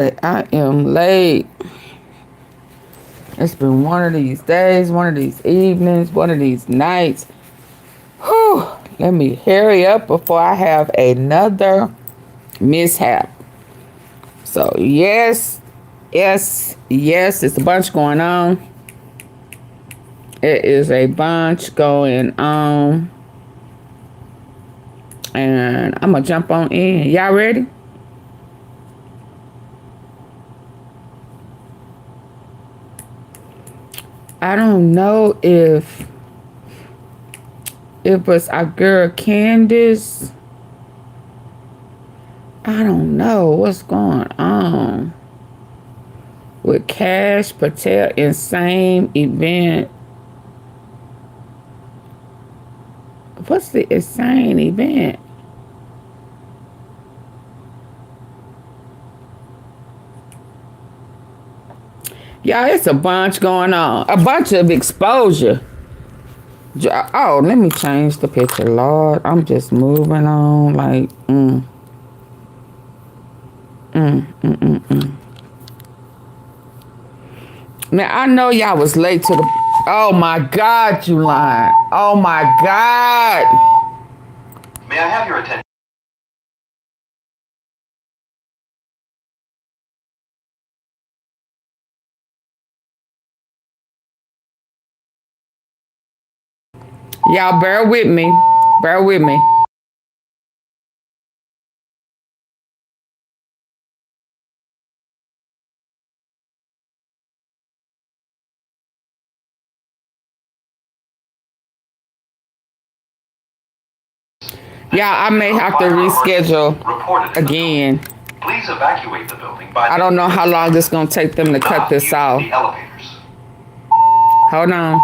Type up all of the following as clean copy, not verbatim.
I am late. It's been one of these days, one of these evenings, one of these nights. Whew. Let me hurry up before I have another mishap. So yes, it's a bunch going on. It is a bunch going on. And I'm gonna jump on in. Y'all ready? I don't know if it was our girl Candace. I don't know what's going on with Kash, Patel, insane event. What's the insane event? Y'all, it's a bunch going on. A bunch of exposure. Oh, let me change the picture, Lord. I'm just moving on like, Man, I know y'all was late to the... Oh, my God, you lying. Oh, my God. May I have your attention? Y'all bear with me. Bear with me. Yeah, I may have to reschedule again. Please evacuate the building by I don't know how long it's going to take them to cut this off. the elevators. Hold on.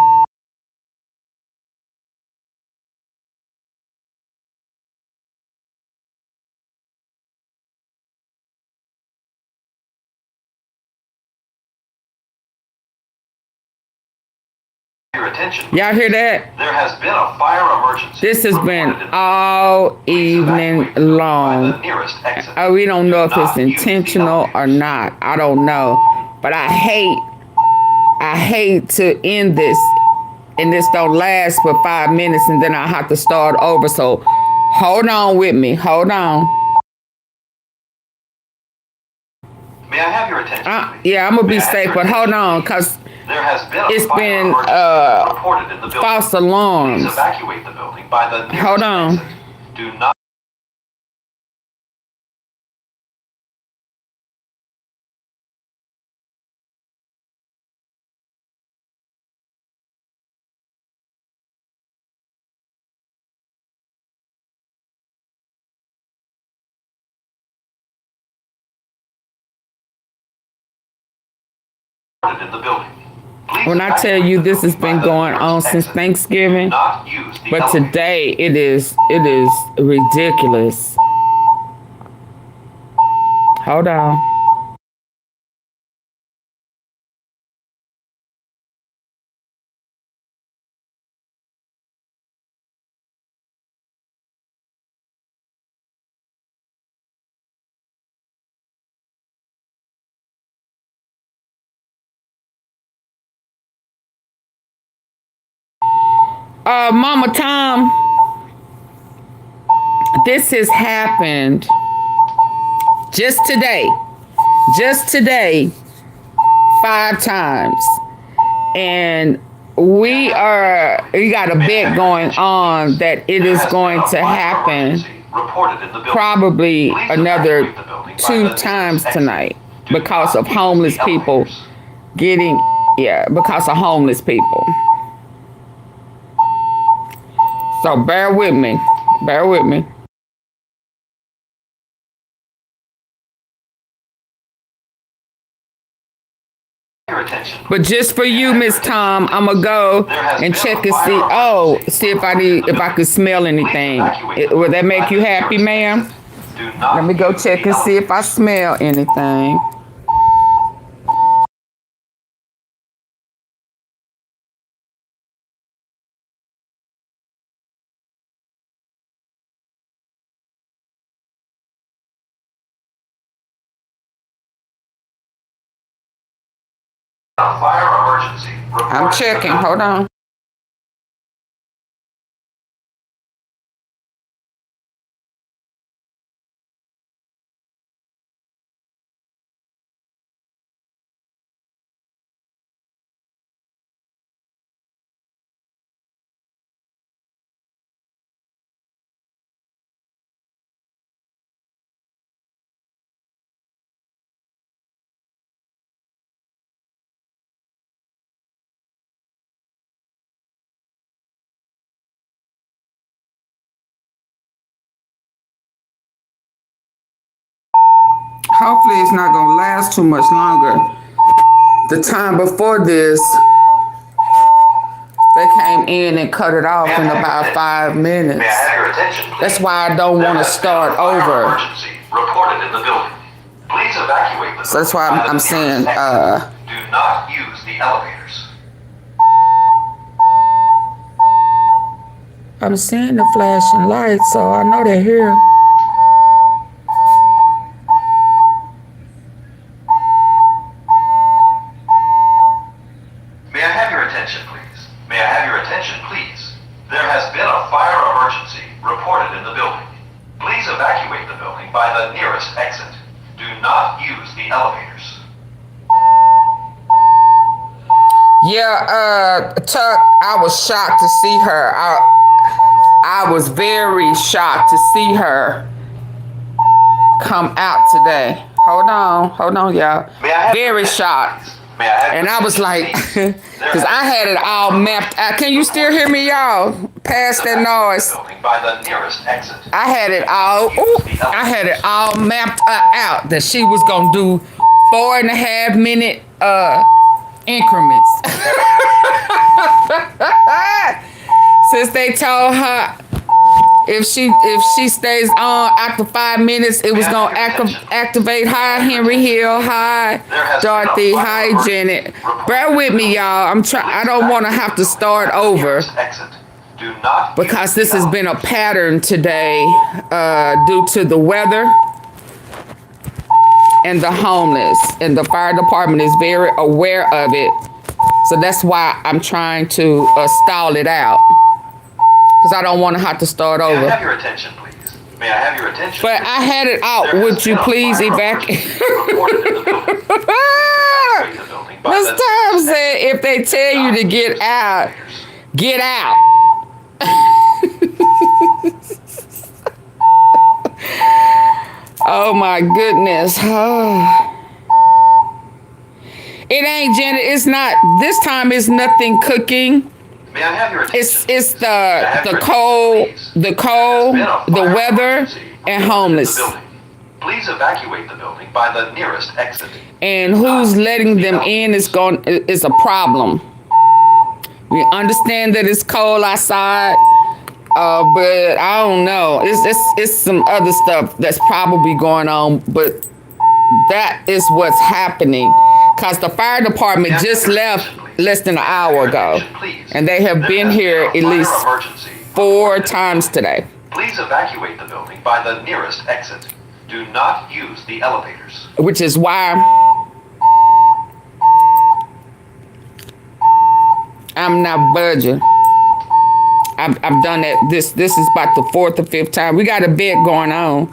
Your attention. Y'all hear that? There has been a fire emergency. This has been all evening long. We don't know if it's intentional or not. I don't know. But I hate to end this, and this don't last for 5 minutes, and then I have to start over. So hold on with me. Hold on. May I have your attention, please? Yeah, I'm gonna be safe, but hold on, cause there has been a it's been reported in the building. False alarms. Please evacuate the building by the nearest Hold on. exit. Do not. In the building. When I tell you this has been going on since Thanksgiving, but today it is ridiculous. Hold on. Mama Tom, this has happened just today, 5 times. And we got a bet going on that it is going to happen probably another 2 times tonight because of homeless people because of homeless people. So bear with me. Bear with me. But just for you, Miss Tom, I'm gonna go and check and see if I could smell anything. Will that make you happy, ma'am? Let me go check and see if I smell anything. A fire emergency. I'm checking. Hold on. Hopefully it's not going to last too much longer. The time before this, they came in and cut it off in about 5 minutes. May I have your attention, please? That's why I don't want to start over. Emergency reported in the building. Please evacuate the So that's why I'm saying, do not use the elevators. I'm seeing the flashing lights, so I know they're here. May I have your attention, please? May I have your attention, please? There has been a fire emergency reported in the building. Please evacuate the building by the nearest exit. Do not use the elevators. Yeah, Tuck, I was shocked to see her. I was very shocked to see her come out today. Hold on, y'all. Very shocked. And I was like, because I had it all mapped out. Can you still hear me, y'all? Past that noise. I had it all. I had it all mapped out that she was gonna do 4.5 minute increments. Since they told her if she stays on after 5 minutes, it was gonna activate. Hi, Henry Hill. Hi, Dorothy. Hi, Janet. Bear with me, y'all. I don't want to have to start over because this has been a pattern today due to the weather and the homeless, and the fire department is very aware of it. So that's why I'm trying to stall it out. Because I don't want to have to start over. May I have your attention, please? May I have your attention? But I had it out. Would you please evacuate? Miss Tom said if they tell you to get out, get out. Oh my goodness. It ain't, Janet. It's not. This time it's nothing cooking. May I have your attention? It's the cold, the weather, and homeless. Please evacuate the building by the nearest exit. And who's letting them in is a problem. We understand that it's cold outside, but I don't know. It's some other stuff that's probably going on, but that is what's happening. Because the fire department just left less than an hour ago, and they have been here at least 4 times today. Please evacuate the building by the nearest exit. Do not use the elevators. Which is why I'm not budging. I've done that. This is about the 4th or 5th time. We got a bid going on,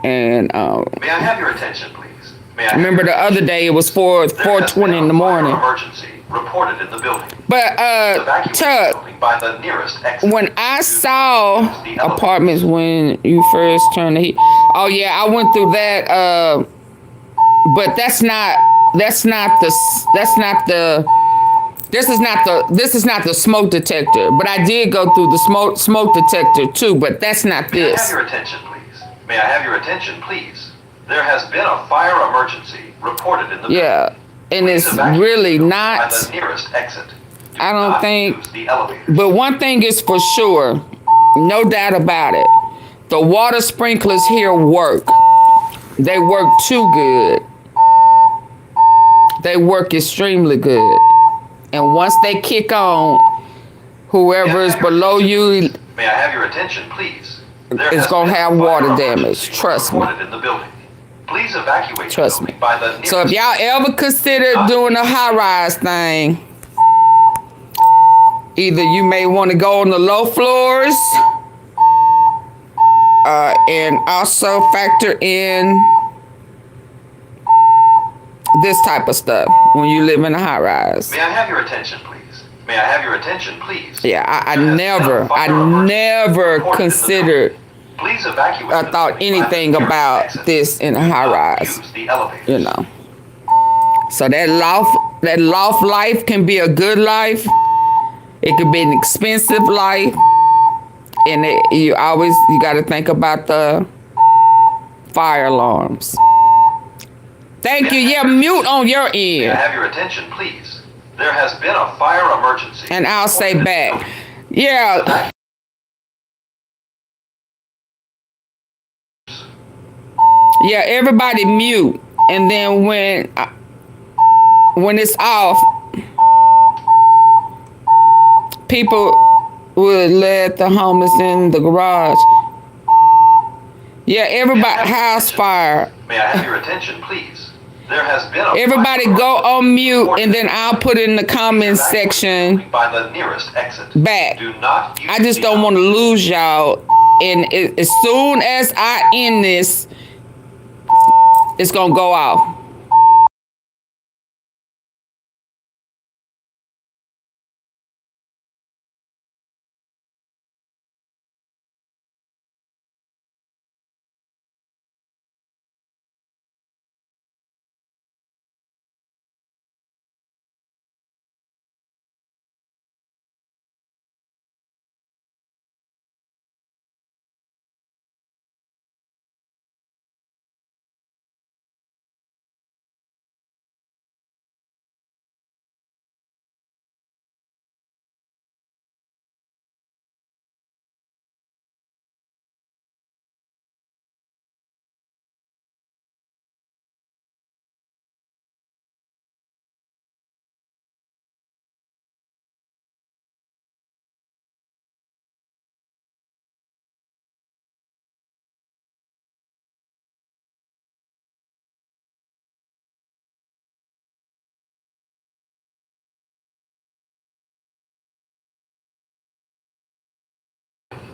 and may I have your attention, please? Remember the other day it was 4:20 in the morning. Emergency reported in the building. But Tuck, by the nearest exit. when I saw apartments when you first turned the heat, oh yeah, I went through that. But this is not the smoke detector. But I did go through the smoke detector too. But that's not this. May I have your attention, please? May I have your attention, please? There has been a fire emergency reported in the building. Yeah, and it's really not. By the nearest exit. I don't think. But one thing is for sure, no doubt about it. The water sprinklers here work. They work too good. They work extremely good. And once they kick on, whoever is below you, may I have your attention, please? It's gonna have water damage. Trust me. In the building. Please evacuate Trust the me. building by the nearest... So if y'all ever consider doing a high-rise thing, either you may want to go on the low floors, and also factor in this type of stuff when you live in a high-rise. May I have your attention, please? May I have your attention, please? Yeah, I never considered Please evacuate I thought anything about this in a high-rise. You know. So that loft life can be a good life. It could be an expensive life, and you got to think about the fire alarms. Thank you. Yeah, mute on your end. May I have your attention, please? There has been a fire emergency. And I'll say back. Yeah. Yeah, everybody mute, and then when it's off, people would let the homeless in the garage. Yeah, everybody, house fire. May I have your attention, please? There has been a everybody go on mute, and then I'll put it in the comments section by the nearest exit. Back. Do not use I just don't want to lose y'all. And as soon as I end this, it's gonna go off.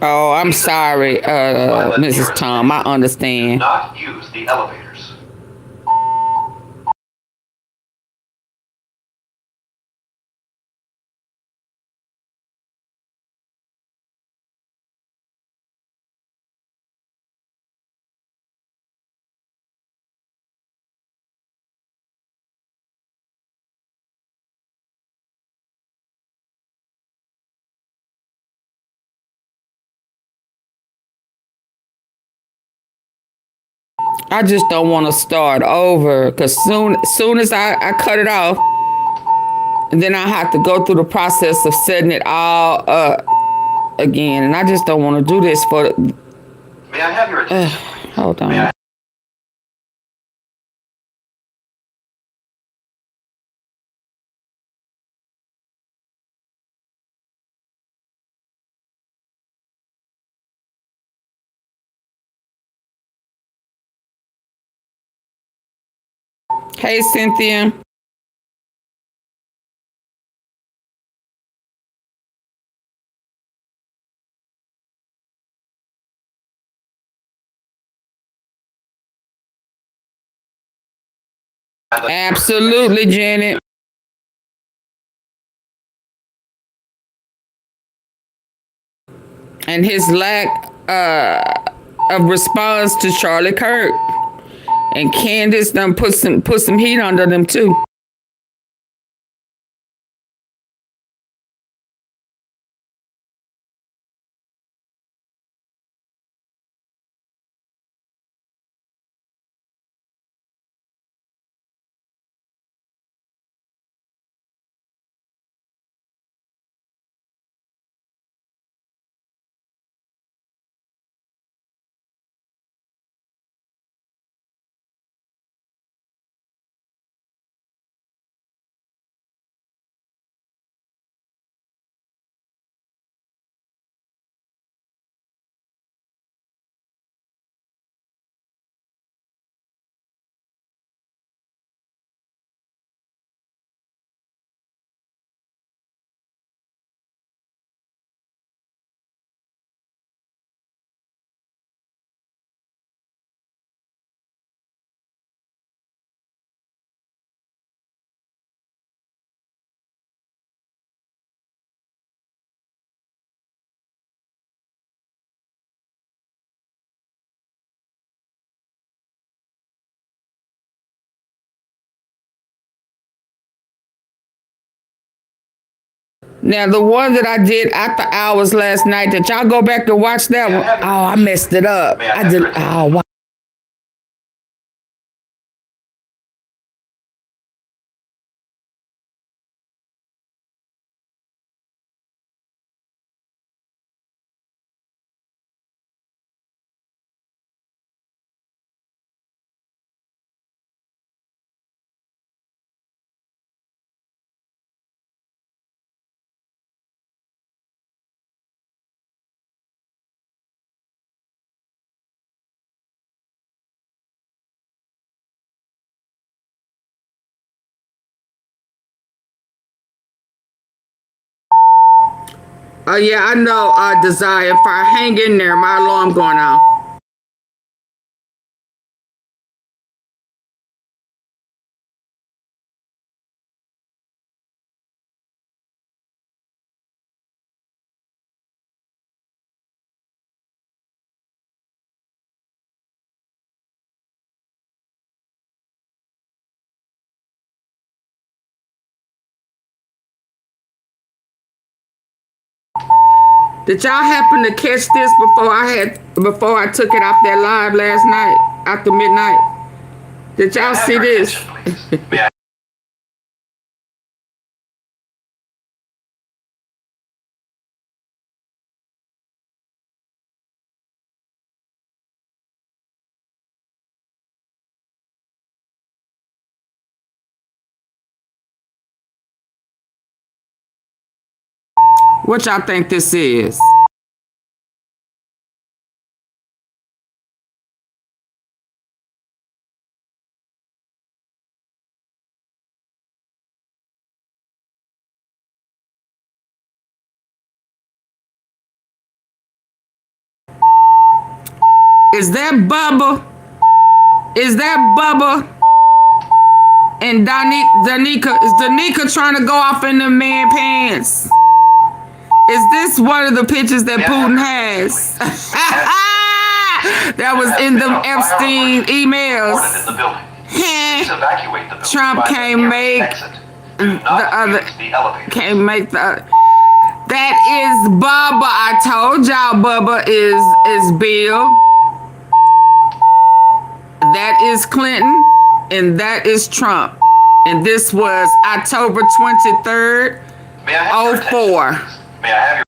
Oh, I'm sorry, Mrs. Tom. I understand. Do not use the elevators. I just don't want to start over, because soon as I cut it off, and then I have to go through the process of setting it all up again, and I just don't want to do this for. May I have your attention? Hold on. Hey, Cynthia. Absolutely, Janet. And his lack of response to Charlie Kirk. And Candace done put some heat under them too. Now, the one that I did after hours last night, did y'all go back to watch that one? Oh, I messed it up. I did. Oh, wow. Oh, yeah, I know, Desire. If I hang in there, my alarm going off. Did y'all happen to catch this before I took it off that live last night after midnight? Did y'all see this? What y'all think this is? Is that Bubba? Is that Bubba? And Danica, is Danica trying to go off in the man pants? Is this one of the pictures that Putin has? That was in them Epstein emails. Trump can't make the other. Can't make the. That is Bubba. I told y'all Bubba is Bill. That is Clinton. And that is Trump. And this was October 23rd, 04. May I have your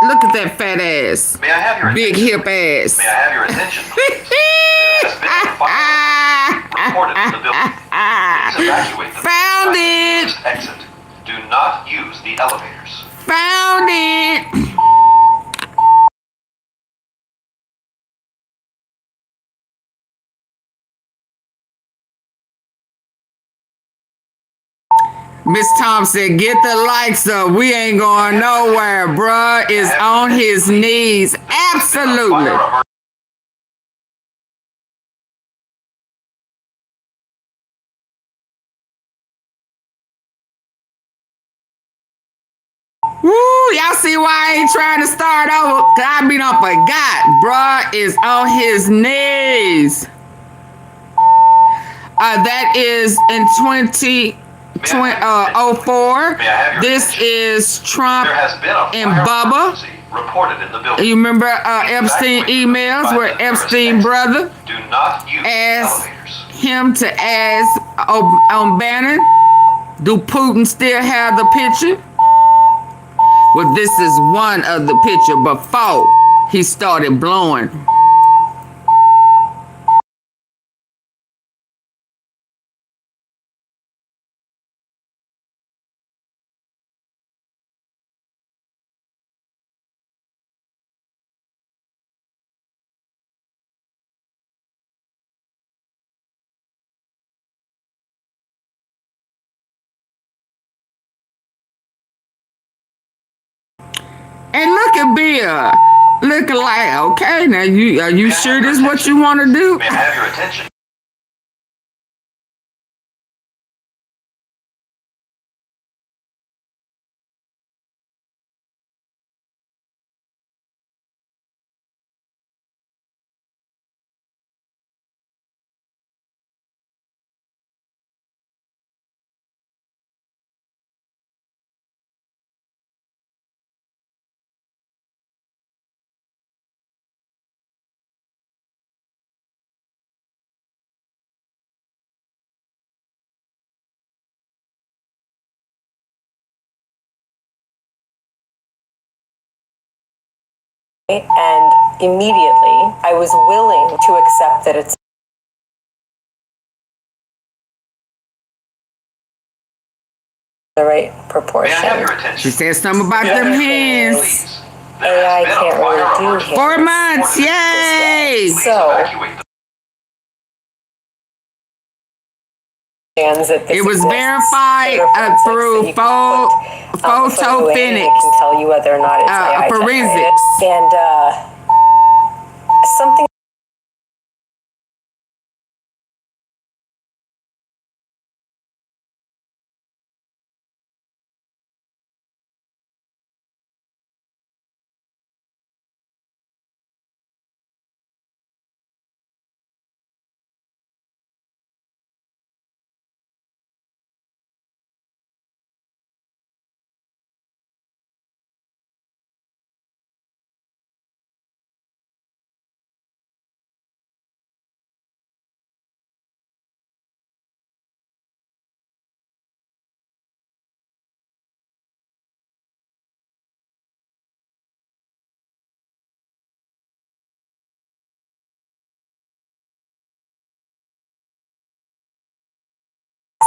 Look at that fat ass. May I have your big hip ass. May I have your attention, please? Reported in the building. Please evacuate the Found it. Exit. Do not use the elevators. Found it. Miss Thompson, get the lights up. We ain't going nowhere. Bruh is on his knees. Absolutely. Woo, y'all see why I ain't trying to start over? Cause I be done forgot. Bruh is on his knees. That is in 2004. This is Trump and Bubba. Reported in the building. You remember Epstein emails where Epstein brother Do not use asked elevators. him to ask on Bannon, do Putin still have the picture? Well, this is one of the picture before he started blowing. And look at Bill. Looking like, okay, now are you sure this is what you want to do? May I have your attention? And immediately I was willing to accept that it's the right proportion. May I have your attention? She said something about them hands. AI can't really do 4 hands. months, yay! So It was verified through photophoenix. It can tell you whether or not it's AI forensics. And something.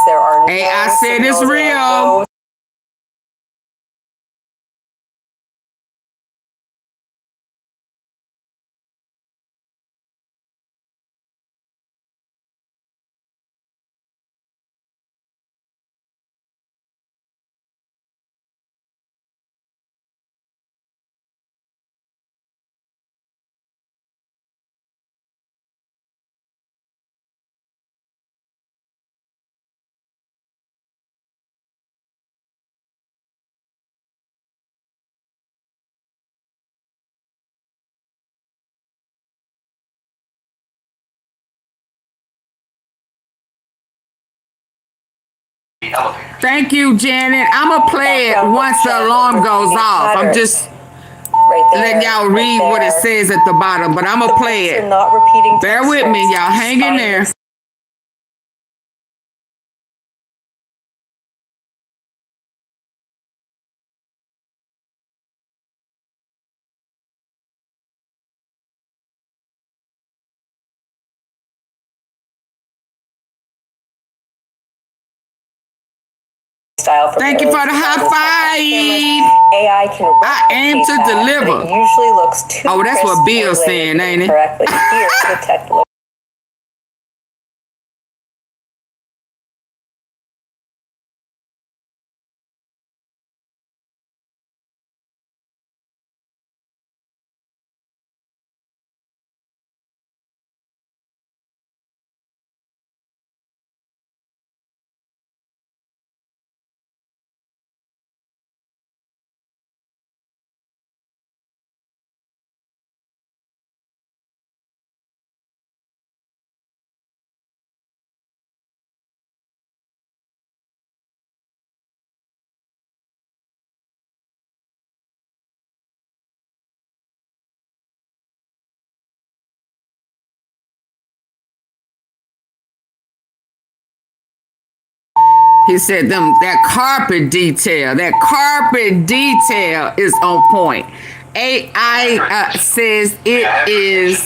There are Hey, I said it's real. The elevator. Thank you, Janet. I'm going to play it once the alarm goes off. I'm just letting y'all read what it says at the bottom, but I'm going to play it. Bear with me, y'all. Hang in there. Thank you for the high five. AI can I aim to deliver. It usually looks too Oh, that's what Bill's saying, ain't it? Correctly. Here, the tech looks. He said that carpet detail is on point. AI says it is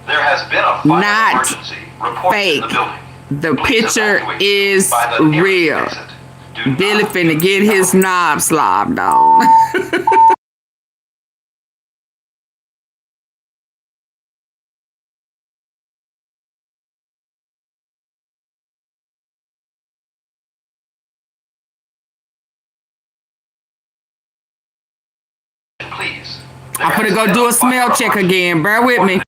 There has been a fire not emergency reported fake. in the building. The Please picture evacuate is by the nearest real. exit. Do Billy not finna use get the his elevator. knob slobbed on. Please. I'm gonna go do a smell check again. Bear with me.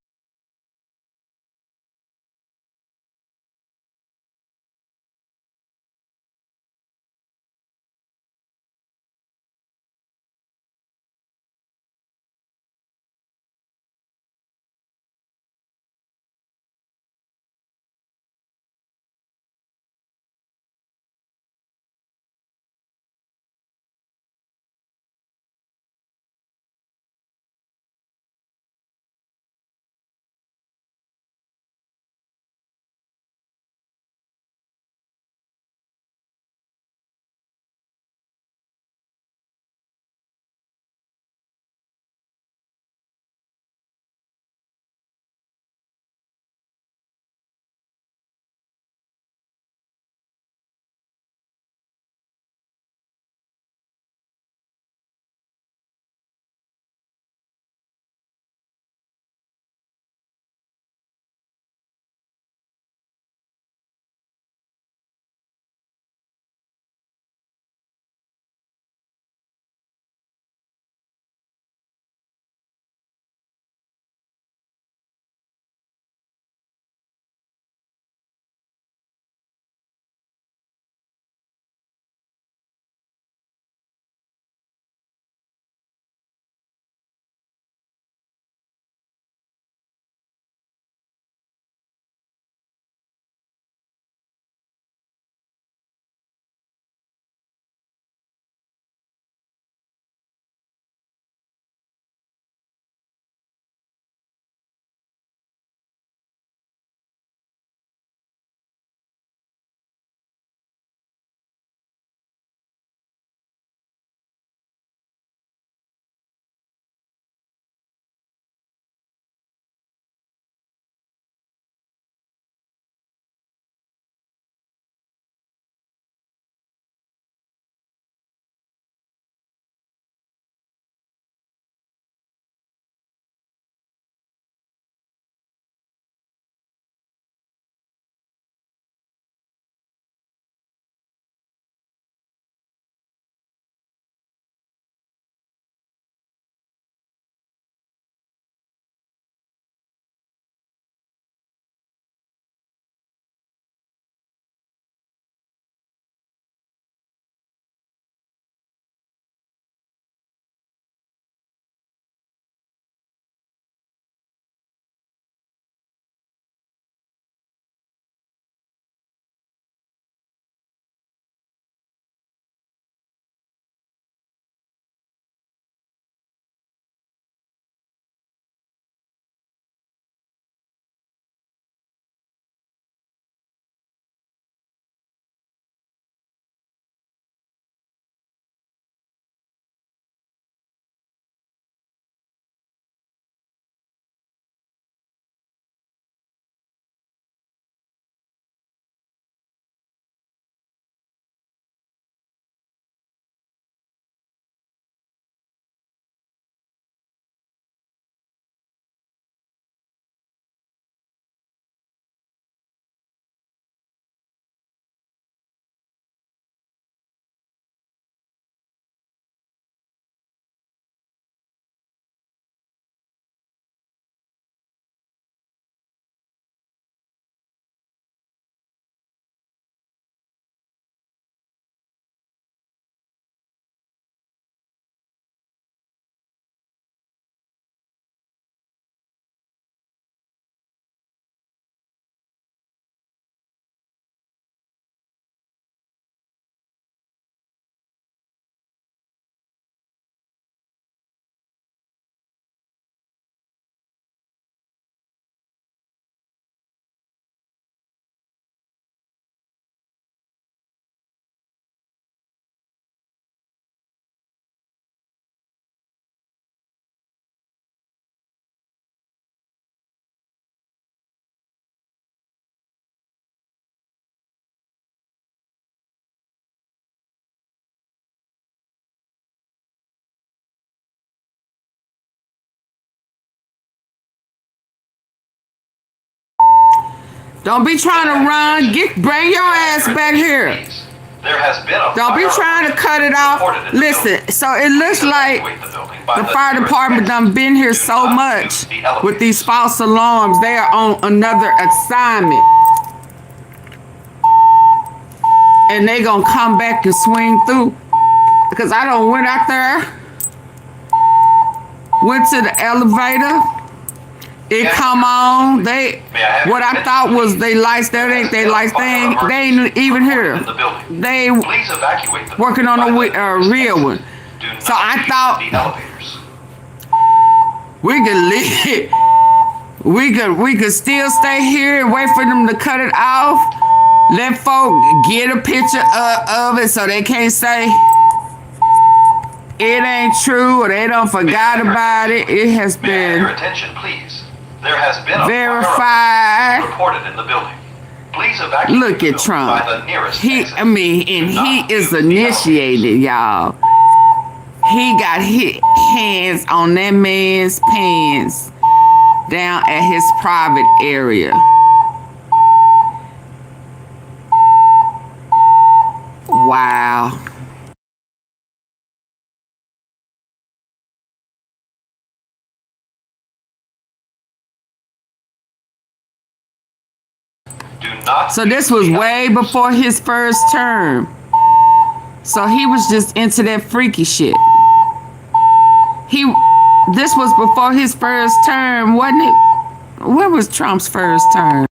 Don't be trying to run. Bring your ass back here. There has been a Don't be fire trying to emergency cut it off. reported in the Listen, building. so it looks Please like evacuate the building by the fire nearest department exit. done been here Do so not much use the with these elevators. false alarms. They are on another assignment. And they gonna come back and swing through. Because I done went out there, went to the elevator. It come on. What I thought was they lights. That ain't they lights. They ain't even here. They Please evacuate the working on building a by the real nearest one. exit. Do not So I use thought the elevators. we could leave. We could still stay here and wait for them to cut it off. Let folk get a picture of it so they can't say it ain't true or they don't forgot about it. It has May I have your been attention, please? There has been a verified. fire emergency reported in the building. Please evacuate Look the at building Trump. by the nearest He, exit. I mean, and Do not he is use the initiated, y'all. He got his hands on that man's pants down at his private area. Wow. Do not So this was way before his first term. So he was just into that freaky shit. This was before his first term, wasn't it? When was Trump's first term?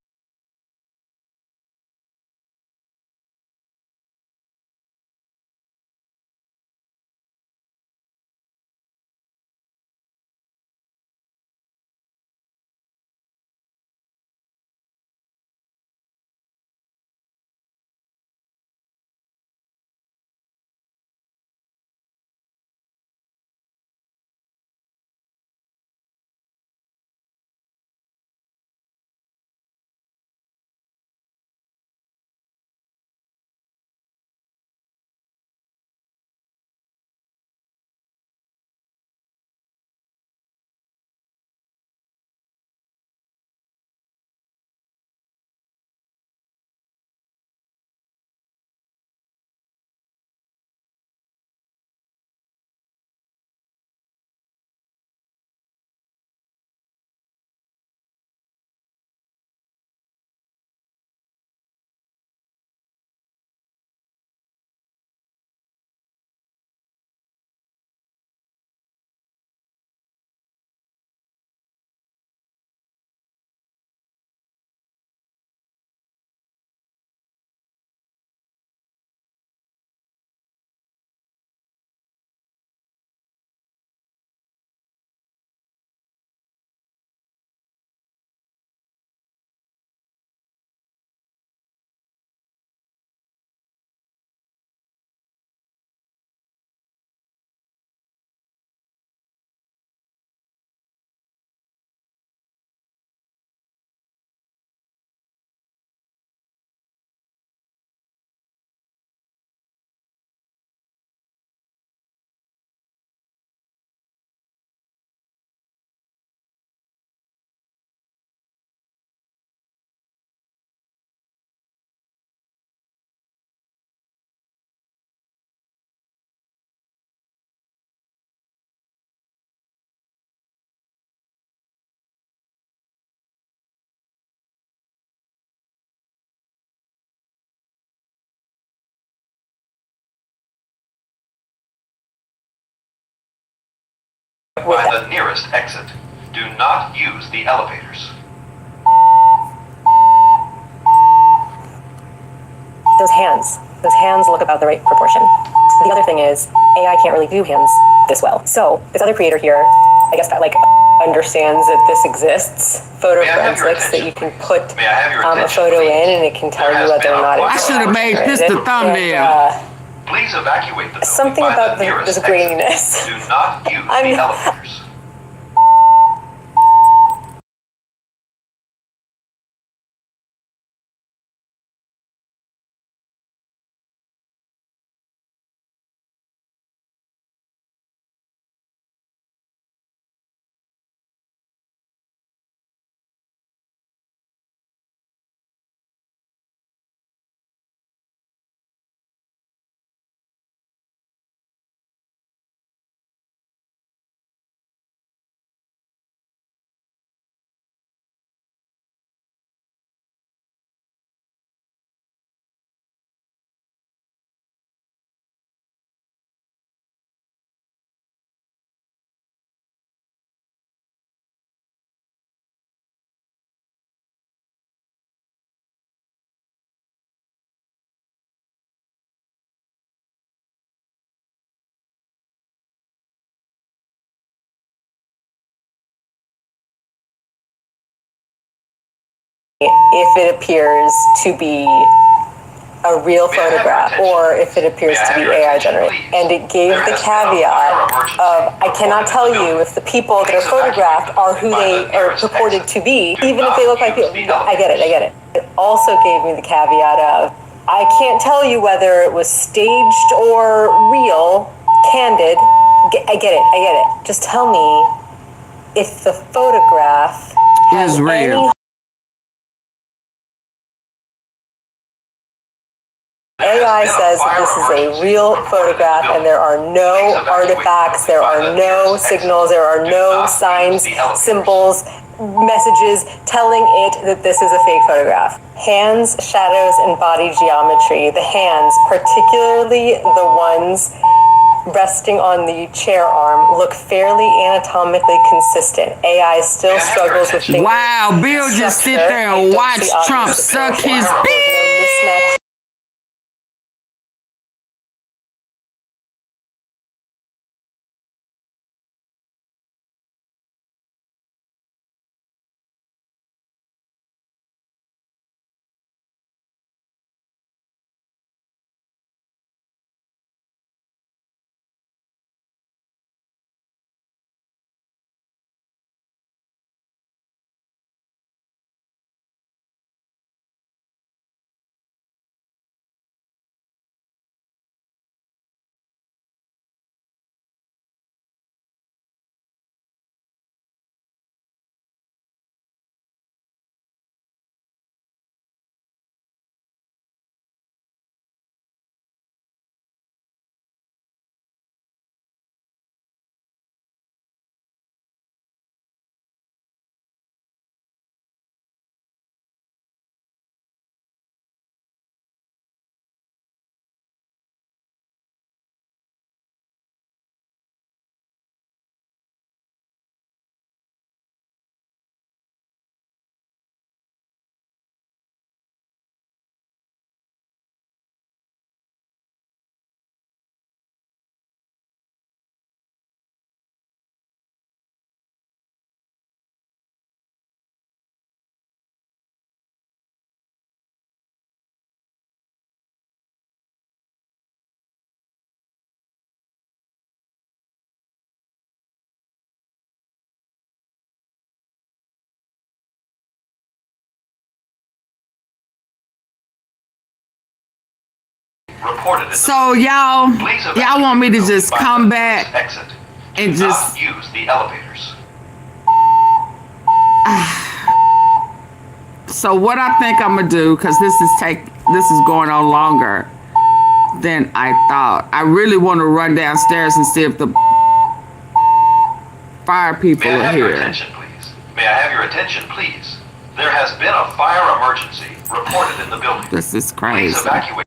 by the nearest exit. Do not use the elevators. Those hands look about the right proportion. The other thing is, AI can't really do hands this well. So this other creator here, I guess that like understands that this exists. Photo May I have your forensics, that you can attention, put May I have your a attention, photo please? in and it can tell There you has whether been or a not fire it's I should have made this the thumbnail. Please evacuate the building something by about the nearest this exit. graininess. Do not use I'm- the elevators. if it appears to be a real photograph or if it appears to be AI generated. And it gave the caveat of, I cannot tell you if the people that are photographed are who they are purported to be, even if they look like people. I get it. It also gave me the caveat of, I can't tell you whether it was staged or real, candid. I get it. Just tell me if the photograph has Is real. AI says that this is a real photograph and there are no artifacts, there are no signals, there are no signs, symbols, messages telling it that this is a fake photograph. Hands, shadows, and body geometry. The hands, particularly the ones resting on the chair arm, look fairly anatomically consistent. AI still struggles with things. Wow, Bill just sit there and watch Trump suck his dick. So y'all want me to just come back and just use the elevators. So what I think I'm gonna do, because this is going on longer than I thought. I really want to run downstairs and see if the fire people May I are have your here. attention, please? May I have your attention, please? There has been a fire emergency reported in the building. This is Please crazy. evacuate.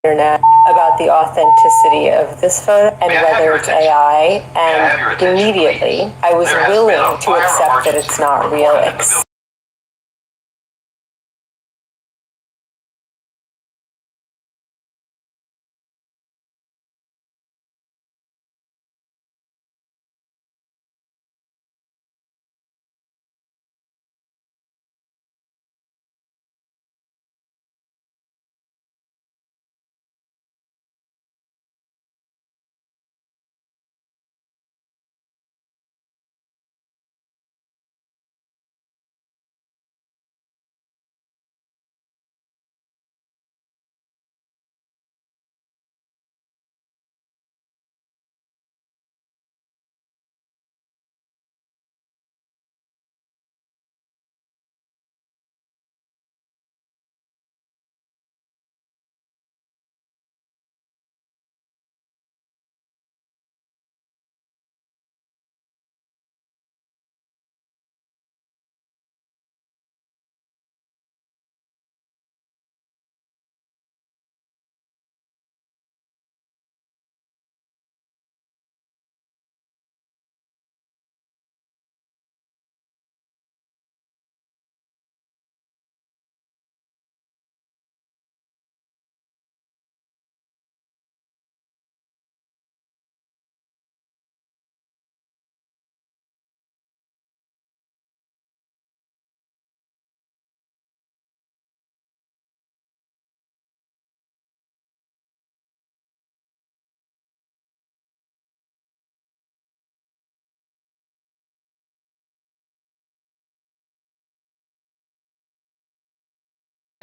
internet about the authenticity of this photo and May I have whether your it's attention? AI, May I have your and attention, immediately please? I was There has willing been a to fire accept that emergency it's not real. reported in the building.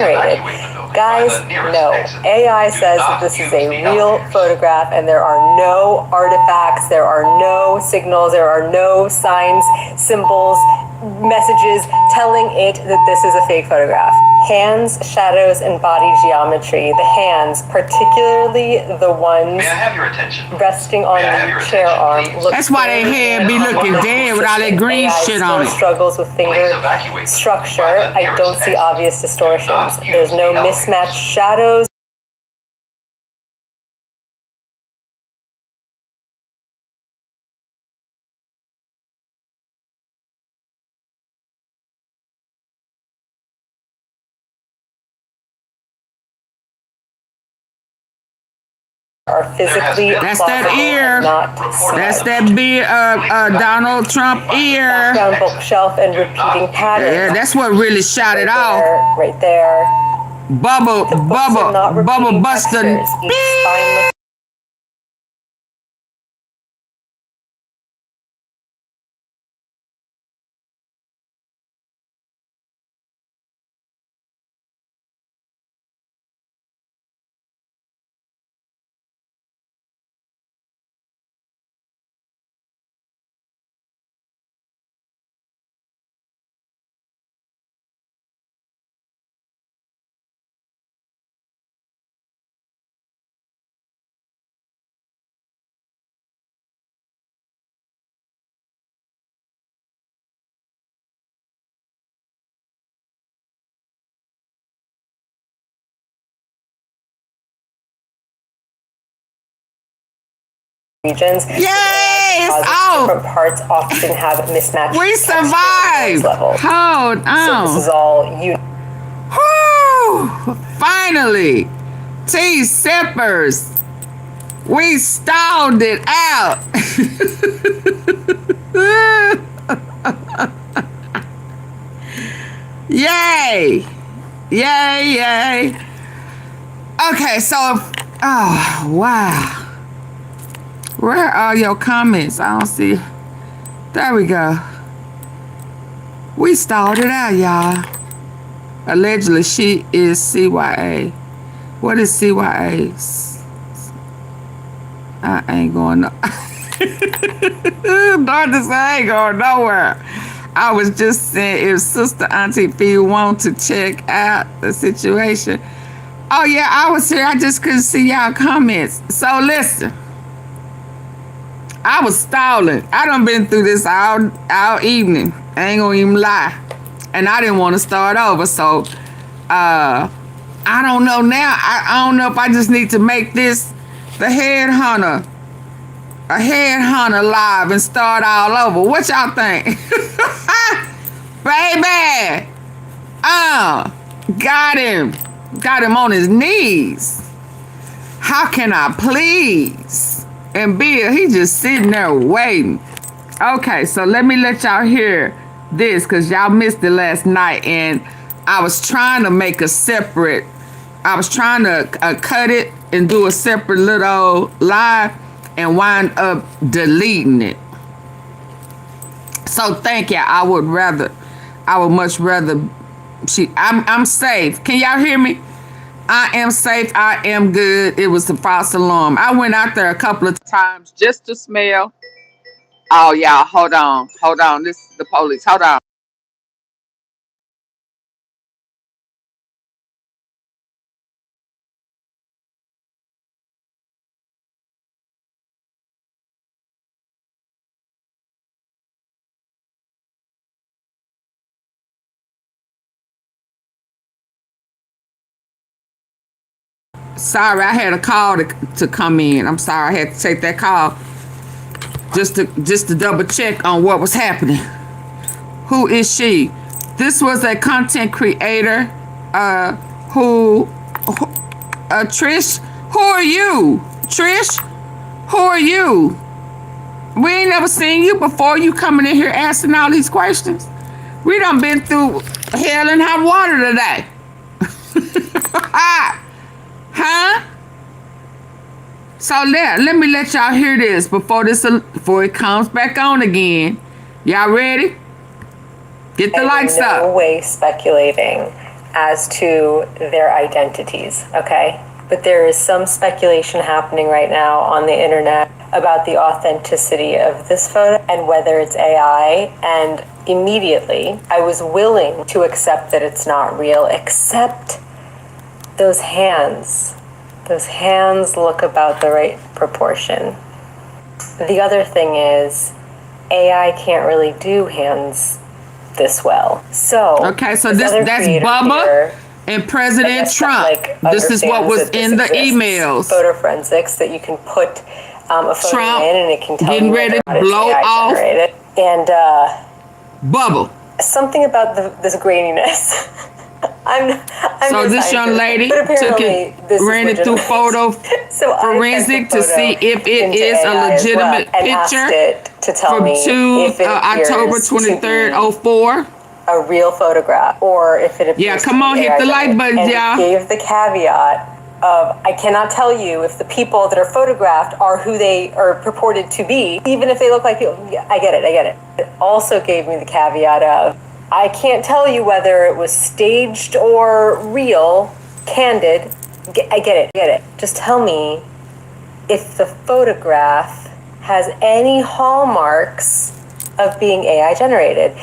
generated. Evacuate the building Guys, by the nearest no. exit. AI Do says that not this is use a the real elevators. photograph and there are no artifacts, there are no signals, there are no signs, symbols, messages telling it that this is a fake photograph. Hands, shadows, and body geometry. The hands, particularly the ones May I have your attention? resting on May I have the your chair attention, arm. please? Look That's why their very head be looking dead with all that green AI shit still on it. struggles with finger Please evacuate structure. by the I don't nearest see exit. obvious distortions. Do not There's use no the elevators. mismatched shadows. Are physically That's that plausible ear. and not That's smudged. that big Donald Trump ear. Background bookshelf and repeating patterns. Yeah, that's what really shot it off. Right there. Bubble, The books are not bubble repeating busting. textures. Each spine regions. Yay! It's out. Different parts often have mismatched. We texture at survived. those levels. Hold on. So this is all you. Whew! Finally, T Sippers. We stalled it out. Yay! Yay, yay. Okay, so, oh, wow. Where are your comments? I don't see. There we go. We stalled it out, y'all. Allegedly, she is CYA. What is CYA? I ain't going no. Doctor said I ain't going nowhere. I was just saying if Sister AunTeaFee want to check out the situation. Oh yeah, I was here. I just couldn't see y'all comments. So listen. I was stalling. I done been through this all evening. I ain't gonna even lie. And I didn't want to start over. So I don't know now. I don't know if I just need to make this the headhunter. A headhunter live and start all over. What y'all think? Baby. Got him. Got him on his knees. How can I please? And Bill, he just sitting there waiting. Okay, so let me let y'all hear this because y'all missed it last night. And I was trying to make a separate, I was trying to cut it and do a separate little live and wind up deleting it. So thank you. I would much rather I'm safe. Can y'all hear me? I am safe. I am good. It was the false alarm. I went out there a couple of times just to smell. Oh, y'all, hold on. Hold on. This is the police. Hold on. Sorry, I had a call to come in. I'm sorry, I had to take that call just to double check on what was happening. Who is she? This was a content creator. Trish. Who are you, Trish? Who are you? We ain't never seen you before. You coming in here asking all these questions. We done been through hell and hot water today. Huh? So let me let y'all hear this before it comes back on again. Y'all ready? Get the lights up. No way speculating as to their identities, okay? But there is some speculation happening right now on the internet about the authenticity of this photo and whether it's AI. And immediately, I was willing to accept that it's not real, except those hands. Those hands look about the right proportion. The other thing is, AI can't really do hands this well. So okay, so that's Bubba and President Trump. This is what was in the emails. Photo forensics that you can put a photo Trump in and it can tell getting you ready whether to blow off. generated. And Bubba. something about this graininess. I'm so this young lady took it, ran it through photo forensic to see if it is a legitimate picture from October 23rd, 04. A real photograph, or if it appears come on, hit the like button, y'all. Gave the caveat of, I cannot tell you if the people that are photographed are who they are purported to be, even if they look like people. I get it. It also gave me the caveat of, I can't tell you whether it was staged or real, candid. I get it. Just tell me if the photograph has any hallmarks of being AI generated.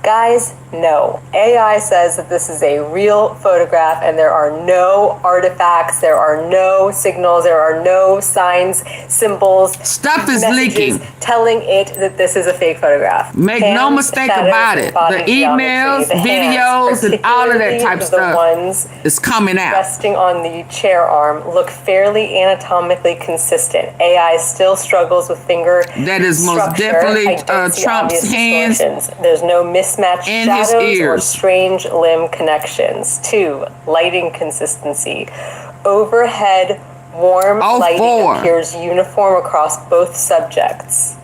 Guys, no. AI says that this is a real photograph and there are no artifacts, there are no signals, there are no signs, symbols, stuff is leaking, telling it that this is a fake photograph. Make no mistake about it. The emails, videos, and all of that type of stuff is coming out. Resting on the chair arm look fairly anatomically consistent. AI still struggles with finger that is most definitely Trump's hands. There's no mismatched in shadows his ears or strange limb connections. 2, lighting consistency. Overhead warm lighting appears uniform across both subjects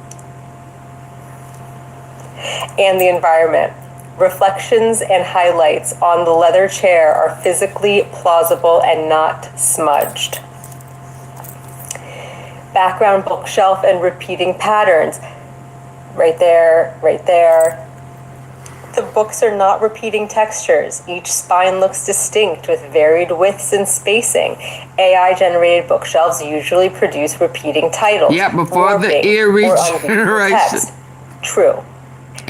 and the environment. Reflections and highlights on the leather chair are physically plausible and not smudged. Background bookshelf and repeating patterns. Right there. The books are not repeating textures. Each spine looks distinct with varied widths and spacing. AI-generated bookshelves usually produce repeating titles. Yeah, before the ear regeneration. True.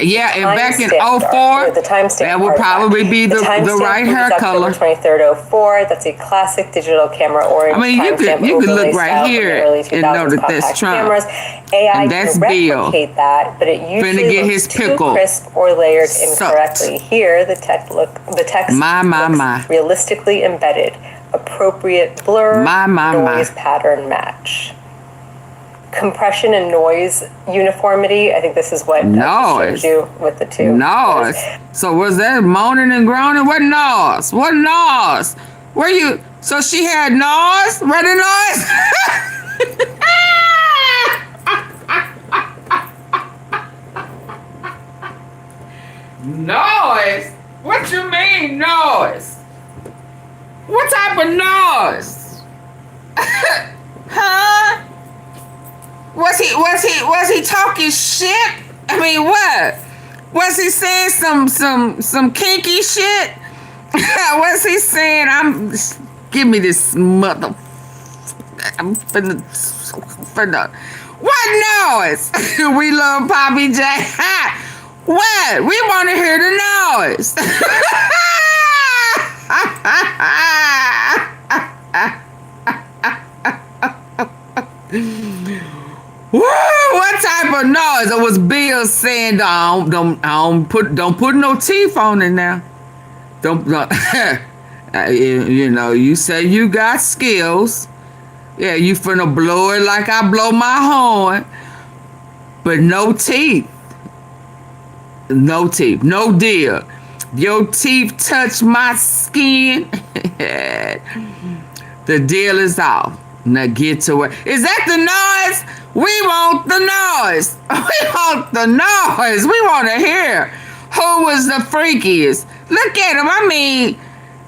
Yeah, and back in 04, that would probably be the right hair color. October 23rd, 04. That's a classic digital camera orange. I mean, you could look right here and know that that's Trump. Cameras. AI and that's can replicate that, but it usually looks too crisp or layered incorrectly. Here, the text looks realistically embedded. appropriate blur, My. noise pattern match. Compression and noise uniformity. I think this is what I showed you with the two. Noise. So was that moaning and groaning? What noise? What noise? Where you? So she had noise? Where the noise? Noise? What you mean noise? What type of noise? Huh? Was he talking shit? I mean, what? Was he saying some kinky shit? Was he saying give me this mother? I'm finna. What noise? We love Poppy J. What? We want to hear the noise. Woo! What type of noise? It was Bill saying, don't put no teeth on it now. Don't. You know, you say you got skills. Yeah, you finna blow it like I blow my horn, but no teeth. No teeth. No deal. Your teeth touch my skin. The deal is off. Now get to it. Is that the noise? We want the noise. We want the noise. We want to hear who was the freakiest. Look at him. I mean,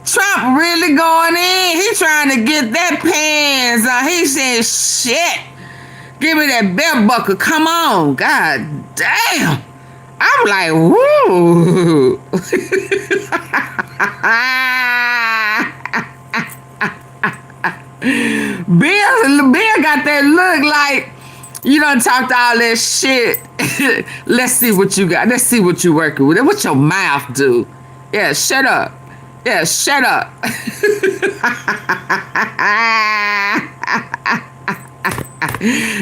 Trump really going in. He trying to get that pants on. He said, shit. Give me that belt buckle. Come on. God damn. I'm like, woo. Bill got that look like you done talked all that shit. Let's see what you got. Let's see what you working with. What your mouth do? Yeah, shut up. Yeah, shut up.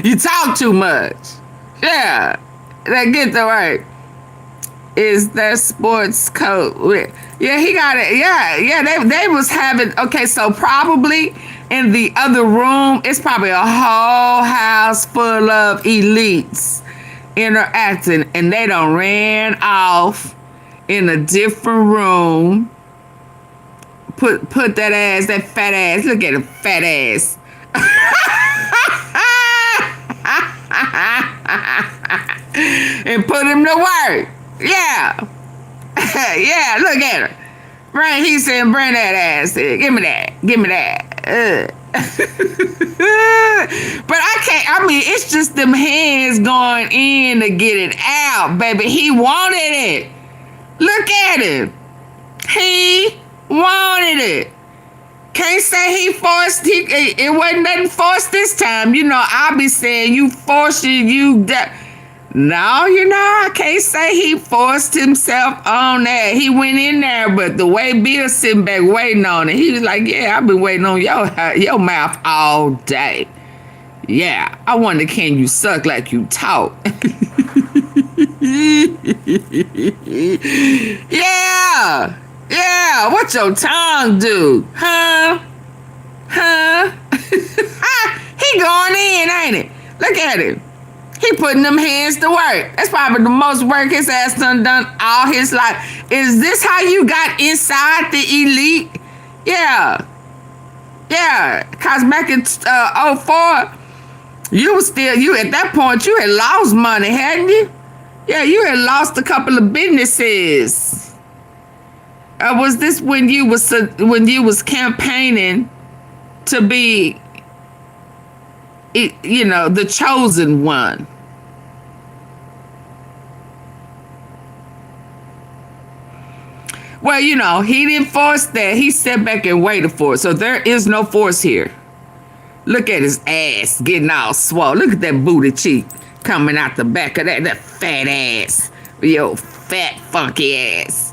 You talk too much. Yeah. That get the right. Is that sports coat? Yeah, he got it. Yeah. They was having. Okay, so probably in the other room, it's probably a whole house full of elites interacting, and they done ran off in a different room. Put that ass, that fat ass. Look at the fat ass. And put him to work. Yeah. Yeah, look at her. Right, he said, bring that ass in. Give me that. Give me that. But I can't, I mean, it's just them hands going in to get it out, baby. He wanted it. Look at him. He wanted it. Can't say he forced, it wasn't nothing forced this time. You know, I'll be saying you forced it, No, you know, I can't say he forced himself on that. He went in there, but the way Bill sitting back waiting on it, he was like, yeah, I've been waiting on your mouth all day. Yeah, I wonder, can you suck like you talk? Yeah, what your tongue do? Huh? He going in, ain't it? Look at him. He putting them hands to work. That's probably the most work his ass done all his life. Is this how you got inside the elite? Yeah. Cause back in 04, you was still, at that point, you had lost money, hadn't you? Yeah, you had lost a couple of businesses. Was this when you was campaigning to be, you know, the chosen one? Well, you know, he didn't force that. He sat back and waited for it. So there is no force here. Look at his ass getting all swole. Look at that booty cheek coming out the back of that fat ass. Yo, fat, funky ass.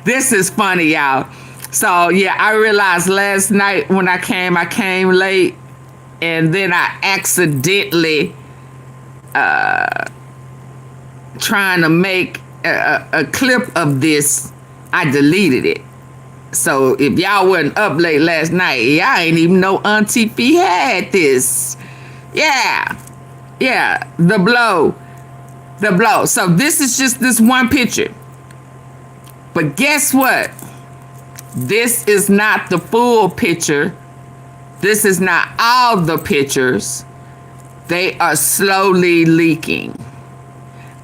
This is funny, y'all. So, yeah, I realized last night when I came late, and then I accidentally trying to make a clip of this, I deleted it. So if y'all wasn't up late last night, y'all ain't even know AunTeaFee had this. Yeah. Yeah. The blow. The blow. So this is just this one picture. But guess what? This is not the full picture. This is not all the pictures. They are slowly leaking.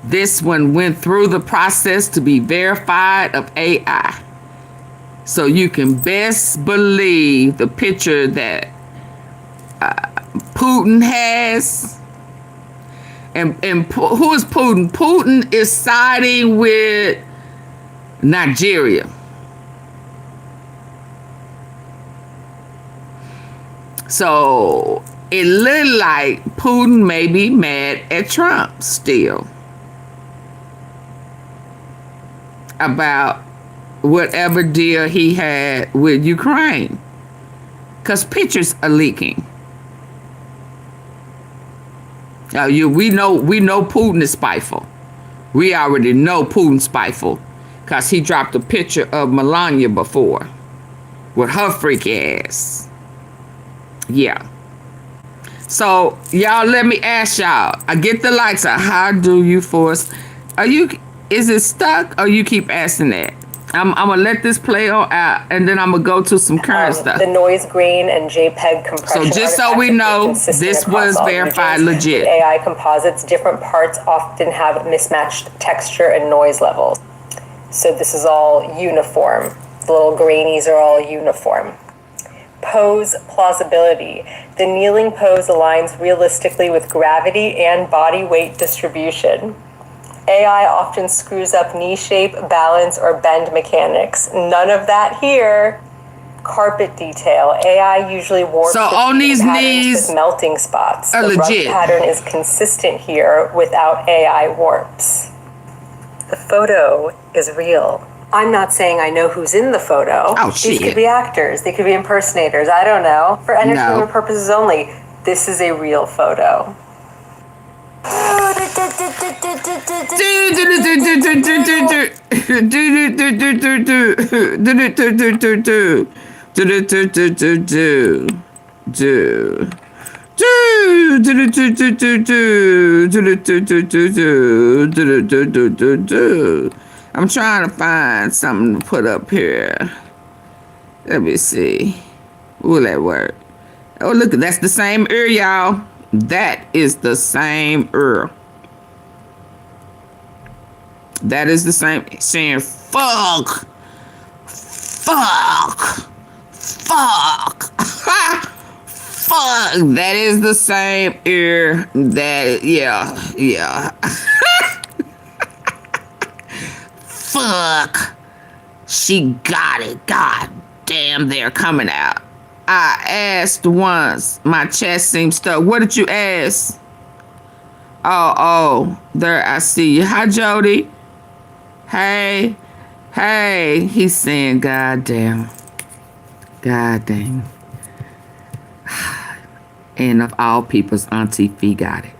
This one went through the process to be verified of AI. So you can best believe the picture that Putin has. And who is Putin? Putin is siding with Nigeria. So it looked like Putin may be mad at Trump still about whatever deal he had with Ukraine, because pictures are leaking. Now we know Putin is spiteful. We already know Putin's spiteful because he dropped a picture of Melania before with her freaky ass. Yeah. So y'all, let me ask y'all. I get the likes. How do you force? Is it stuck or you keep asking that? I'm gonna let this play on out, and then I'm gonna go to some current stuff. The noise grain and JPEG compression. So just so we know, this was verified legit. With AI composites, different parts often have mismatched texture and noise levels. So this is all uniform. The little grainies are all uniform. Pose plausibility. The kneeling pose aligns realistically with gravity and body weight distribution. AI often screws up knee shape, balance, or bend mechanics. None of that here. Carpet detail. AI usually warps so on these knees with melting spots. The legit. rough pattern is consistent here without AI warps. The photo is real. I'm not saying I know who's in the photo. Oh, shit. These could be actors. They could be impersonators. I don't know. For entertainment purposes only, this is a real photo. I'm trying to find something to put up here. Let me see. Will that work? Oh, look, that's the same ear, y'all. That is the same ear. That is the same. Saying fuck. Fuck. Fuck. Fuck. That is the same ear. That, yeah. Fuck. She got it. God damn, they're coming out. I asked once. My chest seems stuck. What did you ask? Oh, there I see you. Hi, Jody. Hey. He's saying, God damn. And of all people's, AunTeaFee got it.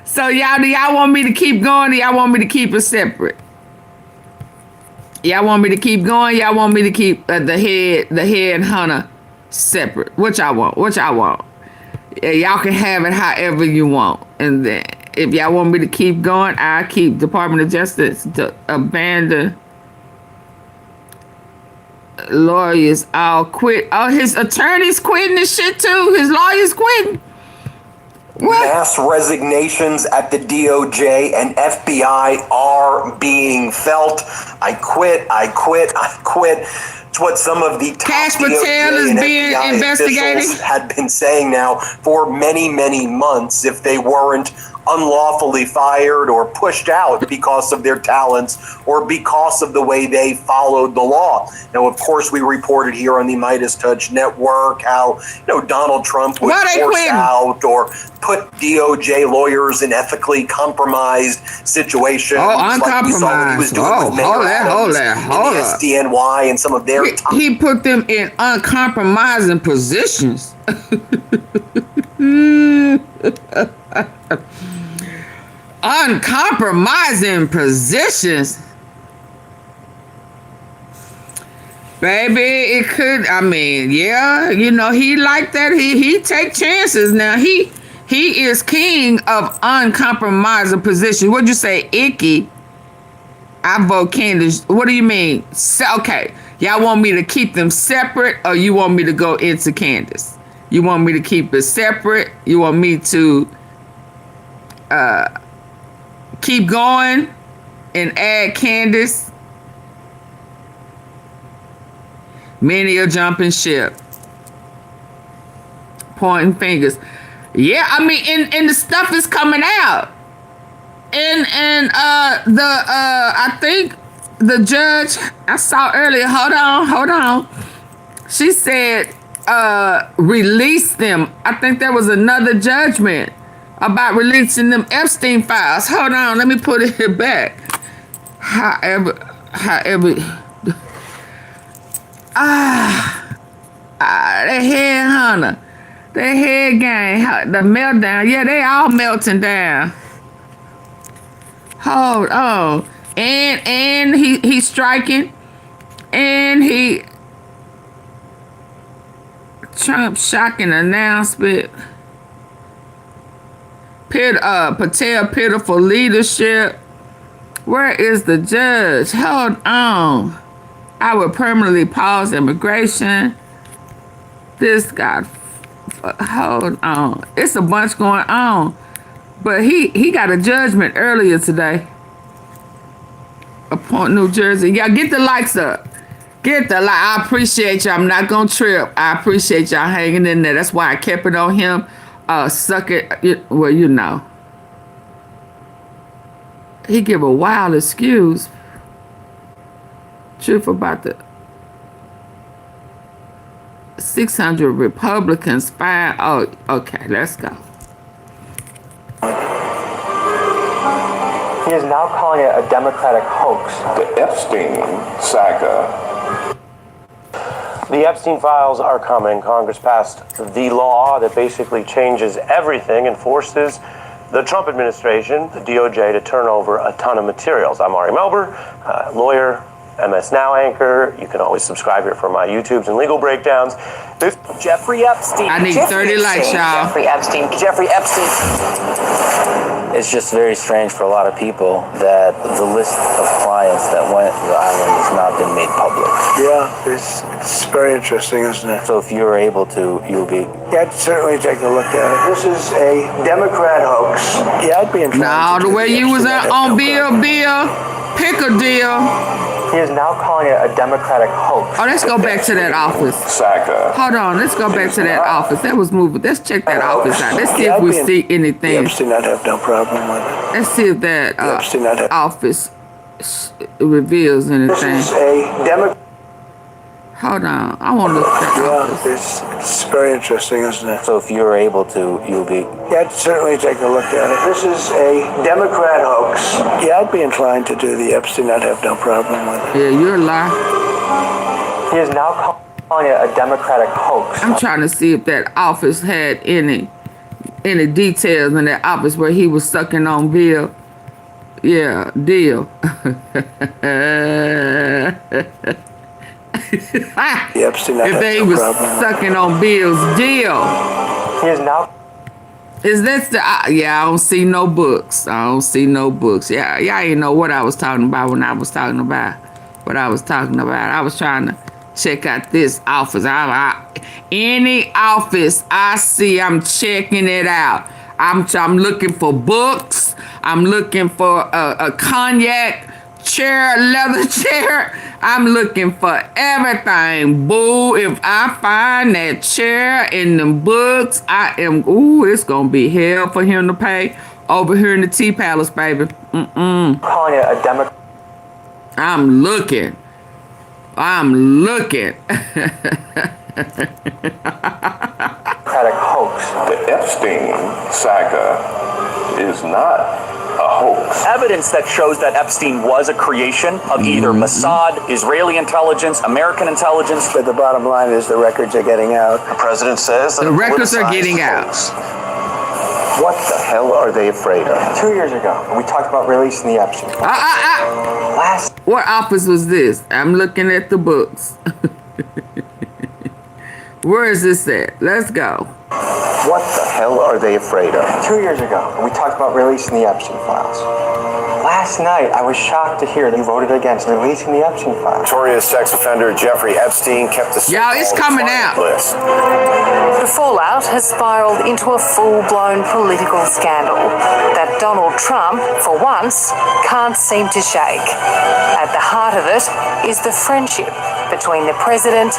So y'all, do y'all want me to keep going, or y'all want me to keep it separate? Y'all want me to keep going? Y'all want me to keep the head hunter separate? What y'all want? Yeah, y'all can have it however you want. And then if y'all want me to keep going, I'll keep Department of Justice to abandon lawyers all quit. Oh, his attorney's quitting this shit too. His lawyer's quitting. What? Mass resignations at the DOJ and FBI are being felt. I quit. It's what some of the top Kash Patel is being FBI investigated. Had been saying now for many, many months if they weren't unlawfully fired or pushed out because of their talents or because of the way they followed the law. Now, of course, we reported here on the Midas Touch Network how Donald Trump would force out or put DOJ lawyers in ethically compromised situations. Oh, like we saw what he was doing with Mayor Adams hold and the SDNY and some of their. He put them in uncompromising positions. uncompromising positions. Baby, it could, I mean, yeah, you know, he like that. He take chances. Now, he is king of uncompromising positions. What'd you say, icky? I vote Candace. What do you mean? So, okay, y'all want me to keep them separate, or you want me to go into Candace? You want me to keep it separate? You want me to keep going and add Candace? Many are jumping ship. Pointing fingers. Yeah, I mean, and the stuff is coming out. And I think the judge I saw earlier, hold on. She said release them. I think there was another judgment about releasing them Epstein files. Hold on, let me put it back. However, the head hunter, the head gang, the meltdown. Yeah, they all melting down. Hold on, and he's striking, and Trump shocking announcement. Patel pitiful leadership. Where is the judge? Hold on. I would permanently pause immigration. This guy, hold on. It's a bunch going on. But he got a judgment earlier today. Upon New Jersey. Y'all get the likes up. Get the like. I appreciate y'all. I'm not going to trip. I appreciate y'all hanging in there. That's why I kept it on him. Suck it. Well, you know. He give a wild excuse. Truth about the 600 Republicans fired. Oh, okay, let's go. He is now calling it a Democratic hoax. The Epstein saga. The Epstein files are coming. Congress passed the law that basically changes everything and forces the Trump administration, the DOJ, to turn over a ton of materials. I'm Ari Melber, lawyer, MS Now anchor. You can always subscribe here for my YouTubes and legal breakdowns. This Jeffrey Epstein. I need 30 likes, y'all. Jeffrey Epstein. It's just very strange for a lot of people that the list of clients that went to the island has not been made public. Yeah, it's very interesting, isn't it? So if you're able to, you'll be... Yeah, I'd certainly take a look at it. This is a Democrat hoax. Yeah, I'd be inclined Now, to the do way the you was Epstein on program. Bill, pick a deal. He is now calling it a Democratic hoax. Oh, let's go back to that office. Saga. Hold on, let's go back to that office. That was moving. Let's check that office out. Let's see if we see anything. Epstein, I'd have no problem with it. Let's see if that Epstein, I'd have... office reveals anything. This is a Democrat. Hold on, I want to look at that Yeah, office. it's very interesting, isn't it? So if you're able to, you'll be... Yeah, I'd certainly take a look at it. This is a Democrat hoax. Yeah, I'd be inclined to do the Epstein. I'd have no problem with it. Yeah, you're a lie. He is now calling it a Democratic hoax. I'm trying to see if that office had any details in that office where he was sucking on Bill. Yeah, deal. The Epstein, I'd If have they no was problem with it. sucking on Bill's deal. He is now... Is that the... yeah, I don't see no books. I don't see no books. Yeah, y'all ain't know what I was talking about when I was talking about what I was talking about. I was trying to check out this office. Any office I see, I'm checking it out. I'm looking for books. I'm looking for a cognac chair, leather chair. I'm looking for everything, boo. If I find that chair in them books, I am, ooh, it's gonna be hell for him to pay over here in the Tea Palace, baby. calling it a Democratic I'm looking. hoax. The Epstein saga is not a hoax. Evidence that shows that Epstein was a creation of either Mossad, Israeli intelligence, American intelligence. But the bottom line is the records are getting out. The president says that The records are politicized getting out. hoax. What the hell are they afraid of? 2 years ago, we talked about releasing the Epstein files. Last What office was this? I'm looking at the books. Where is this at? Let's go. What the hell are they afraid of? 2 years ago, we talked about releasing the Epstein files. Last night, I was shocked to hear that you voted against releasing the Epstein files. Notorious sex offender Jeffrey Epstein kept the Y'all, it's coming out. list. The fallout has spiraled into a full-blown political scandal that Donald Trump, for once, can't seem to shake. At the heart of it is the friendship between the president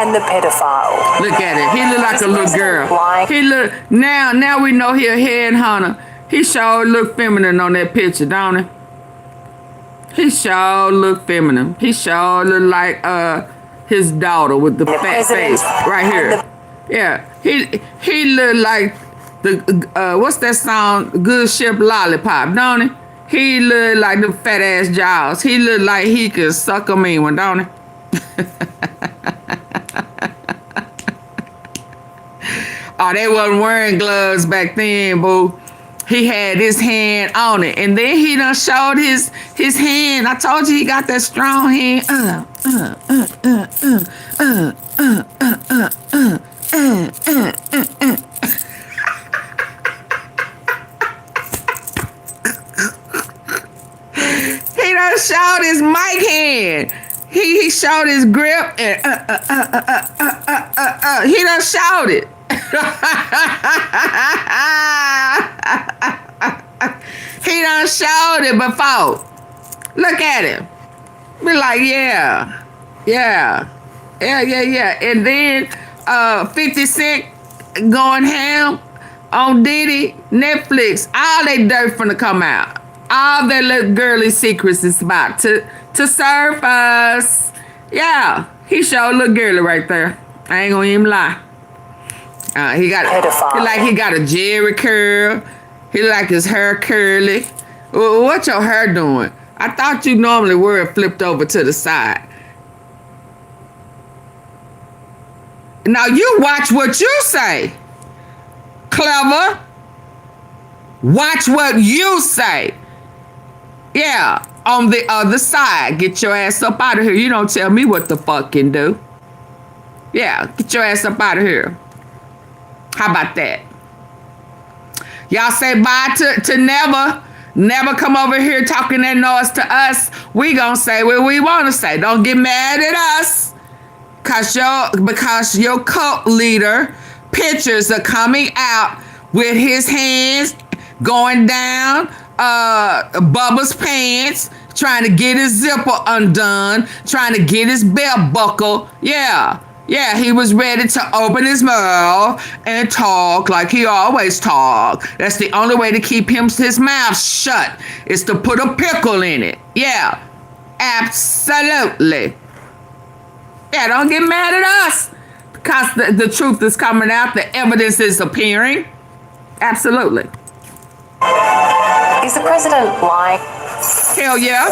and the pedophile. Look at it. He look like a little girl. He look now we know he a headhunter. He sure look feminine on that picture, don't he? He sure look feminine. He sure look like his daughter with the fat face right here. Yeah. He look like the what's that song? Good Ship Lollipop, don't he? He look like the fat ass jaws. He look like he could suck a mean one, don't he? Oh, they wasn't wearing gloves back then, boo. He had his hand on it. And then he done showed his hand. I told you he got that strong hand. He done showed his mic hand. He showed his grip and he done showed it. He done showed it before. Look at him. Be like, yeah. And then 50 Cent going ham on Diddy, Netflix. All they dirt finna come out. All their little girly secrets is about to surface. Yeah, he showed little girly right there. I ain't gonna even lie. He got a Jerry curl. He like his hair curly. What your hair doing? I thought you normally wear it flipped over to the side. Now you watch what you say. Clever. Watch what you say. Yeah, on the other side. Get your ass up out of here. You don't tell me what the fuck can do. Yeah, get your ass up out of here. How about that? Y'all say bye to never come over here talking that noise to us. We gonna say what we want to say. Don't get mad at us. Because your cult leader pictures are coming out with his hands going down Bubba's pants, trying to get his zipper undone, trying to get his belt buckle. Yeah, he was ready to open his mouth and talk like he always talk. That's the only way to keep his mouth shut, is to put a pickle in it. Yeah, absolutely. Yeah, don't get mad at us because the truth is coming out. The evidence is appearing. Absolutely. Is the president lying? Hell yeah.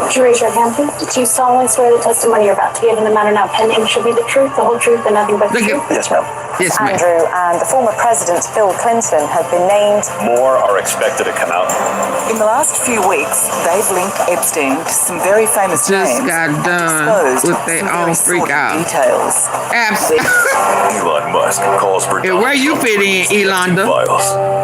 Would you raise your hand, please? Do you solemnly swear the testimony you're about to give in the matter now pending should be the truth, the whole truth, and nothing but the truth? Yes, ma'am. Yes, ma'am. Andrew and the former president, Bill Clinton, have been named. More are expected to come out. In the last few weeks, they've linked Epstein to some very famous Just names got and done exposed with their some own very freak sordid out. details. Absolutely. Elon Musk calls for Hey, where you fit in, Elonda?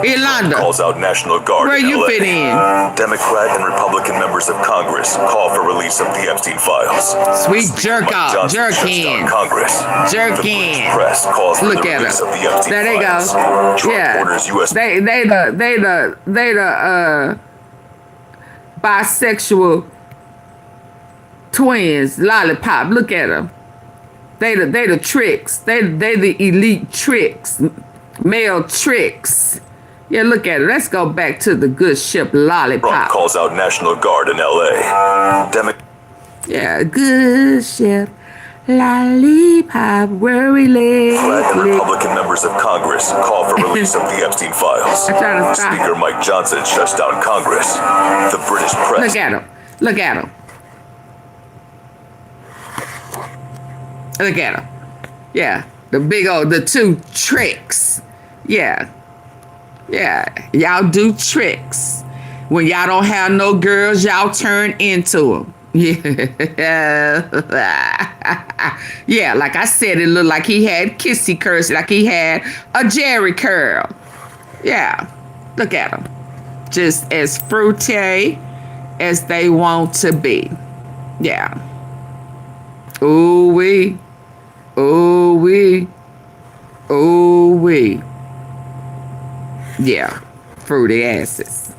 Elonda. Calls out National Guard Where in you LA. fit in? Democrat and Republican members of Congress call for release of the Epstein files. Sweet jerk Mike out, Johnson jerk shuts down in. Congress. Jerk The in. British press calls for Look the at release her. of the Epstein There they files. go. Trump Yeah. orders U.S. They the bisexual twins, lollipop. Look at them. They the tricks. They the elite tricks, male tricks. Yeah, look at it. Let's go back to the good ship Trump lollipop. calls out National Guard in L.A. Yeah, good ship lollipop. Where we Democrat and live. Republican members of Congress call for release of the Epstein files. I'm trying to stop. Speaker Mike Johnson shuts down Congress. The British press. Look at him. Look at him. Look at him. Yeah, the big old, the two tricks. Yeah. Yeah, y'all do tricks. When y'all don't have no girls, y'all turn into them. Yeah. Yeah, like I said, it looked like he had kissy curls, like he had a Jerry curl. Yeah, look at him. Just as fruity as they want to be. Yeah. Ooh wee. Ooh wee. Ooh wee. Yeah, fruity asses.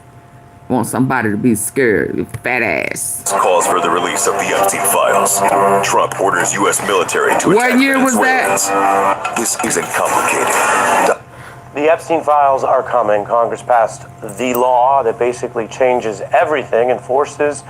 Want somebody to be scared, you fat ass. Calls for the release of the Epstein files. Trump orders U.S. military to attack What year was Venezuelans. that? This isn't complicated. The Epstein files are coming. Congress passed the law that basically changes everything and forces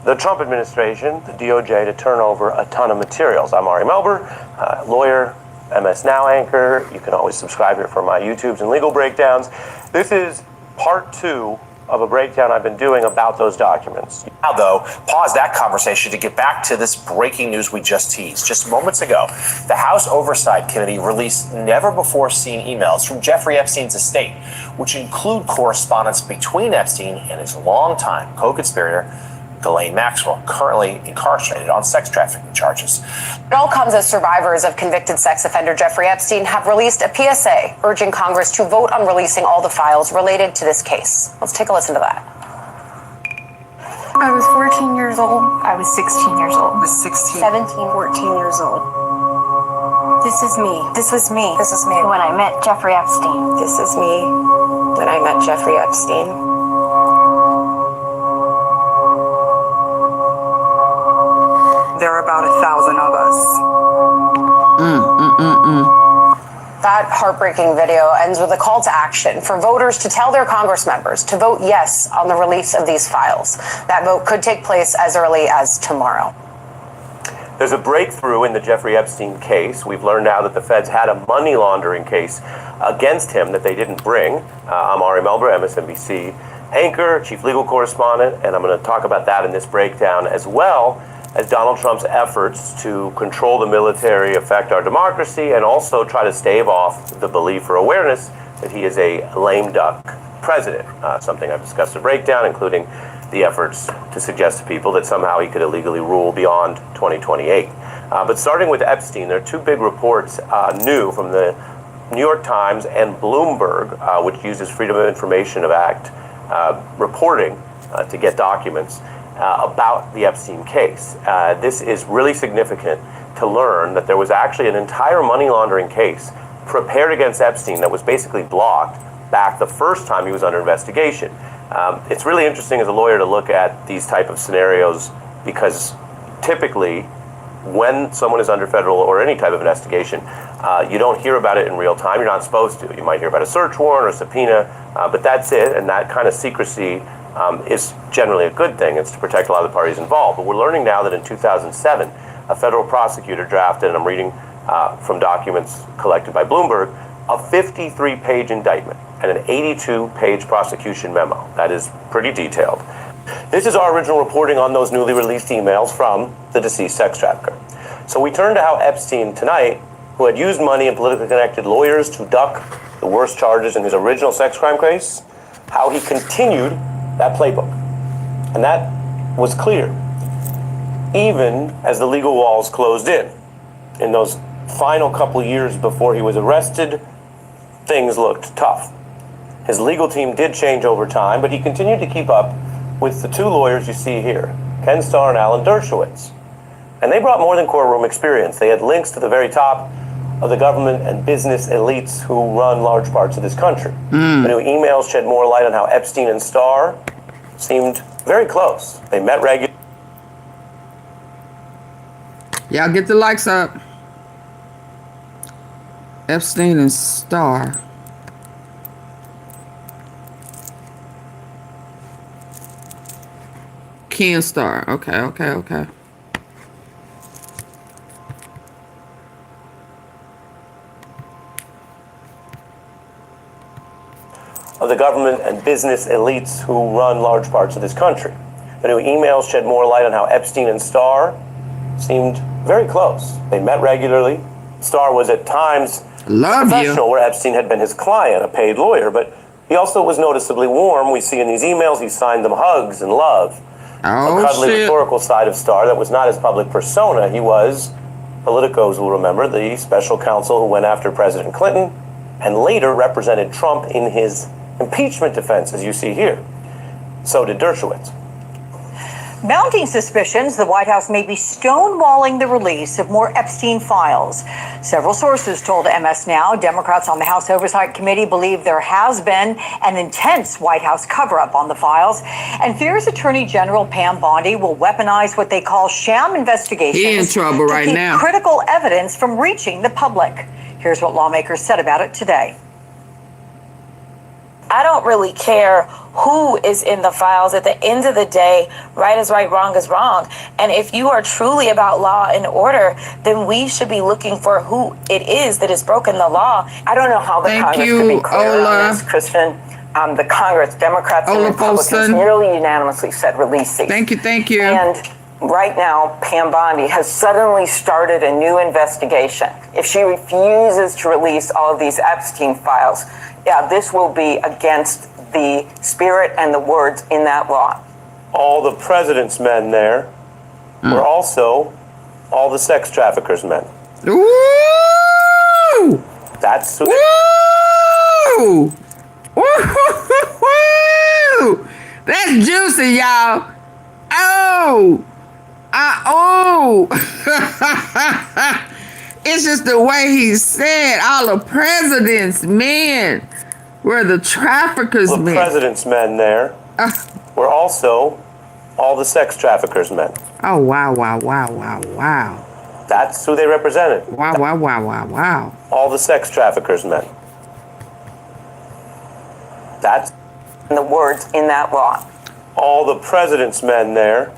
the Trump administration, the DOJ, to turn over a ton of materials. I'm Ari Melber, lawyer, MS Now anchor. You can always subscribe here for my YouTubes and legal breakdowns. This is part 2 of a breakdown I've been doing about those documents. Now, though, pause that conversation to get back to this breaking news we just teased. Just moments ago, the House Oversight Committee released never-before-seen emails from Jeffrey Epstein's estate, which include correspondence between Epstein and his longtime co-conspirator, Ghislaine Maxwell, currently incarcerated on sex trafficking charges. It all comes as survivors of convicted sex offender Jeffrey Epstein have released a PSA urging Congress to vote on releasing all the files related to this case. Let's take a listen to that. I was 14 years old. I was 16 years old. I was 16. 17, 14 years old. This is me. This was me. This is me. When I met Jeffrey Epstein. This is me when I met Jeffrey Epstein. There are about 1,000 of us. That heartbreaking video ends with a call to action for voters to tell their Congress members to vote yes on the release of these files. That vote could take place as early as tomorrow. There's a breakthrough in the Jeffrey Epstein case. We've learned now that the feds had a money laundering case against him that they didn't bring. I'm Ari Melber, MSNBC anchor, chief legal correspondent, and I'm going to talk about that in this breakdown, as well as Donald Trump's efforts to control the military, affect our democracy, and also try to stave off the belief or awareness that he is a lame duck president. Something I've discussed in breakdown, including the efforts to suggest to people that somehow he could illegally rule beyond 2028. But starting with Epstein, there are 2 big reports new from the New York Times and Bloomberg, which uses Freedom of Information Act reporting to get documents about the Epstein case. This is really significant to learn that there was actually an entire money laundering case prepared against Epstein that was basically blocked back the first time he was under investigation. It's really interesting as a lawyer to look at these type of scenarios, because typically when someone is under federal or any type of investigation, you don't hear about it in real time. You're not supposed to. You might hear about a search warrant or subpoena, but that's it. And that kind of secrecy is generally a good thing. It's to protect a lot of the parties involved. But we're learning now that in 2007, a federal prosecutor drafted, and I'm reading from documents collected by Bloomberg, a 53-page indictment and an 82-page prosecution memo. That is pretty detailed. This is our original reporting on those newly released emails from the deceased sex trafficker. So we turn to how Epstein tonight, who had used money and politically connected lawyers to duck the worst charges in his original sex crime case, how he continued that playbook. And that was clear, even as the legal walls closed in. In those final couple years before he was arrested, things looked tough. His legal team did change over time, but he continued to keep up with the 2 lawyers you see here, Ken Starr and Alan Dershowitz. And they brought more than courtroom experience. They had links to the very top of the government and business elites who run large parts of this country. The new emails shed more light on how Epstein and Starr seemed very close. They met regularly. Y'all get the likes up. Epstein and Starr. Ken Starr. Okay. Of the government and business elites who run large parts of this country. The new emails shed more light on how Epstein and Starr seemed very close. They met regularly. Starr was at times professional, where Epstein had been his client, a paid lawyer, but He also was noticeably warm. We see in these emails he signed them hugs and love. Oh, a cuddly shit. rhetorical side of Starr that was not his public persona. He was, politicos will remember, the special counsel who went after President Clinton and later represented Trump in his impeachment defense, as you see here. So did Dershowitz. Mounting suspicions the White House may be stonewalling the release of more Epstein files. Several sources told MS Now Democrats on the House Oversight Committee believe there has been an intense White House cover-up on the files, and fears Attorney General Pam Bondi will weaponize what they call sham investigations He in trouble to right keep now. critical evidence from reaching the public. Here's what lawmakers said about it today. I don't really care who is in the files. At the end of the day, right is right, wrong is wrong. And if you are truly about law and order, then we should be looking for who it is that has broken the law. I don't know how the Congress could be clear on this, Kristen. The Congress, Democrats and Republicans, nearly unanimously said release these. Thank you. And right now, Pam Bondi has suddenly started a new investigation. If she refuses to release all of these Epstein files, this will be against the spirit and the words in that law. All the president's men there were also all the sex traffickers' men. Ooh! That's who. Woo! Woo! That's juicy, y'all. Oh! It's just the way he said all the president's men were the traffickers' men. The president's men there were also all the sex traffickers' men. Oh, wow. That's who they represented. Wow. All the sex traffickers' men. That's the words in that law. All the president's men there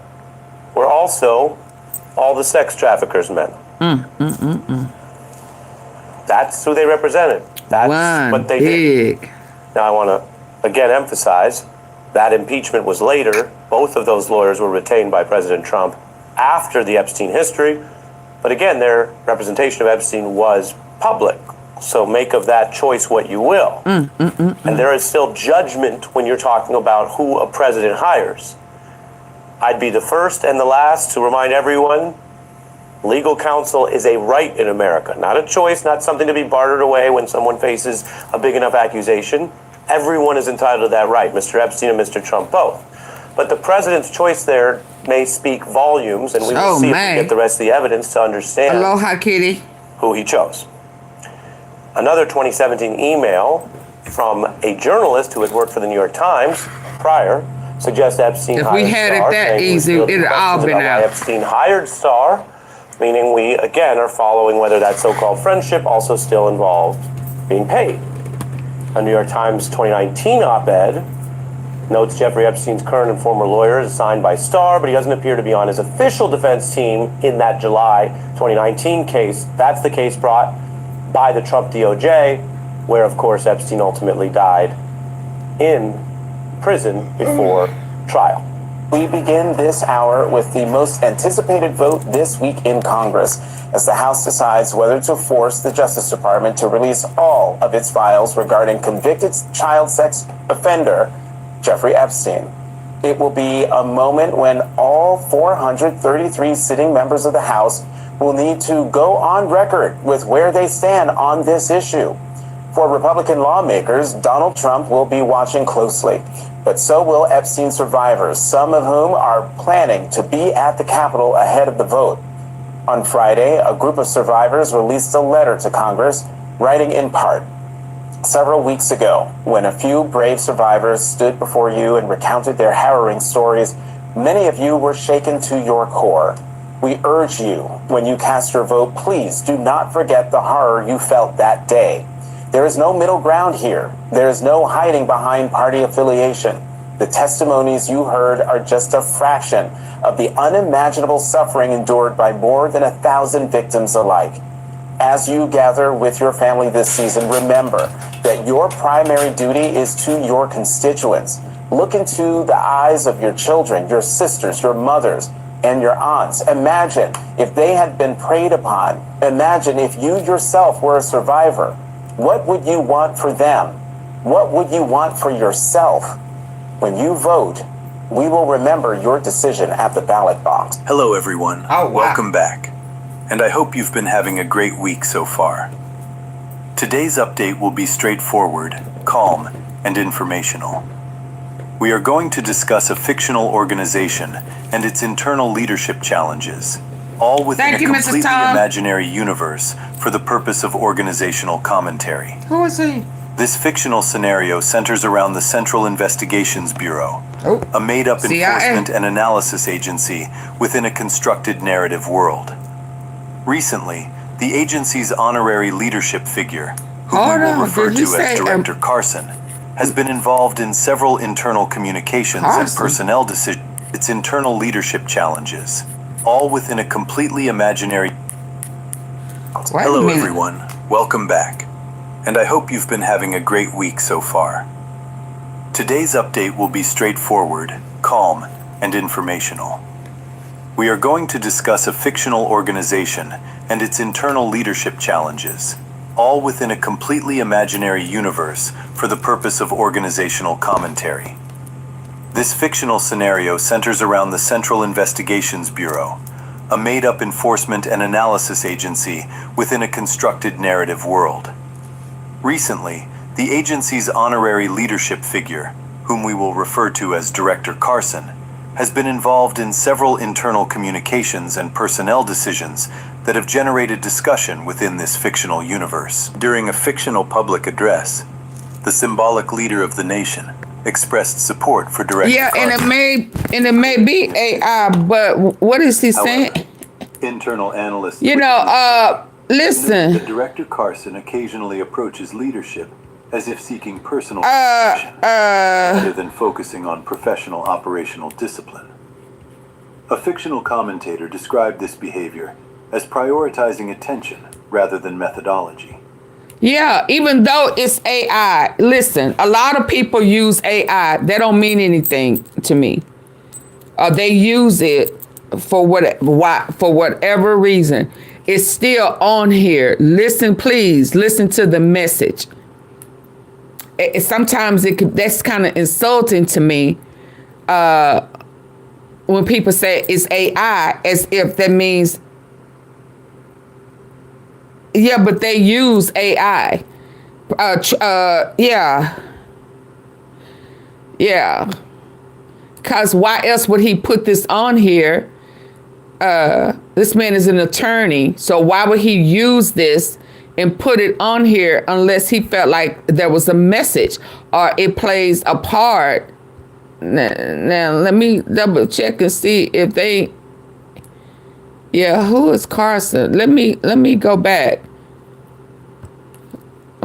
were also all the sex traffickers' men. That's who they represented. That's what they did. Now I want to again emphasize that impeachment was later. Both of those lawyers were retained by President Trump after the Epstein history. But again, their representation of Epstein was public. So make of that choice what you will. And there is still judgment when you're talking about who a president hires. I'd be the first and the last to remind everyone, legal counsel is a right in America, not a choice, not something to be bartered away when someone faces a big enough accusation. Everyone is entitled to that right, Mr. Epstein and Mr. Trump both. But the president's choice there may speak volumes, and we will see if we get the rest of the evidence to understand Aloha, kitty. Who he chose. Another 2017 email from a journalist who had worked for the New York Times prior suggests Epstein hired Starr. If we had it that easy, it'd all been out. Epstein hired Starr, meaning we, again, are following whether that so-called friendship also still involved being paid. A New York Times 2019 op-ed notes Jeffrey Epstein's current and former lawyer is assigned by Starr, but he doesn't appear to be on his official defense team in that July 2019 case. That's the case brought by the Trump DOJ, where, of course, Epstein ultimately died in prison before trial. We begin this hour with the most anticipated vote this week in Congress as the House decides whether to force the Justice Department to release all of its files regarding convicted child sex offender Jeffrey Epstein. It will be a moment when all 433 sitting members of the House will need to go on record with where they stand on this issue. For Republican lawmakers, Donald Trump will be watching closely, but so will Epstein survivors, some of whom are planning to be at the Capitol ahead of the vote. On Friday, a group of survivors released a letter to Congress, writing in part, "Several weeks ago, when a few brave survivors stood before you and recounted their harrowing stories, many of you were shaken to your core. We urge you, when you cast your vote, please do not forget the horror you felt that day. There is no middle ground here. There is no hiding behind party affiliation. The testimonies you heard are just a fraction of the unimaginable suffering endured by more than 1,000 victims alike. As you gather with your family this season, remember that your primary duty is to your constituents. Look into the eyes of your children, your sisters, your mothers, and your aunts. Imagine if they had been preyed upon. Imagine if you yourself were a survivor. What would you want for them? What would you want for yourself? When you vote, we will remember your decision at the ballot box. Hello, everyone. Oh, wow. Welcome back. And I hope you've been having a great week so far. Today's update will be straightforward, calm, and informational. We are going to discuss a fictional organization and its internal leadership challenges, all within a completely imaginary universe for the purpose of organizational commentary. Who is he? This fictional scenario centers around the Central Investigations Bureau, a made-up enforcement and analysis agency within a constructed narrative world. Recently, the agency's honorary leadership figure, whom we will refer to as Director Carson, has been involved in several internal communications and personnel decisions. Its internal leadership challenges, all within a completely imaginary... Hello, everyone. Welcome back. And I hope you've been having a great week so far. Today's update will be straightforward, calm, and informational. We are going to discuss a fictional organization and its internal leadership challenges, all within a completely imaginary universe for the purpose of organizational commentary. This fictional scenario centers around the Central Investigations Bureau, a made-up enforcement and analysis agency within a constructed narrative world. Recently, the agency's honorary leadership figure, whom we will refer to as Director Carson, has been involved in several internal communications and personnel decisions that have generated discussion within this fictional universe. During a fictional public address, the symbolic leader of the nation expressed support for Director Carson. and it may be AI, but what is he saying? Internal analysts... Listen. The Director Carson occasionally approaches leadership as if seeking personal protection, rather than focusing on professional operational discipline. A fictional commentator described this behavior as prioritizing attention rather than methodology. Yeah, even though it's AI. Listen, a lot of people use AI. They don't mean anything to me. They use it for whatever reason. It's still on here. Listen, please. Listen to the message. Sometimes that's kind of insulting to me when people say it's AI, as if that means, yeah, but they use AI. Yeah. Because why else would he put this on here? This man is an attorney, so why would he use this and put it on here unless he felt like there was a message or it plays a part? Now let me double check and see if they... Yeah, who is Carson? Let me go back.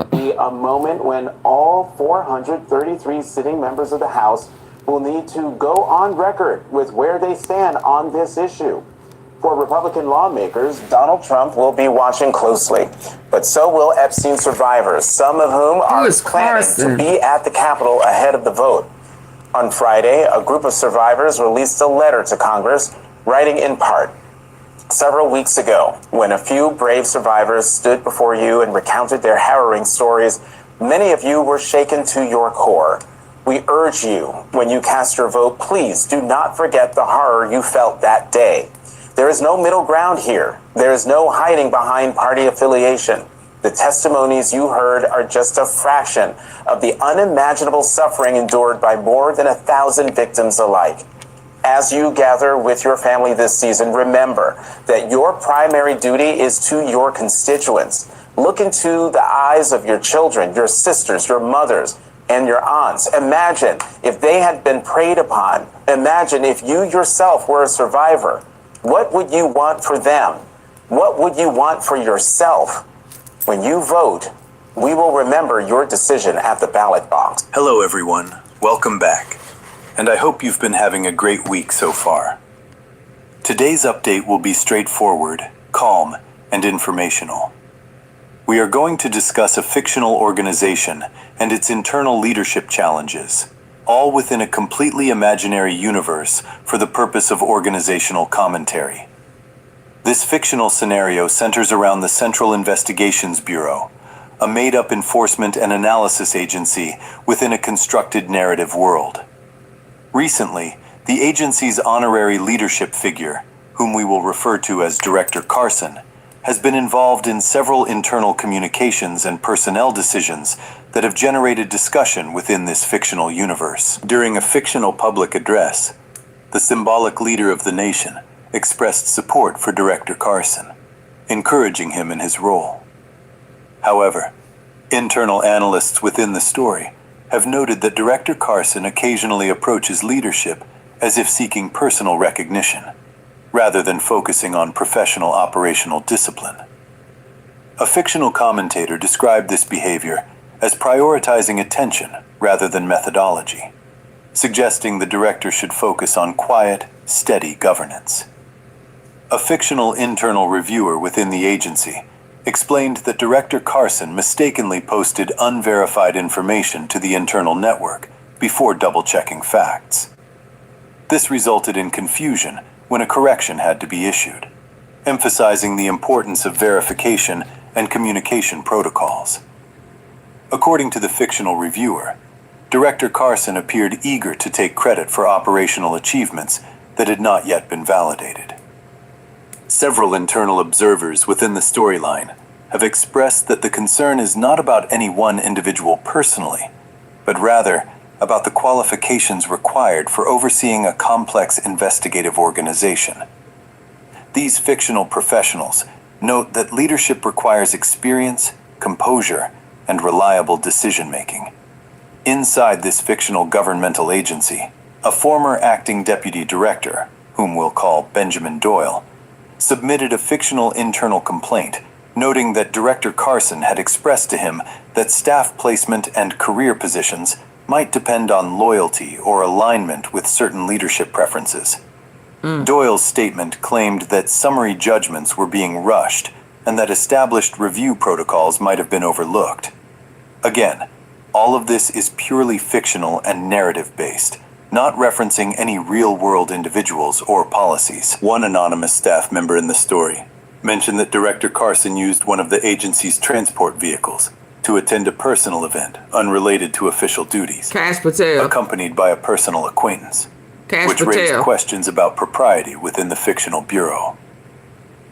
Be a moment when all 433 sitting members of the House will need to go on record with where they stand on this issue. For Republican lawmakers, Donald Trump will be watching closely, but so will Epstein survivors, some of whom are planning to be at the Capitol ahead of the vote. On Friday, a group of survivors released a letter to Congress, writing in part, "Several weeks ago, when a few brave survivors stood before you and recounted their harrowing stories, many of you were shaken to your core. We urge you, when you cast your vote, please do not forget the horror you felt that day. There is no middle ground here. There is no hiding behind party affiliation. The testimonies you heard are just a fraction of the unimaginable suffering endured by more than 1,000 victims alike. As you gather with your family this season, remember that your primary duty is to your constituents. Look into the eyes of your children, your sisters, your mothers, and your aunts. Imagine if they had been preyed upon. Imagine if you yourself were a survivor. What would you want for them? What would you want for yourself? When you vote, we will remember your decision at the ballot box." Hello, everyone. Welcome back. And I hope you've been having a great week so far. Today's update will be straightforward, calm, and informational. We are going to discuss a fictional organization and its internal leadership challenges, all within a completely imaginary universe for the purpose of organizational commentary. This fictional scenario centers around the Central Investigations Bureau, a made-up enforcement and analysis agency within a constructed narrative world. Recently, the agency's honorary leadership figure, whom we will refer to as Director Carson, has been involved in several internal communications and personnel decisions that have generated discussion within this fictional universe. During a fictional public address, the symbolic leader of the nation expressed support for Director Carson, encouraging him in his role. However, internal analysts within the story have noted that Director Carson occasionally approaches leadership as if seeking personal recognition, rather than focusing on professional operational discipline. A fictional commentator described this behavior as prioritizing attention rather than methodology, suggesting the director should focus on quiet, steady governance. A fictional internal reviewer within the agency explained that Director Carson mistakenly posted unverified information to the internal network before double-checking facts. This resulted in confusion when a correction had to be issued, emphasizing the importance of verification and communication protocols. According to the fictional reviewer, Director Carson appeared eager to take credit for operational achievements that had not yet been validated. Several internal observers within the storyline have expressed that the concern is not about any one individual personally, but rather about the qualifications required for overseeing a complex investigative organization. These fictional professionals note that leadership requires experience, composure, and reliable decision-making. Inside this fictional governmental agency, a former acting deputy director, whom we'll call Benjamin Doyle, submitted a fictional internal complaint, noting that Director Carson had expressed to him that staff placement and career positions might depend on loyalty or alignment with certain leadership preferences. Doyle's statement claimed that summary judgments were being rushed and that established review protocols might have been overlooked. Again, all of this is purely fictional and narrative-based, not referencing any real-world individuals or policies. One anonymous staff member in the story mentioned that Director Carson used one of the agency's transport vehicles to attend a personal event unrelated to official duties, Kash Patel, accompanied by a personal acquaintance, which Patel raised questions about propriety within the fictional bureau.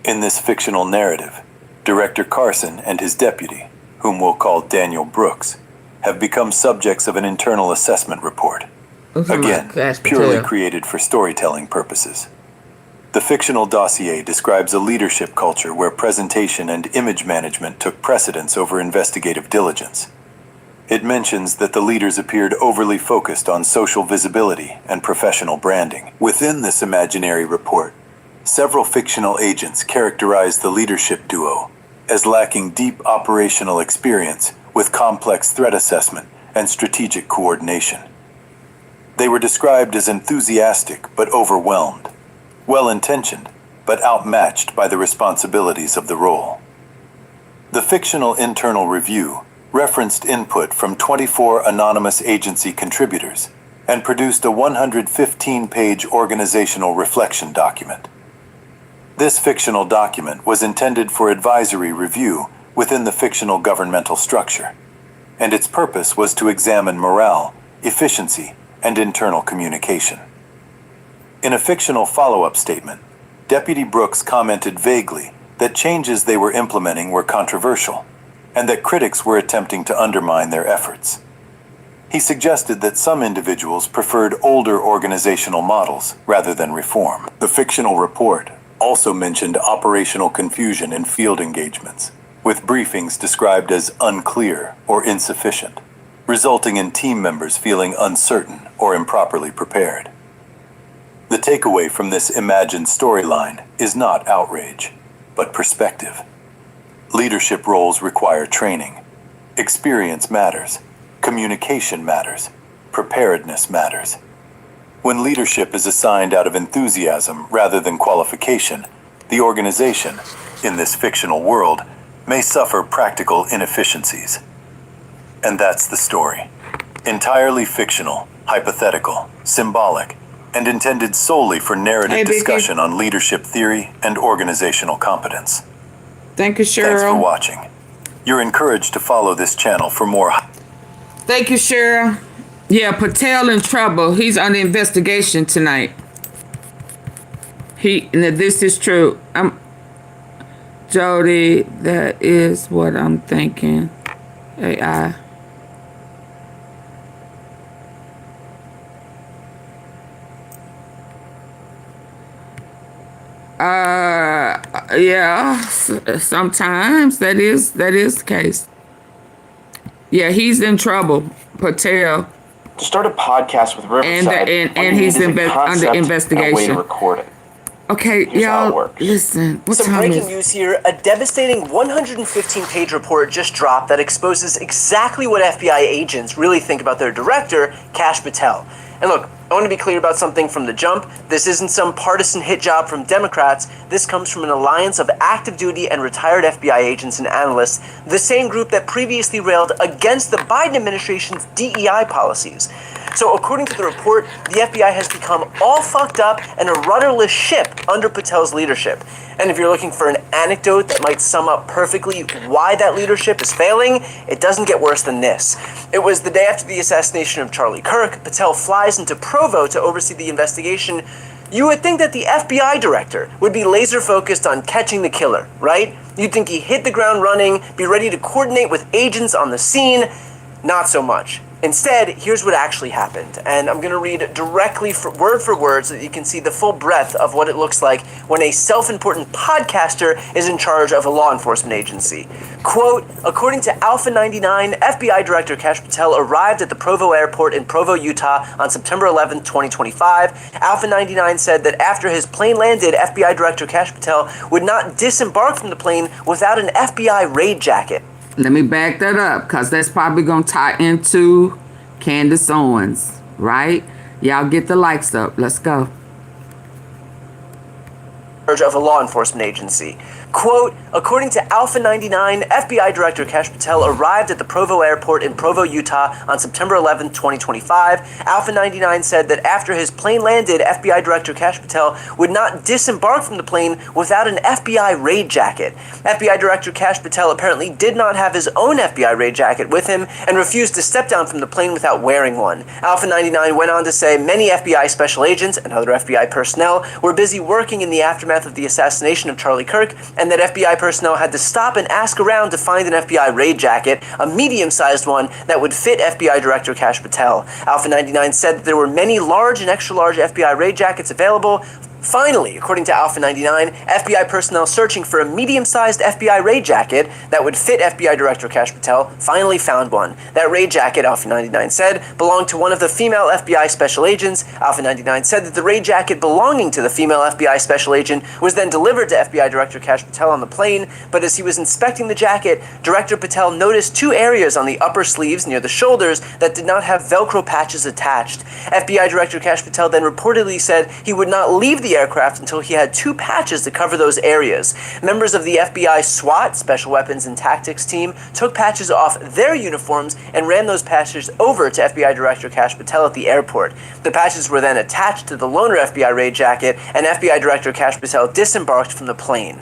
In this fictional narrative, Director Carson and his deputy, whom we'll call Daniel Brooks, have become subjects of an internal assessment report, again, purely created for storytelling purposes. The fictional dossier describes a leadership culture where presentation and image management took precedence over investigative diligence. It mentions that the leaders appeared overly focused on social visibility and professional branding. Within this imaginary report, several fictional agents characterized the leadership duo as lacking deep operational experience with complex threat assessment and strategic coordination. They were described as enthusiastic but overwhelmed, well-intentioned but outmatched by the responsibilities of the role. The fictional internal review referenced input from 24 anonymous agency contributors and produced a 115-page organizational reflection document. This fictional document was intended for advisory review within the fictional governmental structure, and its purpose was to examine morale, efficiency, and internal communication. In a fictional follow-up statement, Deputy Brooks commented vaguely that changes they were implementing were controversial, and that critics were attempting to undermine their efforts. He suggested that some individuals preferred older organizational models rather than reform. The fictional report also mentioned operational confusion in field engagements, with briefings described as unclear or insufficient, resulting in team members feeling uncertain or improperly prepared. The takeaway from this imagined storyline is not outrage, but perspective. Leadership roles require training. Experience matters. Communication matters. Preparedness matters. When leadership is assigned out of enthusiasm rather than qualification, the organization, in this fictional world, may suffer practical inefficiencies. And that's the story. Entirely fictional, hypothetical, symbolic, and intended solely for narrative discussion on leadership theory and organizational competence. Thank you, Cheryl. Thanks for watching. You're encouraged to follow this channel for more. Thank you, Cheryl. Yeah, Patel in trouble. He's under investigation tonight. This is true. Jody, that is what I'm thinking. AI. Yeah, sometimes that is the case. Yeah, he's in trouble, Patel. To start a podcast with Riverside, and he's under investigation. And a way to record it. Okay, y'all, listen. Some breaking news here. A devastating 115-page report just dropped that exposes exactly what FBI agents really think about their director, Kash Patel. And look, I want to be clear about something from the jump. This isn't some partisan hit job from Democrats. This comes from an alliance of active duty and retired FBI agents and analysts, the same group that previously railed against the Biden administration's DEI policies. So according to the report, the FBI has become all fucked up and a rudderless ship under Patel's leadership. And if you're looking for an anecdote that might sum up perfectly why that leadership is failing, it doesn't get worse than this. It was the day after the assassination of Charlie Kirk. Patel flies into Provo to oversee the investigation. You would think that the FBI director would be laser focused on catching the killer, right? You'd think he hit the ground running, be ready to coordinate with agents on the scene. Not so much. Instead, here's what actually happened, and I'm going to read directly word for word so that you can see the full breadth of what it looks like when a self-important podcaster is in charge of a law enforcement agency. Quote, according to Alpha 99, FBI Director Kash Patel arrived at the Provo Airport in Provo, Utah on September 11, 2025. Alpha 99 said that after his plane landed, FBI Director Kash Patel would not disembark from the plane without an FBI raid jacket. Let me back that up, because that's probably going to tie into Candace Owens, right? Y'all get the likes up. Let's go. Of a law enforcement agency. Quote, according to Alpha 99, FBI Director Kash Patel arrived at the Provo Airport in Provo, Utah on September 11, 2025. Alpha 99 said that after his plane landed, FBI Director Kash Patel would not disembark from the plane without an FBI raid jacket. FBI Director Kash Patel apparently did not have his own FBI raid jacket with him and refused to step down from the plane without wearing one. Alpha 99 went on to say many FBI special agents and other FBI personnel were busy working in the aftermath of the assassination of Charlie Kirk, and that FBI personnel had to stop and ask around to find an FBI raid jacket, a medium-sized one that would fit FBI Director Kash Patel. Alpha 99 said that there were many large and extra-large FBI raid jackets available. Finally, according to Alpha 99, FBI personnel searching for a medium-sized FBI raid jacket that would fit FBI Director Kash Patel finally found one. That raid jacket, Alpha 99 said, belonged to one of the female FBI special agents. Alpha 99 said that the raid jacket belonging to the female FBI special agent was then delivered to FBI Director Kash Patel on the plane, but as he was inspecting the jacket, Director Patel noticed two areas on the upper sleeves near the shoulders that did not have Velcro patches attached. FBI Director Kash Patel then reportedly said he would not leave the aircraft until he had two patches to cover those areas. Members of the FBI SWAT, Special Weapons and Tactics team, took patches off their uniforms and ran those patches over to FBI Director Kash Patel at the airport. The patches were then attached to the loaner FBI raid jacket, and FBI Director Kash Patel disembarked from the plane.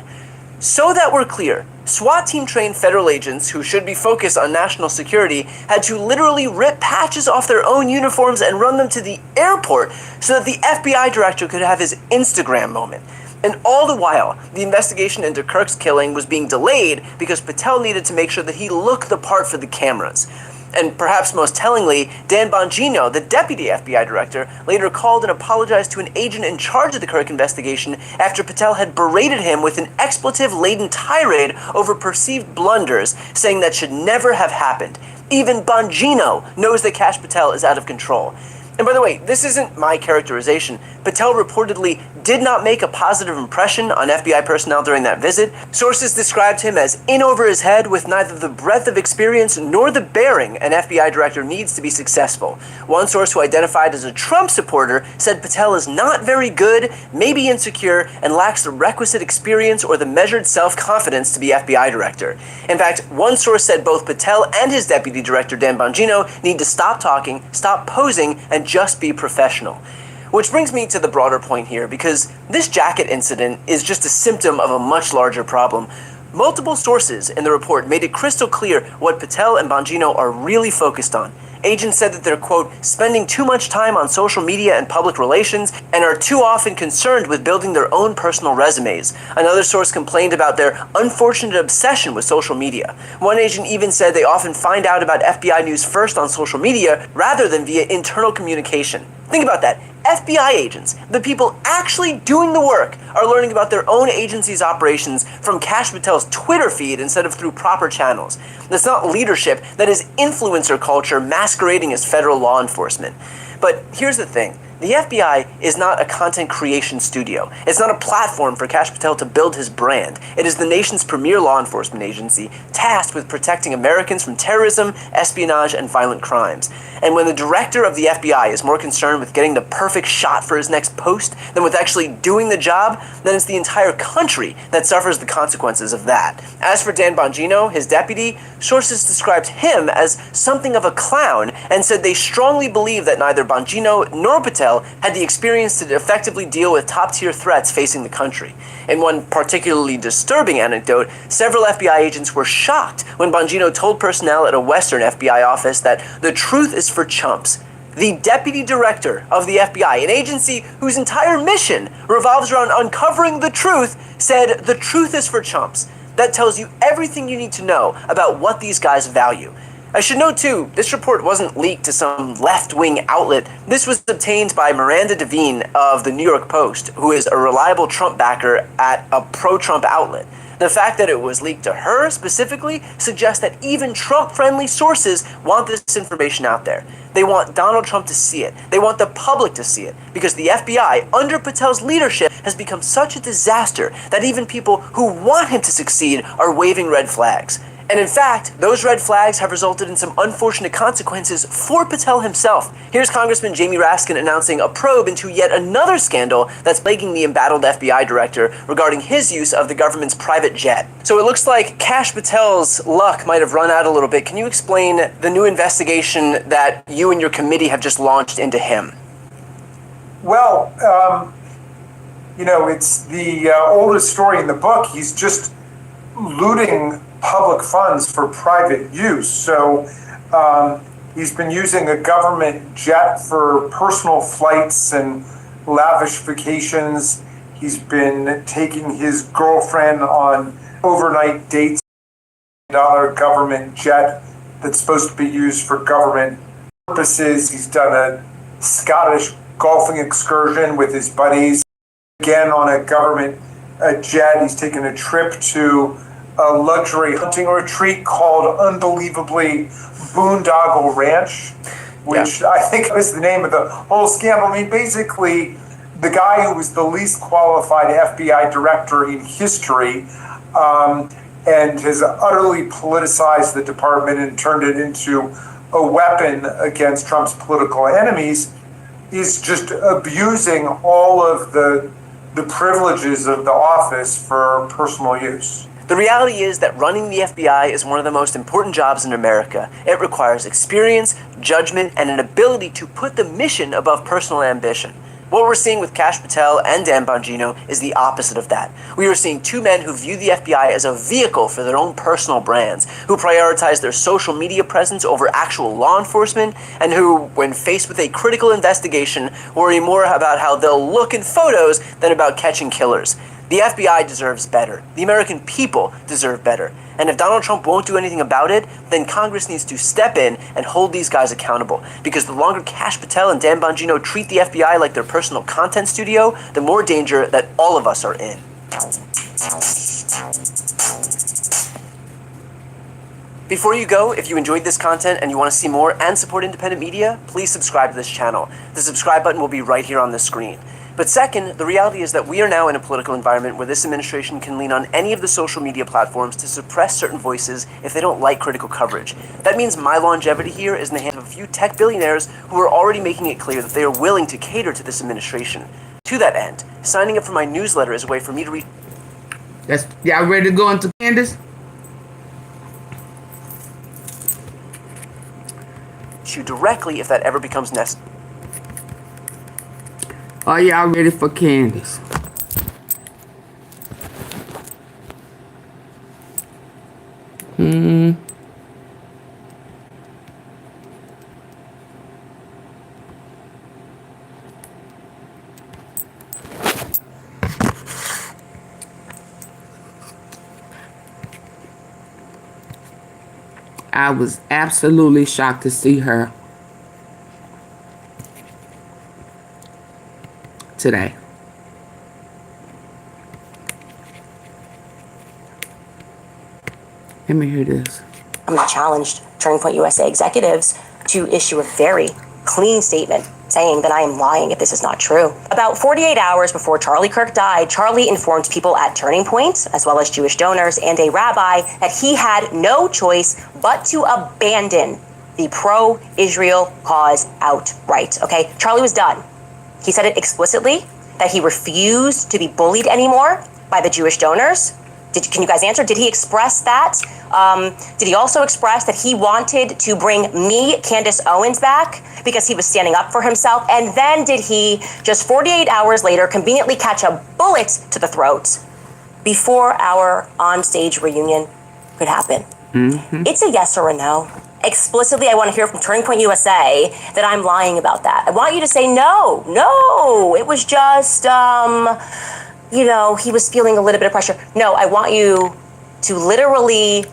So that we're clear, SWAT team-trained federal agents who should be focused on national security had to literally rip patches off their own uniforms and run them to the airport so that the FBI director could have his Instagram moment. And all the while, the investigation into Kirk's killing was being delayed because Patel needed to make sure that he looked the part for the cameras. And perhaps most tellingly, Dan Bongino, the deputy FBI director, later called and apologized to an agent in charge of the Kirk investigation after Patel had berated him with an expletive-laden tirade over perceived blunders, saying that should never have happened. Even Bongino knows that Kash Patel is out of control. And by the way, this isn't my characterization. Patel reportedly did not make a positive impression on FBI personnel during that visit. Sources described him as in over his head with neither the breadth of experience nor the bearing an FBI director needs to be successful. One source who identified as a Trump supporter said Patel is not very good, maybe insecure, and lacks the requisite experience or the measured self-confidence to be FBI director. In fact, one source said both Patel and his deputy director Dan Bongino need to stop talking, stop posing, and just be professional. Which brings me to the broader point here, because this jacket incident is just a symptom of a much larger problem. Multiple sources in the report made it crystal clear what Patel and Bongino are really focused on. Agents said that they're, quote, spending too much time on social media and public relations and are too often concerned with building their own personal resumes. Another source complained about their unfortunate obsession with social media. One agent even said they often find out about FBI news first on social media rather than via internal communication. Think about that. FBI agents, the people actually doing the work, are learning about their own agency's operations from Kash Patel's Twitter feed instead of through proper channels. That's not leadership, that is influencer culture masquerading as federal law enforcement. But here's the thing. The FBI is not a content creation studio. It's not a platform for Kash Patel to build his brand. It is the nation's premier law enforcement agency, tasked with protecting Americans from terrorism, espionage, and violent crimes. And when the director of the FBI is more concerned with getting the perfect shot for his next post than with actually doing the job, then it's the entire country that suffers the consequences of that. As for Dan Bongino, his deputy, sources described him as something of a clown and said they strongly believe that neither Bongino nor Patel had the experience to effectively deal with top-tier threats facing the country. In one particularly disturbing anecdote, several FBI agents were shocked when Bongino told personnel at a Western FBI office that the truth is for chumps. The deputy director of the FBI, an agency whose entire mission revolves around uncovering the truth, said the truth is for chumps. That tells you everything you need to know about what these guys value. I should note too, this report wasn't leaked to some left-wing outlet. This was obtained by Miranda Devine of the New York Post, who is a reliable Trump backer at a pro-Trump outlet. The fact that it was leaked to her specifically suggests that even Trump-friendly sources want this information out there. They want Donald Trump to see it. They want the public to see it, because the FBI, under Patel's leadership, has become such a disaster that even people who want him to succeed are waving red flags. And in fact, those red flags have resulted in some unfortunate consequences for Patel himself. Here's Congressman Jamie Raskin announcing a probe into yet another scandal that's plaguing the embattled FBI director regarding his use of the government's private jet. So it looks like Kash Patel's luck might have run out a little bit. Can you explain the new investigation that you and your committee have just launched into him? Well, it's the oldest story in the book. He's just looting public funds for private use. So he's been using a government jet for personal flights and lavish vacations. He's been taking his girlfriend on overnight dates in a government jet that's supposed to be used for government purposes. He's done a Scottish golfing excursion with his buddies, again on a government jet. He's taken a trip to a luxury hunting retreat called Unbelievably Boondoggle Ranch, which I think was the name of the whole scandal. I mean, basically, the guy who was the least qualified FBI director in history and has utterly politicized the department and turned it into a weapon against Trump's political enemies is just abusing all of the privileges of the office for personal use. The reality is that running the FBI is one of the most important jobs in America. It requires experience, judgment, and an ability to put the mission above personal ambition. What we're seeing with Kash Patel and Dan Bongino is the opposite of that. We are seeing two men who view the FBI as a vehicle for their own personal brands, who prioritize their social media presence over actual law enforcement, and who, when faced with a critical investigation, worry more about how they'll look in photos than about catching killers. The FBI deserves better. The American people deserve better. And if Donald Trump won't do anything about it, then Congress needs to step in and hold these guys accountable. Because the longer Kash Patel and Dan Bongino treat the FBI like their personal content studio, the more danger that all of us are in. Before you go, if you enjoyed this content and you want to see more and support independent media, please subscribe to this channel. The subscribe button will be right here on the screen. But second, the reality is that we are now in a political environment where this administration can lean on any of the social media platforms to suppress certain voices if they don't like critical coverage. That means my longevity here is in the hands of a few tech billionaires who are already making it clear that they are willing to cater to this administration. To that end, signing up for my newsletter is a way for me to reach... Y'all ready to go into Candace? You directly if that ever becomes necessary. Are y'all ready for Candace? I was absolutely shocked to see her today. Let me hear this. I'm not challenged Turning Point USA executives to issue a very clean statement saying that I am lying if this is not true. About 48 hours before Charlie Kirk died, Charlie informed people at Turning Point, as well as Jewish donors and a rabbi, that he had no choice but to abandon the pro-Israel cause outright, okay? Charlie was done. He said it explicitly, that he refused to be bullied anymore by the Jewish donors. Can you guys answer? Did he express that? Did he also express that he wanted to bring me, Candace Owens, back because he was standing up for himself? And then did he, just 48 hours later, conveniently catch a bullet to the throat before our on-stage reunion could happen? It's a yes or a no. Explicitly, I want to hear from Turning Point USA that I'm lying about that. I want you to say no, it was just, you know, he was feeling a little bit of pressure. No, I want you to literally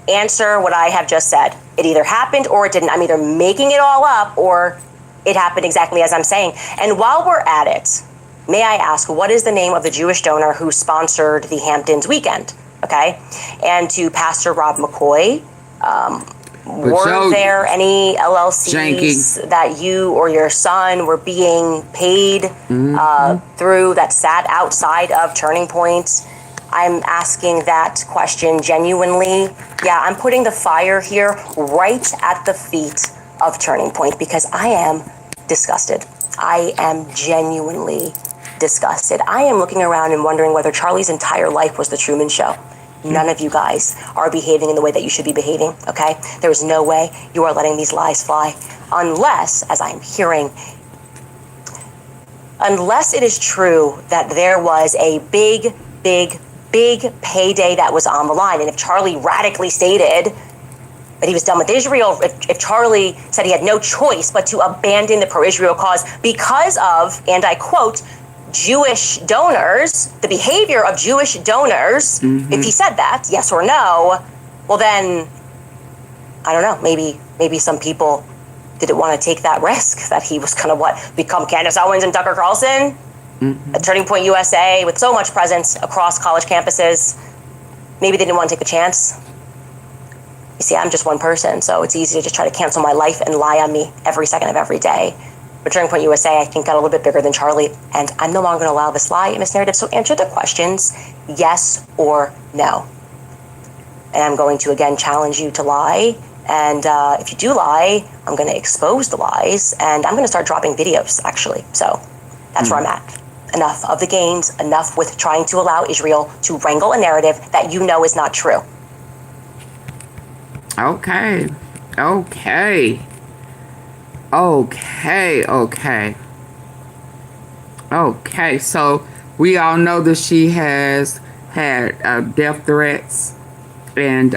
answer what I have just said. It either happened or it didn't. I'm either making it all up or it happened exactly as I'm saying. And while we're at it, may I ask, what is the name of the Jewish donor who sponsored the Hamptons weekend? Okay. And to Pastor Rob McCoy, were there any LLCs that you or your son were being paid through that sat outside of Turning Point? I'm asking that question genuinely. Yeah, I'm putting the fire here right at the feet of Turning Point because I am disgusted. I am genuinely disgusted. I am looking around and wondering whether Charlie's entire life was the Truman Show. None of you guys are behaving in the way that you should be behaving, okay? There is no way you are letting these lies fly unless, as I'm hearing, unless it is true that there was a big payday that was on the line. And if Charlie radically stated that he was done with Israel, if Charlie said he had no choice but to abandon the pro-Israel cause because of, and I quote, Jewish donors, the behavior of Jewish donors, if he said that, yes or no, well then, I don't know, maybe some people didn't want to take that risk that he was going to become Candace Owens and Tucker Carlson at Turning Point USA with so much presence across college campuses. Maybe they didn't want to take the chance. You see, I'm just one person, so it's easy to just try to cancel my life and lie on me every second of every day. But Turning Point USA, I think, got a little bit bigger than Charlie, and I'm no longer going to allow this lie in this narrative. So answer the questions, yes or no. And I'm going to, again, challenge you to lie. And if you do lie, I'm going to expose the lies, and I'm going to start dropping videos, actually. So that's where I'm at. Enough of the games, enough with trying to allow Israel to wrangle a narrative that you know is not true. Okay. So we all know that she has had death threats and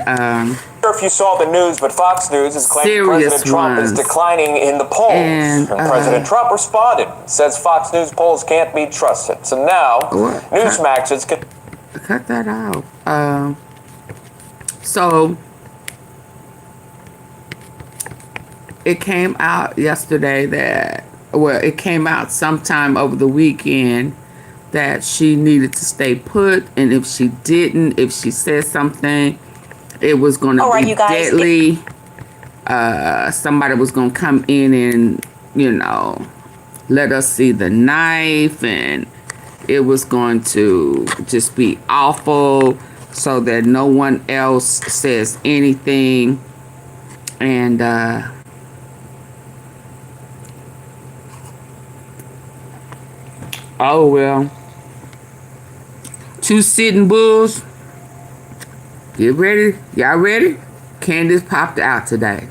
If you saw the news, but Fox News is claiming President Trump is declining in the polls. And President Trump responded, says Fox News polls can't be trusted. So now, Newsmax is... Cut that out. So it came out yesterday that, well, it came out sometime over the weekend that she needed to stay put, and if she didn't, if she said something, it was going to be deadly. Somebody was going to come in and, you know, let us see the knife, and it was going to just be awful so that no one else says anything. And oh well, two sitting bulls. Get ready. Y'all ready? Candace popped out today.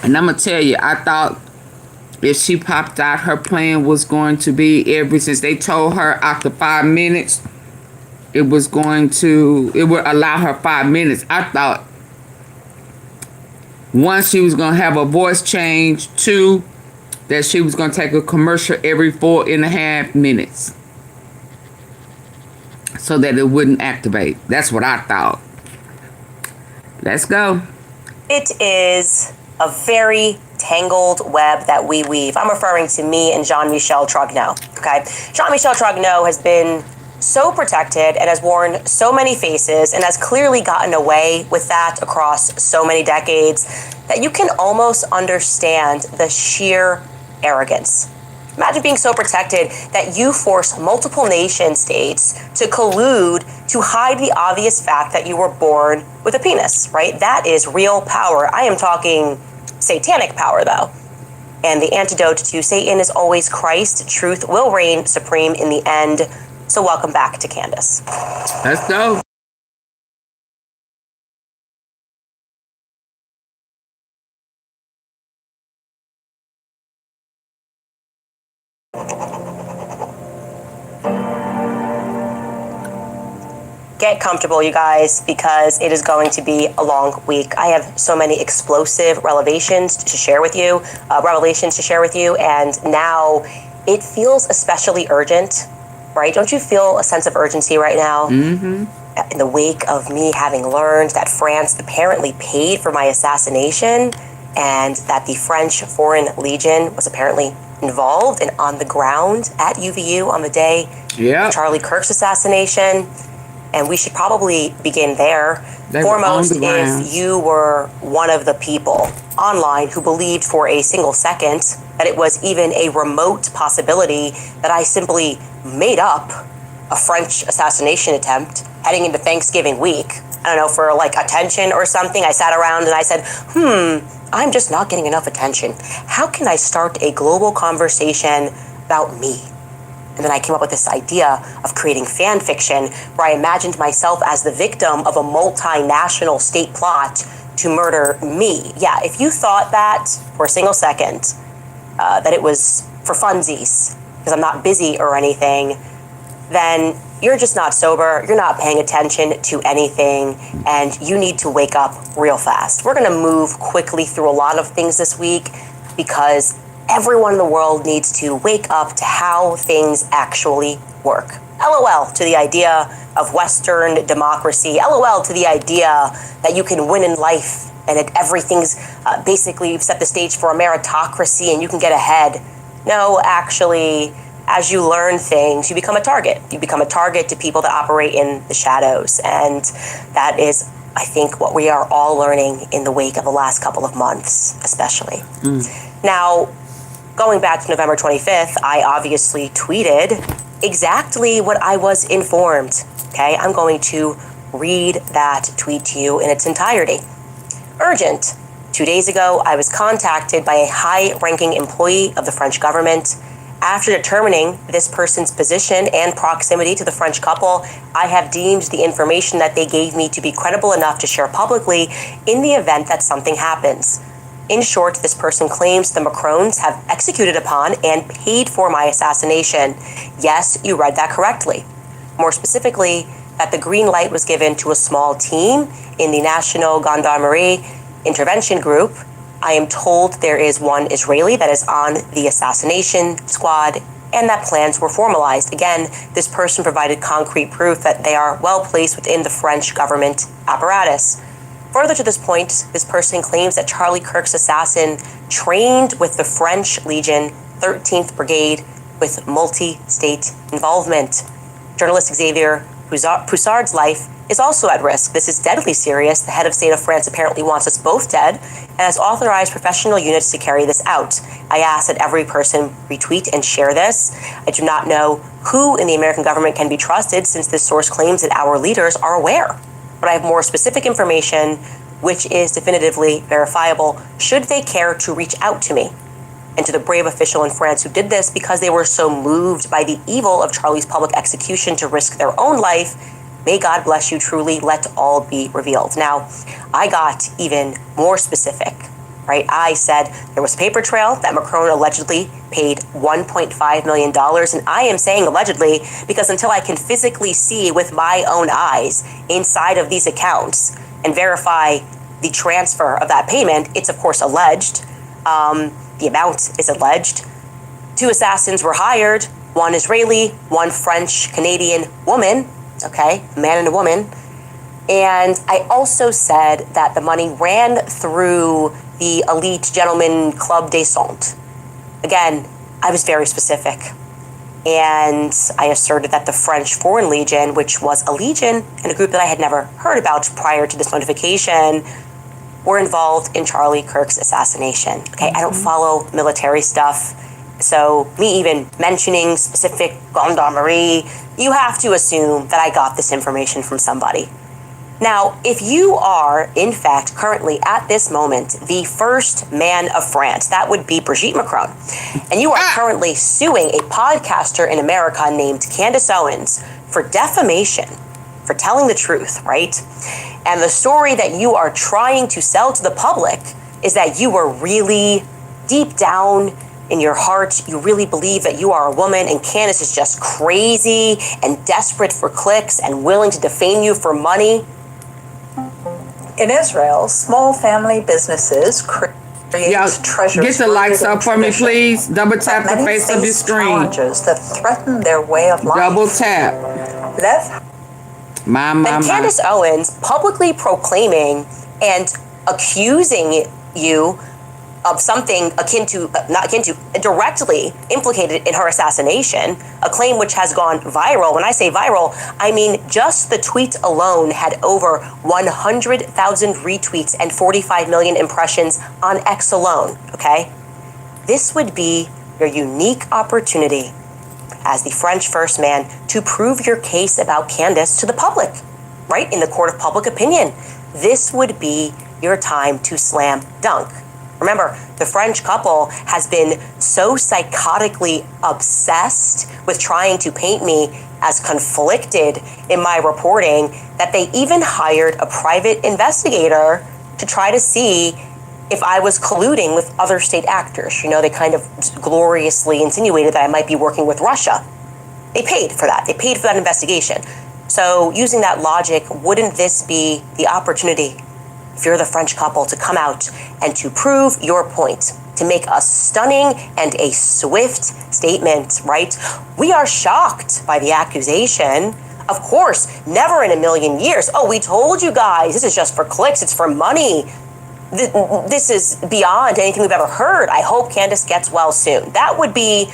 And I'm going to tell you, I thought if she popped out, her plan was going to be, ever since they told her after 5 minutes, it would allow her 5 minutes. I thought, one, she was going to have a voice change. Two, that she was going to take a commercial every 4.5 minutes so that it wouldn't activate. That's what I thought. Let's go. It is a very tangled web that we weave. I'm referring to me and Jean-Michel Trogneau, okay? Jean-Michel Trogneau has been so protected and has worn so many faces and has clearly gotten away with that across so many decades that you can almost understand the sheer arrogance. Imagine being so protected that you force multiple nation states to collude to hide the obvious fact that you were born with a penis, right? That is real power. I am talking satanic power, though. And the antidote to Satan is always Christ. Truth will reign supreme in the end. So welcome back to Candace. Let's go. Get comfortable, you guys, because it is going to be a long week. I have so many explosive revelations to share with you, and now it feels especially urgent, right? Don't you feel a sense of urgency right now? Mm-hmm. In the wake of me having learned that France apparently paid for my assassination and that the French Foreign Legion was apparently involved and on the ground at UVU on the day of Charlie Kirk's assassination. And we should probably begin there. Foremost, if you were one of the people online who believed for a single second that it was even a remote possibility that I simply made up a French assassination attempt heading into Thanksgiving week, I don't know, for like attention or something, I sat around and I said, I'm just not getting enough attention. How can I start a global conversation about me? And then I came up with this idea of creating fan fiction where I imagined myself as the victim of a multinational state plot to murder me. Yeah, if you thought that for a single second, that it was for funsies, because I'm not busy or anything, then you're just not sober, you're not paying attention to anything, and you need to wake up real fast. We're gonna move quickly through a lot of things this week because everyone in the world needs to wake up to how things actually work. LOL to the idea of Western democracy. LOL to the idea that you can win in life and that everything's basically you've set the stage for a meritocracy and you can get ahead. No, actually, as you learn things, you become a target. You become a target to people that operate in the shadows. And that is, I think, what we are all learning in the wake of the last couple of months, especially. Now, going back to November 25th, I obviously tweeted exactly what I was informed. Okay, I'm going to read that tweet to you in its entirety. Urgent. 2 days ago, I was contacted by a high-ranking employee of the French government. After determining this person's position and proximity to the French couple, I have deemed the information that they gave me to be credible enough to share publicly in the event that something happens. In short, this person claims the Macrons have executed upon and paid for my assassination. Yes, you read that correctly. More specifically, that the green light was given to a small team in the National Gendarmerie Intervention Group. I am told there is one Israeli that is on the assassination squad and that plans were formalized. Again, this person provided concrete proof that they are well placed within the French government apparatus. Further to this point, this person claims that Charlie Kirk's assassin trained with the French Legion 13th Brigade with multi-state involvement. Journalist Xavier Poussard's life is also at risk. This is deadly serious. The head of state of France apparently wants us both dead and has authorized professional units to carry this out. I ask that every person retweet and share this. I do not know who in the American government can be trusted since this source claims that our leaders are aware. But I have more specific information, which is definitively verifiable, should they care to reach out to me. And to the brave official in France who did this because they were so moved by the evil of Charlie's public execution to risk their own life, may God bless you truly, let all be revealed. Now, I got even more specific right? I said there was a paper trail that Macron allegedly paid $1.5 million. And I am saying allegedly because until I can physically see with my own eyes inside of these accounts and verify the transfer of that payment, it's of course alleged. The amount is alleged. 2 assassins were hired, one Israeli, one French-Canadian woman, okay, a man and a woman. And I also said that the money ran through the elite gentleman Club des Cent. Again, I was very specific. And I asserted that the French Foreign Legion, which was a legion and a group that I had never heard about prior to this notification, were involved in Charlie Kirk's assassination. Okay, I don't follow military stuff. So me even mentioning specific gendarmerie, you have to assume that I got this information from somebody. Now, if you are, in fact, currently at this moment, the first man of France, that would be Brigitte Macron, and you are currently suing a podcaster in America named Candace Owens for defamation, for telling the truth, right? And the story that you are trying to sell to the public is that you were really deep down in your heart, you really believe that you are a woman and Candace is just crazy and desperate for clicks and willing to defame you for money. In Israel, small family businesses create treasures. Get the likes up for me, please. Double tap the face of your screen. Challenges that threaten their way of life. Double tap. And Candace Owens publicly proclaiming and accusing you of something directly implicated in her assassination, a claim which has gone viral. When I say viral, I mean just the tweet alone had over 100,000 retweets and 45 million impressions on X alone, okay? This would be your unique opportunity as the French first man to prove your case about Candace to the public, right? In the court of public opinion. This would be your time to slam dunk. Remember, the French couple has been so psychotically obsessed with trying to paint me as conflicted in my reporting that they even hired a private investigator to try to see if I was colluding with other state actors. You know, they kind of gloriously insinuated that I might be working with Russia. They paid for that. They paid for that investigation. So using that logic, wouldn't this be the opportunity, if you're the French couple, to come out and to prove your point, to make a stunning and a swift statement, right? We are shocked by the accusation. Of course, never in a million years. Oh, we told you guys, this is just for clicks, it's for money. This is beyond anything we've ever heard. I hope Candace gets well soon. That would be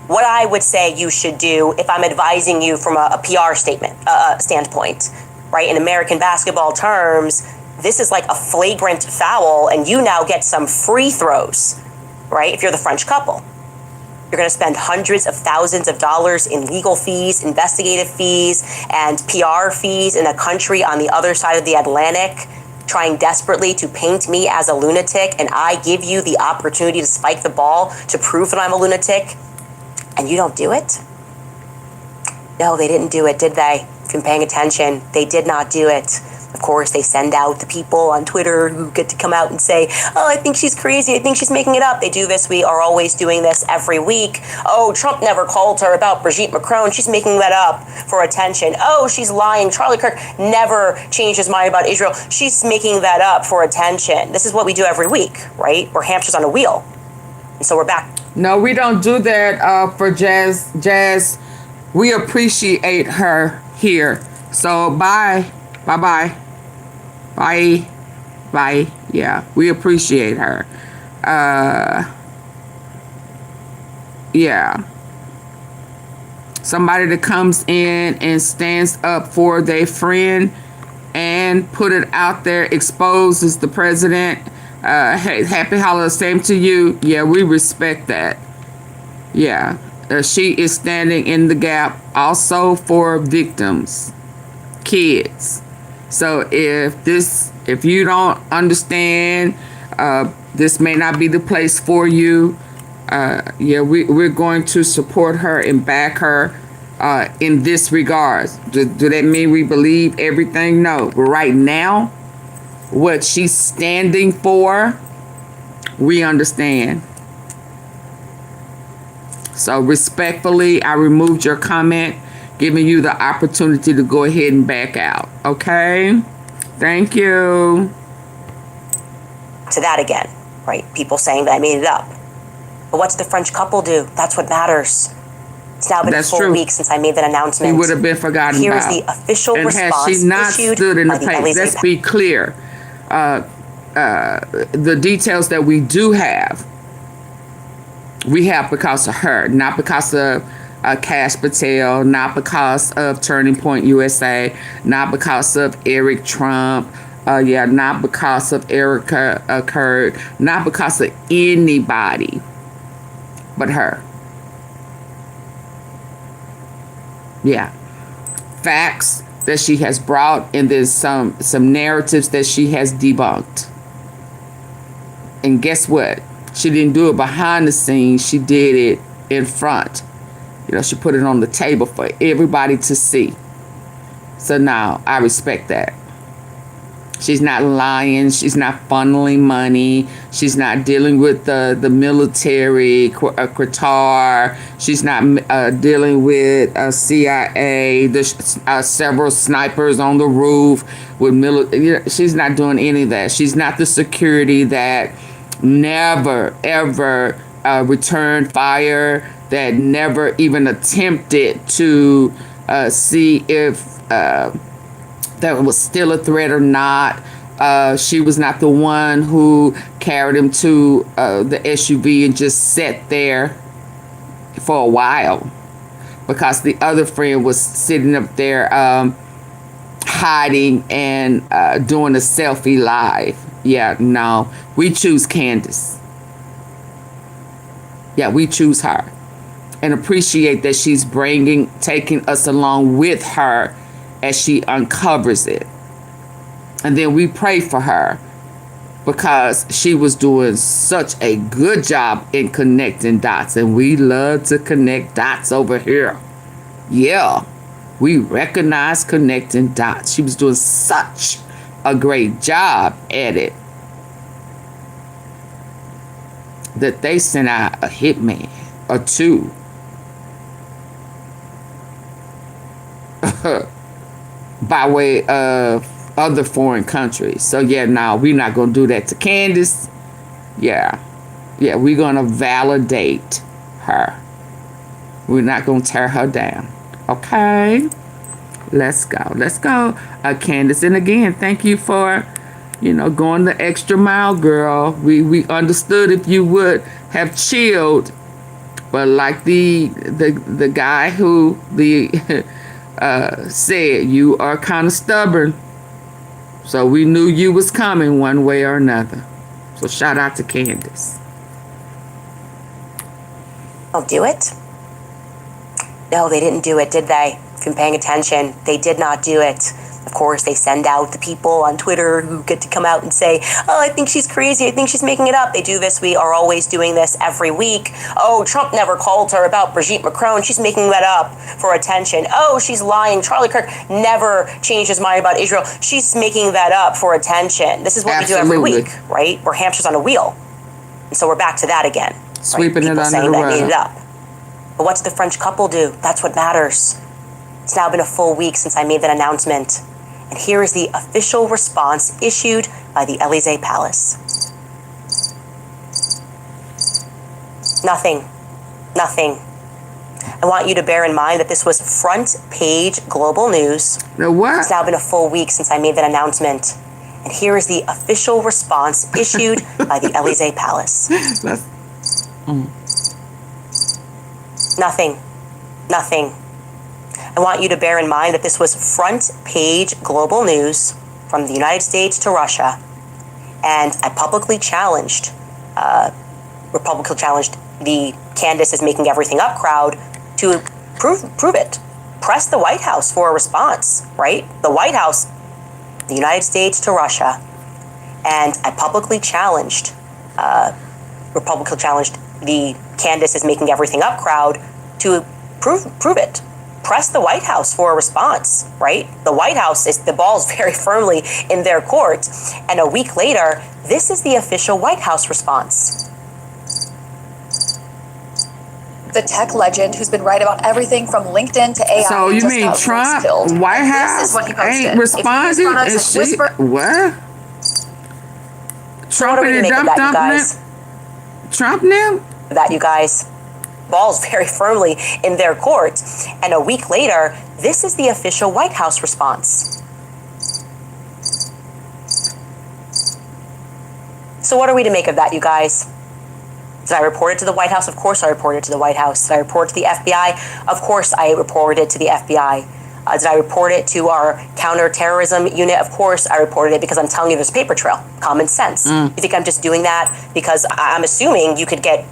what I would say you should do if I'm advising you from a PR standpoint, right? In American basketball terms, this is like a flagrant foul and you now get some free throws, right? If you're the French couple. You're going to spend hundreds of thousands of dollars in legal fees, investigative fees, and PR fees in a country on the other side of the Atlantic, trying desperately to paint me as a lunatic, and I give you the opportunity to spike the ball to prove that I'm a lunatic, and you don't do it? No, they didn't do it, did they? If you're paying attention, they did not do it. Of course, they send out the people on Twitter who get to come out and say, oh, I think she's crazy. I think she's making it up. They do this. We are always doing this every week. Oh, Trump never called her about Brigitte Macron. She's making that up for attention. Oh, she's lying. Charlie Kirk never changed his mind about Israel. She's making that up for attention. This is what we do every week, right? We're hamsters on a wheel. And so we're back. No, we don't do that for Jazz. Jazz, we appreciate her here. So bye. Bye-bye. Bye. Bye. Yeah, we appreciate her. Yeah. Somebody that comes in and stands up for their friend and put it out there, exposes the president. Hey, happy holidays, same to you. Yeah, we respect that. Yeah. She is standing in the gap also for victims, kids. So if you don't understand, this may not be the place for you. Yeah, we're going to support her and back her in this regard. Do that mean we believe everything? No. But right now, what she's standing for We understand. So respectfully, I removed your comment, giving you the opportunity to go ahead and back out. Okay? Thank you. To that again, right? People saying that I made it up. But what's the French couple do? That's what matters. It's now been a full week since I made that announcement. He would have been forgotten Here's about. the official and response has she not issued stood in by the the place? Let's be clear. The details that we do have, we have because of her, not because of Kash Patel, not because of Turning Point USA, not because of Eric Trump, not because of Erica Kirk, not because of anybody but her. Yeah. Facts that she has brought, and then some narratives that she has debunked. And guess what? She didn't do it behind the scenes. She did it in front. You know, she put it on the table for everybody to see. So now I respect that. She's not lying. She's not funneling money. She's not dealing with the military, Qatar. She's not dealing with CIA. There's several snipers on the roof with military. She's not doing any of that. She's not the security that never, ever returned fire, that never even attempted to see if that was still a threat or not. She was not the one who carried him to the SUV and just sat there for a while because the other friend was sitting up there hiding and doing a selfie live. Yeah, no, we choose Candace. Yeah, we choose her, and appreciate that she's taking us along with her as she uncovers it. And then we pray for her because she was doing such a good job in connecting dots, and we love to connect dots over here. Yeah, we recognize connecting dots. She was doing such a great job at it that they sent out a hitman or two. By way of other foreign countries. So yeah, no, we're not gonna do that to Candace. Yeah, we're gonna validate her. We're not gonna tear her down. Okay, let's go. Candace, and again, thank you for going the extra mile, girl. We understood if you would have chilled, but like the guy who said, you are kind of stubborn, so we knew you was coming one way or another. So shout out to Candace. I'll do it. No, they didn't do it, did they? If you're paying attention, they did not do it. Of course, they send out the people on Twitter who get to come out and say, oh, I think she's crazy. I think she's making it up. They do this. We are always doing this every week. Oh, Trump never called her about Brigitte Macron. She's making that up for attention. Oh, she's lying. Charlie Kirk never changed his mind about Israel. She's making that up for attention. This is what we do every week, right? We're hamsters on a wheel. And so we're back to that again. Sweeping it under the rug. People saying that I made it up. But what's the French couple do? That's what matters. It's now been a full week since I made that announcement. And here is the official response issued by the Elysee Palace. Nothing. I want you to bear in mind that this was front page global news. No what? It's now been a full week since I made that announcement. And here is the official response issued by the Elysee Palace. Nothing. I want you to bear in mind that this was front page global news from the United States to Russia. And I publicly challenged the Candace is making everything up crowd to prove it. Press the White House for a response, right? The White House, the United States to Russia. And I publicly challenged the Candace is making everything up crowd to prove it. press the White House for a response, right? The White House is the ball's very firmly in their court. And a week later, this is the official White House response. The tech legend who's been right about everything from LinkedIn to AI. So you mean Trump, White House ain't responding? And she, what? Trump and Trump now? That, you guys, ball's very firmly in their court. And a week later, this is the official White House response. So what are we to make of that, you guys? Did I report it to the White House? Of course I reported it to the White House. Did I report it to the FBI? Of course I reported it to the FBI. Did I report it to our counterterrorism unit? Of course I reported it, because I'm telling you there's a paper trail. Common sense. You think I'm just doing that because I'm assuming you could get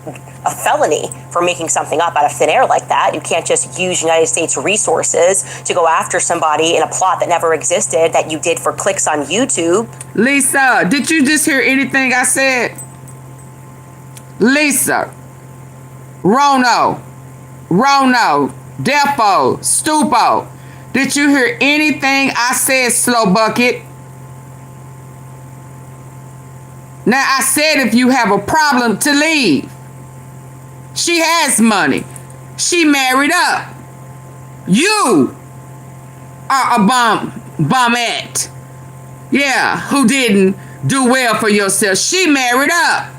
a felony for making something up out of thin air like that? You can't just use United States resources to go after somebody in a plot that never existed that you did for clicks on YouTube. Lisa, did you just hear anything I said? Lisa, Rono, Defo, Stupo. Did you hear anything I said, Slow Bucket? Now, I said if you have a problem to leave. She has money. She married up. You are a bumette. Yeah, who didn't do well for yourself. She married up.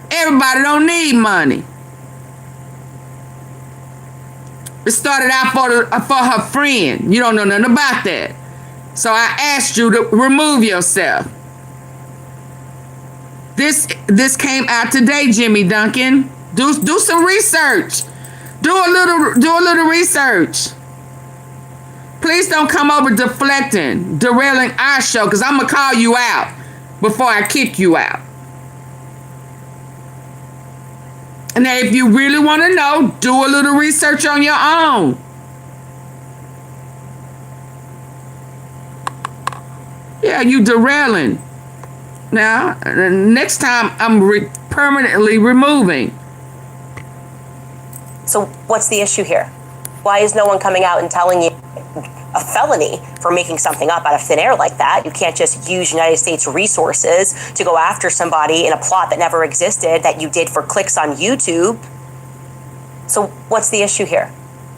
Everybody don't need money. It started out for her friend. You don't know nothing about that. So I asked you to remove yourself. This came out today, Jimmy Duncan. Do some research. Do a little research. Please don't come over deflecting, derailing our show, because I'm gonna call you out before I kick you out. And now, if you really want to know, do a little research on your own. Yeah, you derailing. Now, next time, I'm permanently removing. So what's the issue here? Why is no one coming out and telling you a felony for making something up out of thin air like that? You can't just use United States resources to go after somebody in a plot that never existed that you did for clicks on YouTube. So what's the issue here?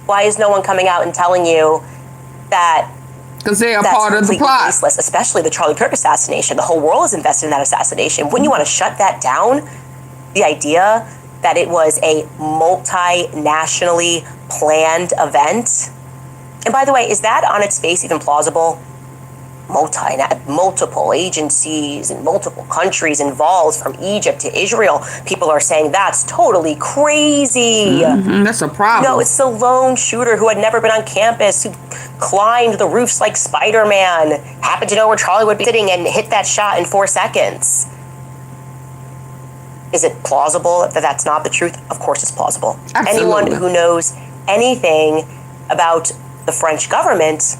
Why is no one coming out and telling you that? Because they are part of the plot. Baseless, especially the Charlie Kirk assassination. The whole world is invested in that assassination. Wouldn't you want to shut that down? The idea that it was a multinationally planned event. And by the way, is that on its face even plausible? Multiple agencies and multiple countries involved, from Egypt to Israel. People are saying that's totally crazy. That's a problem. No, it's the lone shooter who had never been on campus, who climbed the roofs like Spider-Man, happened to know where Charlie would be sitting and hit that shot in 4 seconds. Is it plausible that that's not the truth? Of course it's plausible. Absolutely. Anyone who knows anything about the French government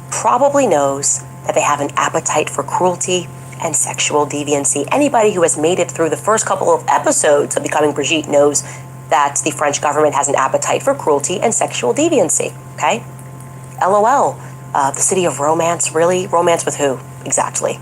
probably knows that they have an appetite for cruelty and sexual deviancy. Anybody who has made it through the first couple of episodes of Becoming Brigitte knows that the French government has an appetite for cruelty and sexual deviancy, okay? LOL, the city of romance, really? Romance with who, exactly?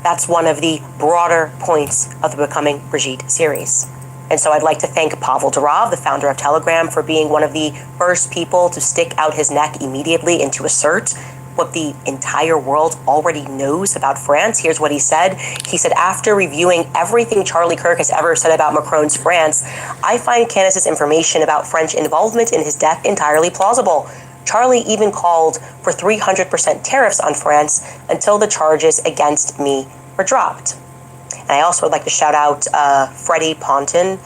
That's one of the broader points of the Becoming Brigitte series. And so I'd like to thank Pavel Durov, the founder of Telegram, for being one of the first people to stick out his neck immediately and to assert what the entire world already knows about France. Here's what he said. He said, after reviewing everything Charlie Kirk has ever said about Macron's France, I find Candace's information about French involvement in his death entirely plausible. Charlie even called for 300% tariffs on France until the charges against me were dropped. And I also would like to shout out Freddie Ponton,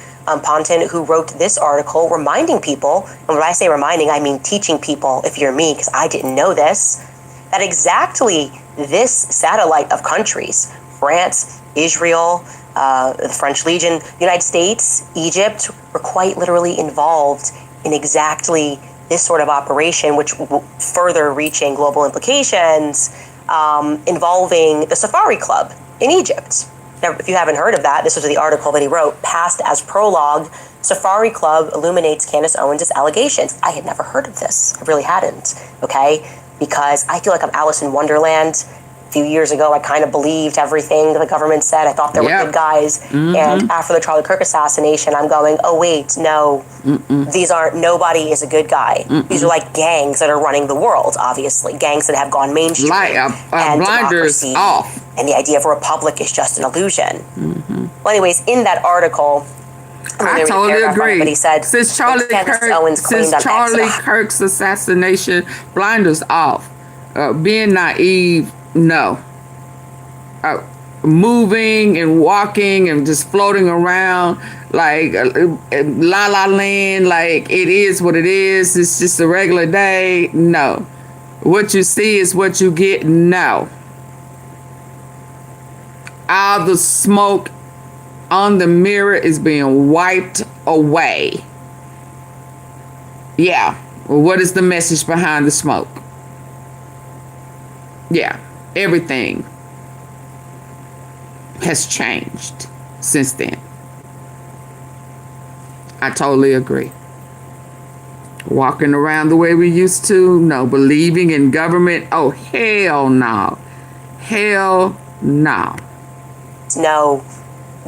who wrote this article reminding people, and when I say reminding, I mean teaching people, if you're me, because I didn't know this, that exactly this satellite of countries, France, Israel, the French Legion, United States, Egypt, were quite literally involved in exactly this sort of operation, which further reaching global implications, involving the Safari Club in Egypt. Now, if you haven't heard of that, this was the article that he wrote, passed as prologue. Safari Club illuminates Candace Owens' allegations. I had never heard of this. I really hadn't, okay? Because I feel like I'm Alice in Wonderland. A few years ago, I kind of believed everything the government said. I thought they were good guys. And after the Charlie Kirk assassination, I'm going, oh, wait, no. These aren't, nobody is a good guy. These are like gangs that are running the world, obviously. Gangs that have gone mainstream. And blinders democracy off. and the idea of a republic is just an illusion. Well, anyways, in that article, I totally agree. But he said, since Charlie Kirk's assassination, blinders off. Being naive, no. Moving and walking and just floating around like la la land, like it is what it is. It's just a regular day. No. What you see is what you get. No. All the smoke on the mirror is being wiped away. Yeah. Well, what is the message behind the smoke? Yeah. Everything has changed since then. I totally agree. Walking around the way we used to? No. Believing in government? Oh, hell no. Hell no. No,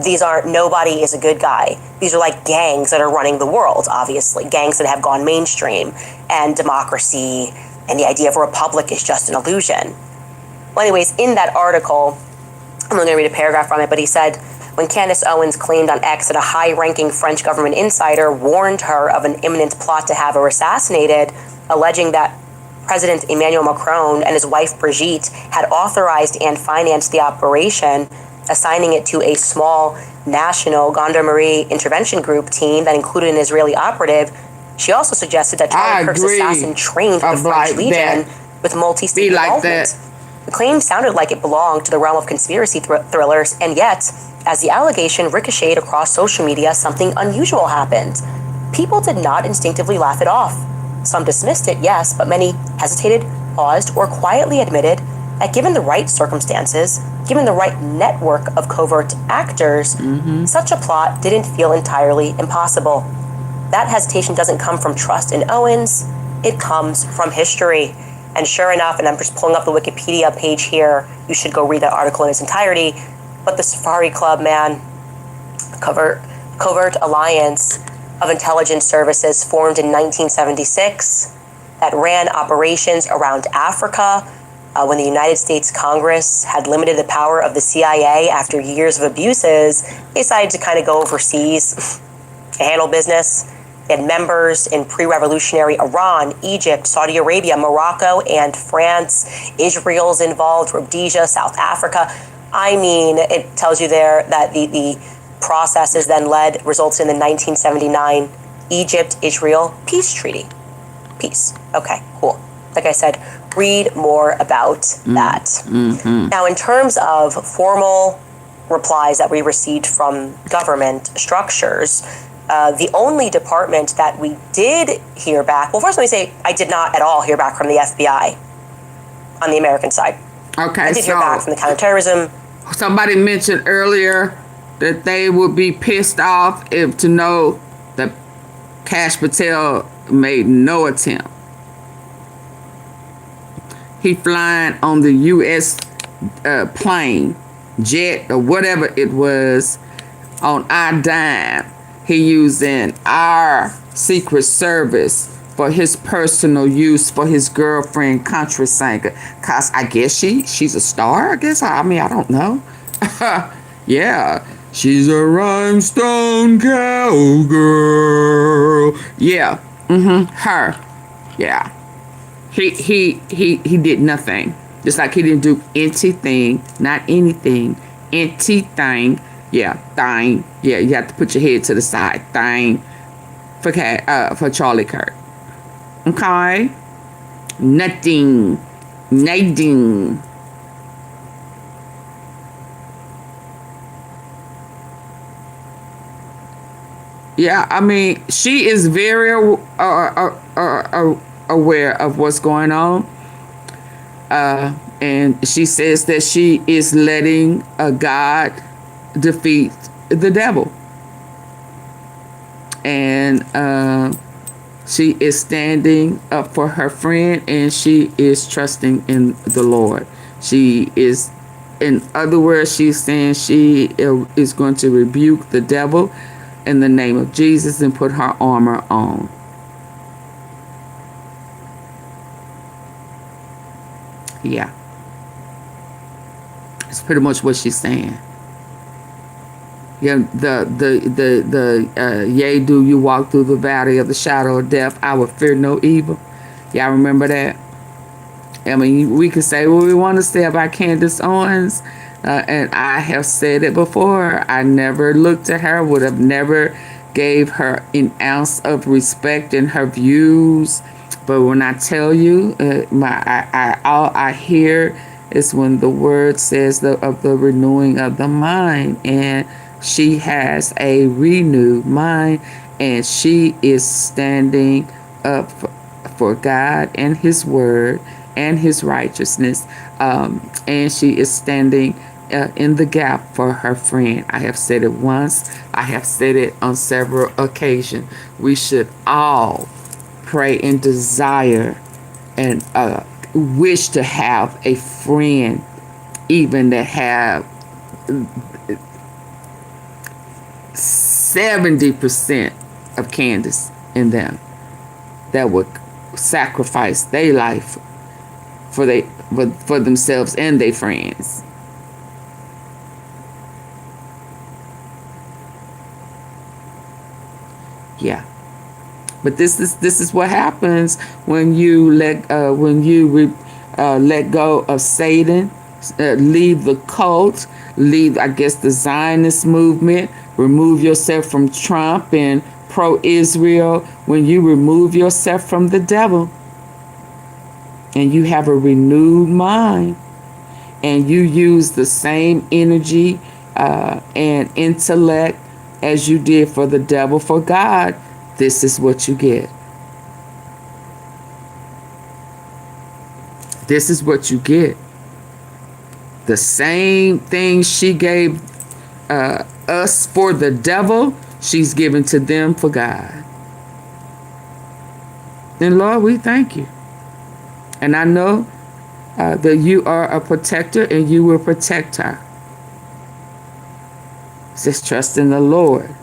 these aren't, nobody is a good guy. These are like gangs that are running the world, obviously. Gangs that have gone mainstream. And democracy and the idea of a republic is just an illusion. Well, anyways, in that article, I'm only going to read a paragraph from it, but he said, when Candace Owens claimed on X that a high-ranking French government insider warned her of an imminent plot to have her assassinated, alleging that President Emmanuel Macron and his wife Brigitte had authorized and financed the operation, assigning it to a small national gendarmerie intervention group team that included an Israeli operative, she also suggested that Charlie Kirk's assassin trained the French Legion with multi-state involvement. The claim sounded like it belonged to the realm of conspiracy thrillers, and yet, as the allegation ricocheted across social media, something unusual happened. People did not instinctively laugh it off. Some dismissed it, yes, but many hesitated, paused, or quietly admitted that given the right circumstances, given the right network of covert actors, such a plot didn't feel entirely impossible. That hesitation doesn't come from trust in Owens, it comes from history. And sure enough, and I'm just pulling up the Wikipedia page here, you should go read that article in its entirety, but the Safari Club, man, covert alliance of intelligence services formed in 1976 that ran operations around Africa when the United States Congress had limited the power of the CIA after years of abuses. They decided to kind of go overseas to handle business. They had members in pre-revolutionary Iran, Egypt, Saudi Arabia, Morocco, and France. Israel's involved, Rhodesia, South Africa. I mean, it tells you there that the processes then results in the 1979 Egypt-Israel peace treaty. Peace. Okay, cool. Like I said, read more about that. Now, in terms of formal replies that we received from government structures, the only department that we did hear back, well, first let me say, I did not at all hear back from the FBI on the American side. Okay, I did hear back from the counterterrorism. Somebody mentioned earlier that they would be pissed off if to know that Kash Patel made no attempt. He flying on the U.S. Plane, jet, or whatever it was, on our dime. He using our Secret Service for his personal use for his girlfriend, country singer. Cause I guess she's a star. I guess I don't know. Yeah, she's a rhinestone cowgirl. Yeah, her. Yeah, he did nothing. Just like he didn't do anything, not anything, anything. Yeah, thing. Yeah, you have to put your head to the side. Thing for Charlie Kirk. Okay? Nothing. Yeah, I mean, she is very aware of what's going on. And she says that she is letting God defeat the devil. And she is standing up for her friend, and she is trusting in the Lord. She is, in other words, she's saying she is going to rebuke the devil in the name of Jesus and put her armor on. Yeah. It's pretty much what she's saying. Yeah, yea, do you walk through the valley of the shadow of death, I will fear no evil. Y'all remember that? I mean, we can say what we want to say about Candace Owens, and I have said it before. I never looked at her, would have never gave her an ounce of respect in her views. But when I tell you, all I hear is when the word says of the renewing of the mind, and she has a renewed mind, and she is standing up for God and His word and His righteousness, and she is standing in the gap for her friend. I have said it once. I have said it on several occasions. We should all pray and desire and wish to have a friend, even that have 70% of Candace in them, that would sacrifice their life for themselves and their friends. Yeah. But this is what happens when you let go of Satan, leave the cult, leave, I guess, the Zionist movement, remove yourself from Trump and pro-Israel. When you remove yourself from the devil and you have a renewed mind and you use the same energy and intellect as you did for the devil for God, this is what you get. This is what you get. The same thing she gave us for the devil, she's given to them for God. And Lord, we thank you. And I know that you are a protector and you will protect her. Just trust in the Lord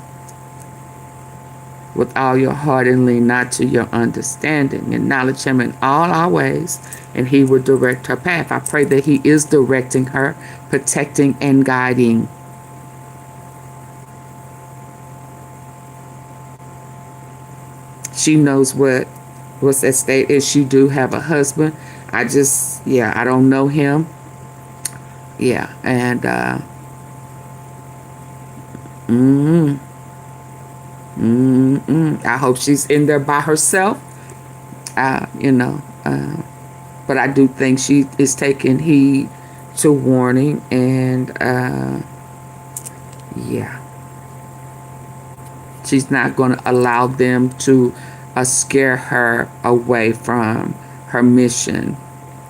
with all your heart and lean not to your understanding. Acknowledge Him in all our ways, and He will direct her path. I pray that He is directing her, protecting and guiding. She knows what's at stake. If she do have a husband, I don't know him. Yeah, and I hope she's in there by herself. But I do think she is taking heed to warning, and she's not going to allow them to scare her away from her mission,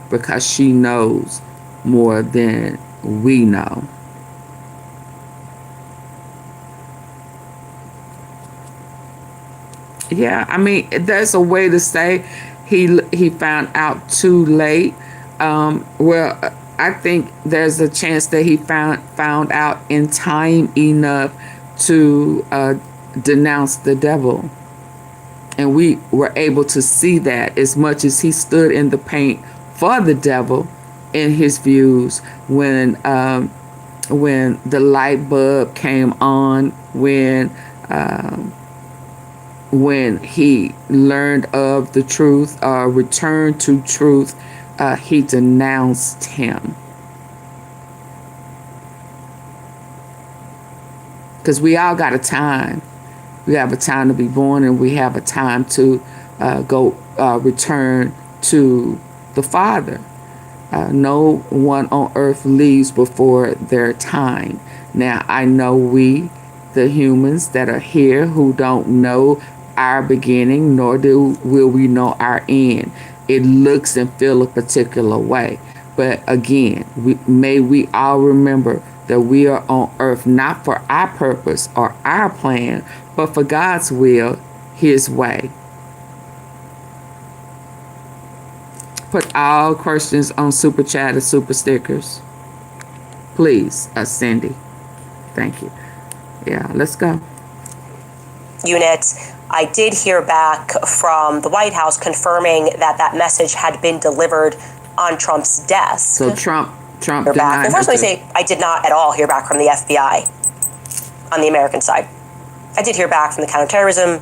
because she knows more than we know. Yeah, I mean, there's a way to say he found out too late. Well, I think there's a chance that he found out in time enough to denounce the devil. And we were able to see that, as much as he stood in the paint for the devil in his views, when the light bulb came on, when he learned of the truth, returned to truth, he denounced him. Because we all got a time. We have a time to be born, and we have a time to return to the Father. No one on earth leaves before their time. Now, I know we, the humans that are here, who don't know our beginning, nor will we know our end. It looks and feel a particular way. But again, may we all remember that we are on earth not for our purpose or our plan, but for God's will, His way. Put all questions on super chat and super stickers. Please, Cindy. Thank you. Yeah, let's go. Unit. I did hear back from the White House confirming that that message had been delivered on Trump's desk. So Trump Well, denied first let me it. say, I did not at all hear back from the FBI on the American side. I did hear back from the counterterrorism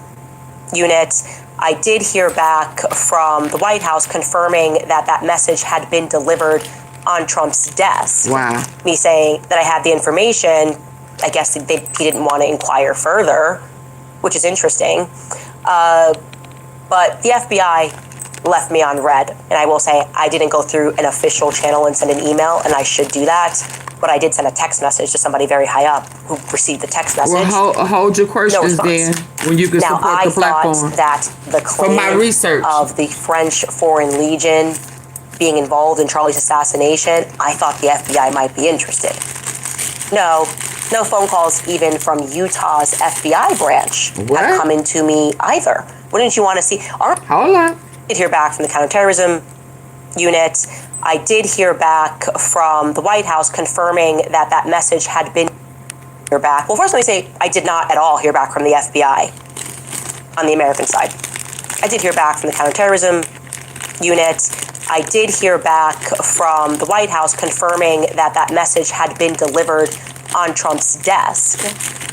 unit. I did hear back from the White House confirming that that message had been delivered on Trump's desk. Wow. Me saying that I had the information. I guess he didn't want to inquire further, which is interesting. But the FBI left me on red. And I will say I didn't go through an official channel and send an email, and I should do that. But I did send a text message to somebody very high up who received the text message. Well, hold your questions then when you can now, support the platform. thought that the claim From my research of the French Foreign Legion being involved in Charlie's assassination, I thought the FBI might be interested. No phone calls even from Utah's FBI branch have come into me either. Wouldn't you want to see? Hold on. I did hear back from the counterterrorism unit. I did hear back from the White House confirming that that message had been hear back. Well, first let me say I did not at all hear back from the FBI on the American side. I did hear back from the counterterrorism unit. I did hear back from the White House confirming that that message had been delivered on Trump's desk.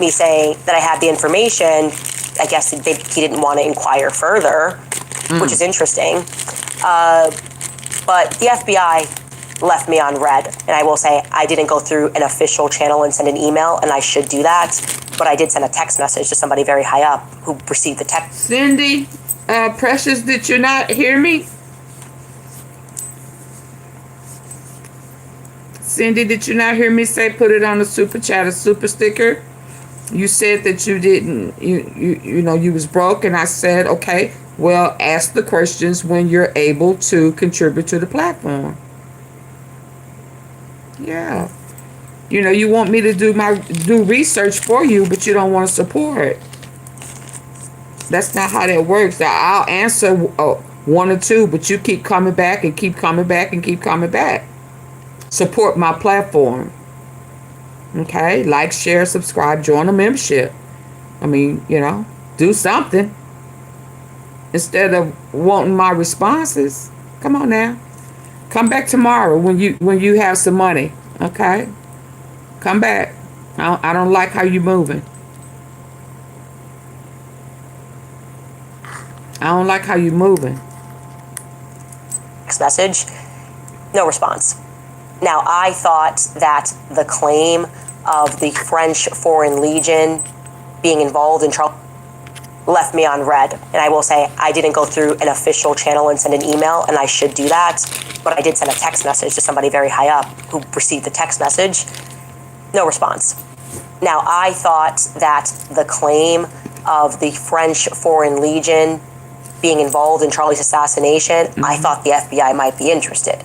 Me saying that I had the information. I guess he didn't want to inquire further, which is interesting. But the FBI left me on red. And I will say I didn't go through an official channel and send an email, and I should do that. But I did send a text message to somebody very high up who received the text. Cindy, Precious, did you not hear me? Cindy, did you not hear me say put it on the super chat, a super sticker? You said that you didn't, you know, you was broke, and I said, okay, well, ask the questions when you're able to contribute to the platform. Yeah. You know, you want me to do research for you, but you don't want to support. That's not how that works. I'll answer one or two, but you keep coming back and keep coming back and keep coming back. Support my platform. Okay? Like, share, subscribe, join a membership. I mean, you know, do something. Instead of wanting my responses. Come on now. Come back tomorrow when you have some money. Okay? Come back. I don't like how you moving. I don't like how you moving. Text message, no response. Now, I thought that the claim of the French Foreign Legion being involved in Charlie left me on red. And I will say I didn't go through an official channel and send an email, and I should do that. But I did send a text message to somebody very high up who received the text message. No response. Now, I thought that the claim of the French Foreign Legion being involved in Charlie's assassination, I thought the FBI might be interested.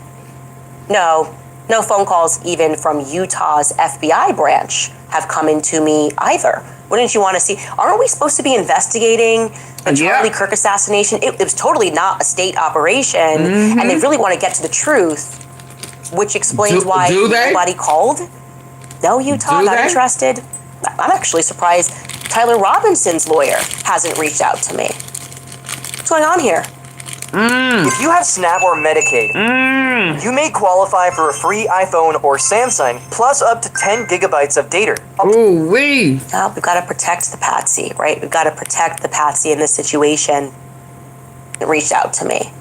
No phone calls even from Utah's FBI branch have come into me either. Wouldn't you want to see? Aren't we supposed to be investigating the Charlie Kirk assassination? It was totally not a state operation, and they really want to get to the truth, which explains why nobody called. No, Utah, not interested. I'm actually surprised Tyler Robinson's lawyer hasn't reached out to me. What's going on here? If you have SNAP or Medicaid, you may qualify for a free iPhone or Samsung, plus up to 10 gigabytes of data. Ooh, we've got to protect the patsy, right? We've got to protect the patsy in this situation. It reached out to me.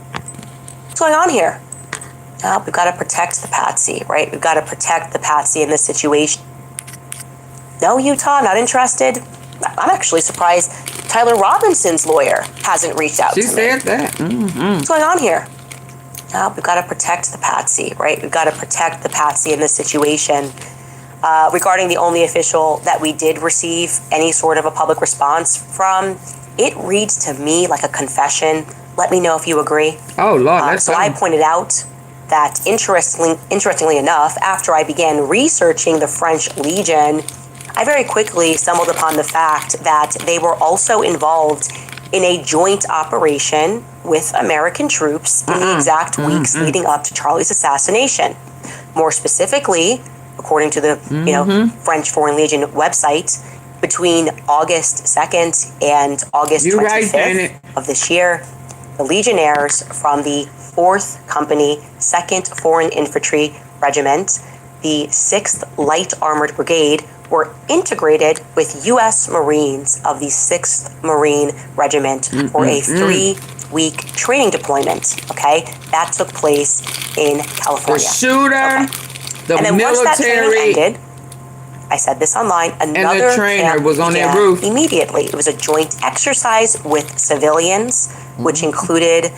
What's going on here? We've got to protect the patsy, right? We've got to protect the patsy in this situation. No, Utah, not interested. I'm actually surprised Tyler Robinson's lawyer hasn't reached out to me. She said that. What's going on here? We've got to protect the patsy, right? We've got to protect the patsy in this situation. Regarding the only official that we did receive any sort of a public response from, it reads to me like a confession. Let me know if you agree. Oh, Lord. So I pointed out that interestingly enough, after I began researching the French Legion, I very quickly stumbled upon the fact that they were also involved in a joint operation with American troops in the exact weeks leading up to Charlie's assassination. More specifically, according to the French Foreign Legion website, between August 2nd and August 25th of this year, the Legionnaires from the 4th Company, 2nd Foreign Infantry Regiment, the 6th Light Armored Brigade, were integrated with U.S. Marines of the 6th Marine Regiment for a 3-week training deployment. Okay, that took place in California. The shooter, the and then military, once that training ended, I said this online, another and the trainer was on their roof immediately. It was a joint exercise with civilians, which included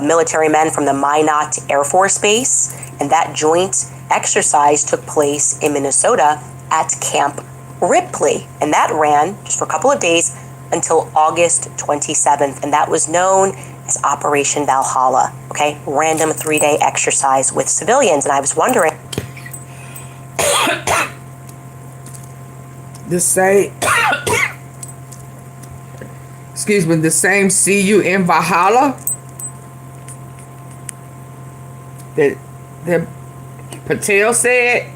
military men from the Minot Air Force Base, and that joint exercise took place in Minnesota at Camp Ripley, and that ran just for a couple of days until August 27th, and that was known as Operation Valhalla. Okay, random 3-day exercise with civilians, and I was wondering, the same see you in Valhalla that Patel said.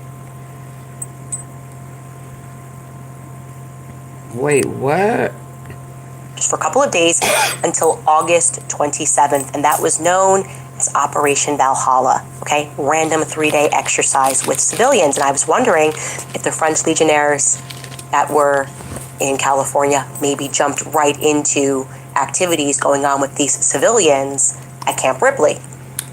Wait, what? Just for a couple of days until August 27th, and that was known as Operation Valhalla. Okay, random 3-day exercise with civilians, and I was wondering if the French Legionnaires that were in California maybe jumped right into activities going on with these civilians at Camp Ripley.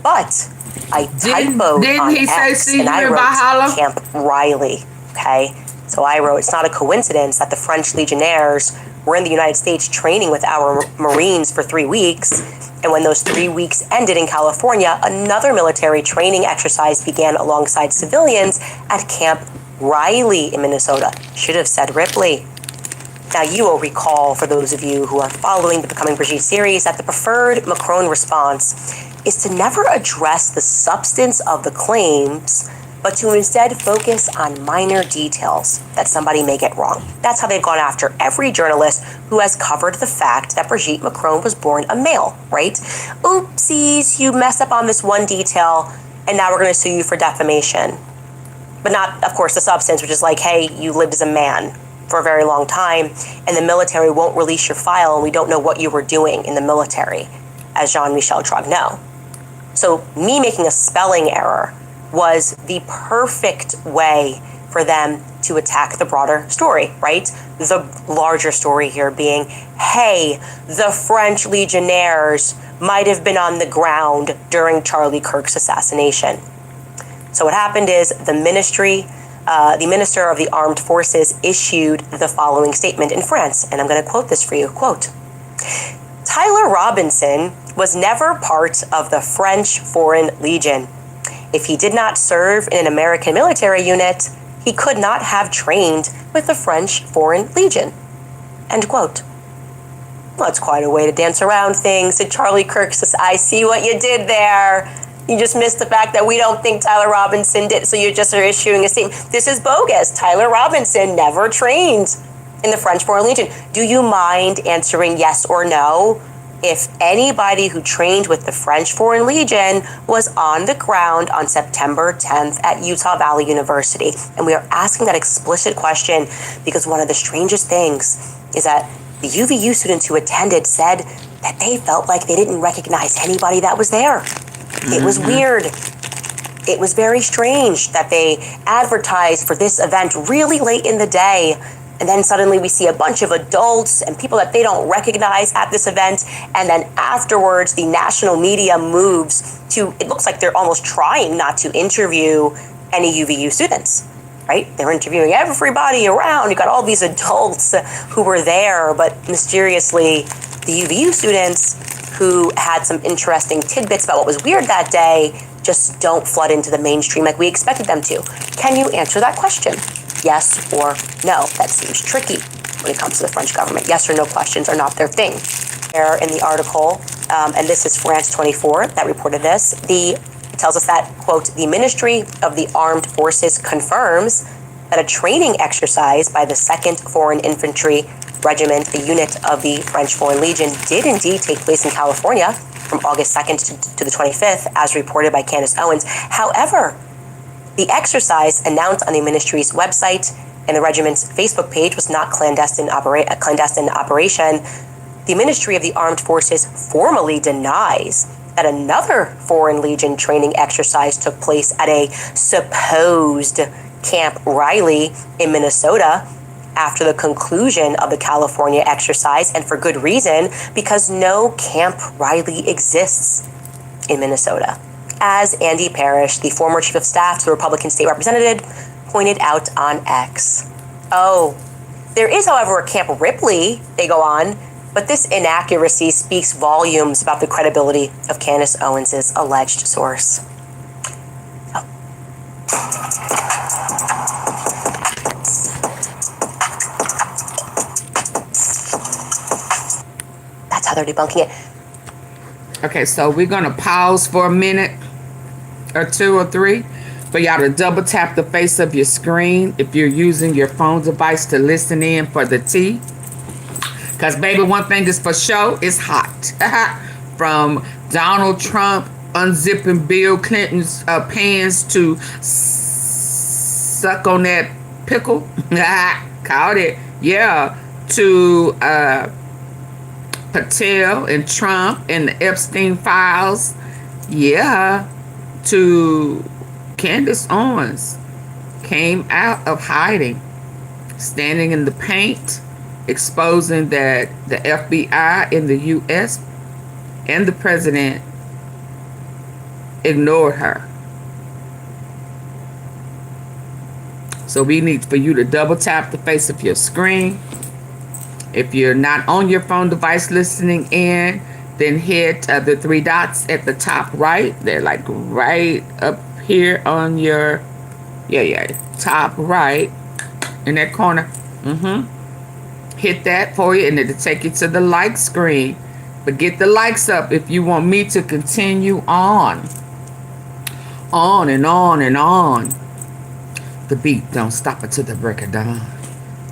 But I typoed on X, and I wrote Camp Riley. Okay, so I wrote, it's not a coincidence that the French Legionnaires were in the United States training with our Marines for 3 weeks, and when those 3 weeks ended in California, another military training exercise began alongside civilians at Camp Riley in Minnesota. Should have said Ripley. Now, you will recall, for those of you who are following the Becoming Brigitte series, that the preferred Macron response is to never address the substance of the claims, but to instead focus on minor details that somebody may get wrong. That's how they've gone after every journalist who has covered the fact that Brigitte Macron was born a male, right? Oopsies, you messed up on this one detail, and now we're going to sue you for defamation. But not, of course, the substance, which is like, hey, you lived as a man for a very long time, and the military won't release your file, and we don't know what you were doing in the military, as Jean-Michel Trogneau. So me making a spelling error was the perfect way for them to attack the broader story, right? The larger story here being, hey, the French Legionnaires might have been on the ground during Charlie Kirk's assassination. So what happened is the Minister of the Armed Forces issued the following statement in France, and I'm going to quote this for you. Quote, Tyler Robinson was never part of the French Foreign Legion. If he did not serve in an American military unit, he could not have trained with the French Foreign Legion. End quote. Well, that's quite a way to dance around things. And Charlie Kirk says, I see what you did there. You just missed the fact that we don't think Tyler Robinson did, so you just are issuing a statement. This is bogus. Tyler Robinson never trained in the French Foreign Legion. Do you mind answering yes or no if anybody who trained with the French Foreign Legion was on the ground on September 10th at Utah Valley University? And we are asking that explicit question because one of the strangest things is that the UVU students who attended said that they felt like they didn't recognize anybody that was there. It was weird. It was very strange that they advertised for this event really late in the day, and then suddenly we see a bunch of adults and people that they don't recognize at this event, and then afterwards the national media moves to, it looks like they're almost trying not to interview any UVU students, right? They're interviewing everybody around. You got all these adults who were there, but mysteriously the UVU students who had some interesting tidbits about what was weird that day just don't flood into the mainstream like we expected them to. Can you answer that question? Yes or no? That seems tricky when it comes to the French government. Yes or no questions are not their thing. There in the article, and this is France 24 that reported this, the tells us that, quote, the Ministry of the Armed Forces confirms that a training exercise by the 2nd Foreign Infantry Regiment, a unit of the French Foreign Legion, did indeed take place in California from August 2nd to the 25th, as reported by Candace Owens. However, the exercise announced on the ministry's website and the regiment's Facebook page was not a clandestine operation. The Ministry of the Armed Forces formally denies that another Foreign Legion training exercise took place at a supposed Camp Riley in Minnesota after the conclusion of the California exercise, and for good reason, because no Camp Riley exists in Minnesota. As Andy Parrish, the former chief of staff to the Republican state representative, pointed out on X. Oh, there is, however, a Camp Ripley, they go on, but this inaccuracy speaks volumes about the credibility of Candace Owens' alleged source. That's how they're debunking it. Okay, so we're going to pause for a minute or 2 or 3 for y'all to double tap the face of your screen if you're using your phone device to listen in for the tea. Because, baby, one thing is for sure, it's hot. From Donald Trump unzipping Bill Clinton's pants to suck on that pickle. Caught it. Yeah. To Patel and Trump and the Epstein files. Yeah. To Candace Owens came out of hiding, standing in the paint, exposing that the FBI in the U.S. and the president ignored her. So we need for you to double tap the face of your screen. If you're not on your phone device listening in, then hit the 3 dots at the top right. They're like right up here on your, top right in that corner. Hit that for you and it'll take you to the like screen. But get the likes up if you want me to continue on. On and on and on. The beat don't stop until the break of dawn.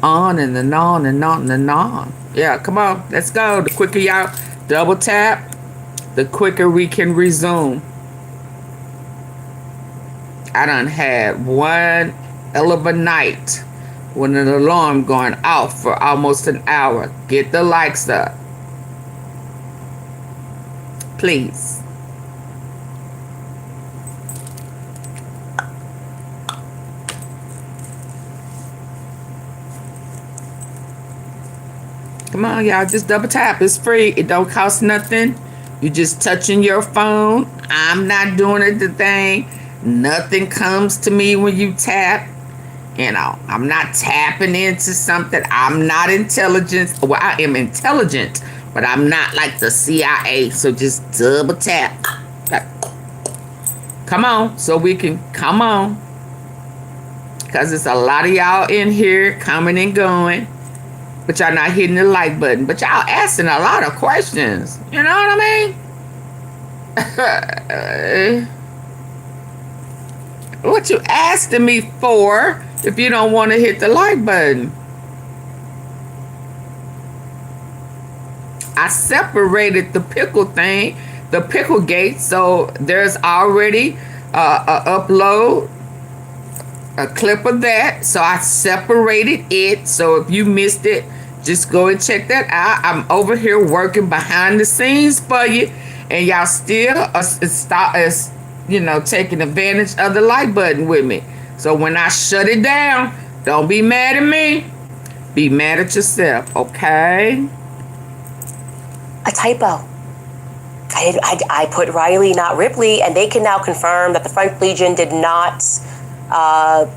On and then on and on and on. Yeah, come on, let's go. The quicker y'all double tap, the quicker we can resume. I done had one hell of a night with an alarm going off for almost an hour. Get the likes up. Please. Come on, y'all. Just double tap. It's free. It don't cost nothing. You just touching your phone. I'm not doing it the thing. Nothing comes to me when you tap. You know, I'm not tapping into something. I'm not intelligent. Well, I am intelligent, but I'm not like the CIA. So just double tap. Come on. So we can come on. Because there's a lot of y'all in here coming and going. But y'all not hitting the like button. But y'all asking a lot of questions. You know what I mean? What you asking me for if you don't want to hit the like button? I separated the pickle thing, the pickle gate. So there's already a upload. A clip of that, so I separated it. So if you missed it, just go and check that out. I'm over here working behind the scenes for you, and y'all still taking advantage of the like button with me. So when I shut it down, don't be mad at me. Be mad at yourself, okay? A typo. I put Riley, not Ripley, and they can now confirm that the French Legion did not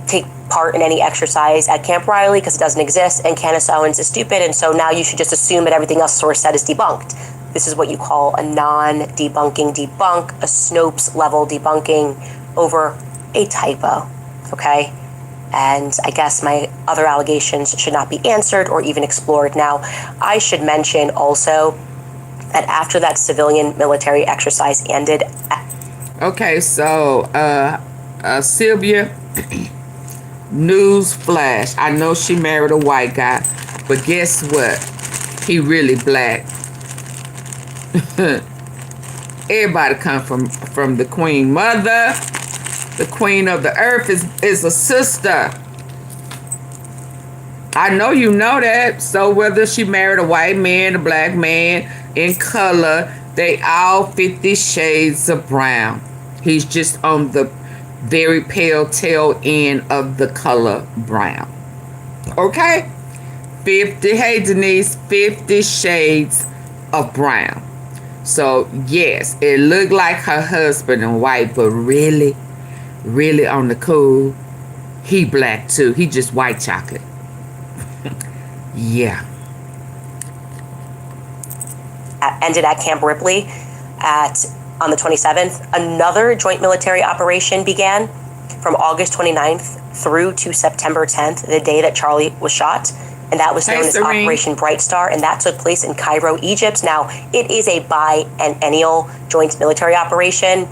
take part in any exercise at Camp Riley because it doesn't exist, and Candace Owens is stupid, and so now you should just assume that everything else source said is debunked. This is what you call a non-debunking debunk, a Snopes level debunking over a typo, okay? And I guess my other allegations should not be answered or even explored. Now, I should mention also that after that civilian military exercise ended, Okay, so Sylvia, news flash. I know she married a white guy, but guess what? He really black. Everybody come from the Queen Mother. The Queen of the Earth is a sister. I know you know that. So whether she married a white man, a black man, in color, they all 50 shades of brown. He's just on the very pale tail end of the color brown. Okay? 50, hey Denise, 50 shades of brown. So yes, it looked like her husband and white, but really on the cool, he black too. He just white chocolate. Yeah. Ended at Camp Ripley on the 27th. Another joint military operation began from August 29th through to September 10th, the day that Charlie was shot. And that was known as Operation Bright Star, and that took place in Cairo, Egypt. Now, it is a biennial joint military operation.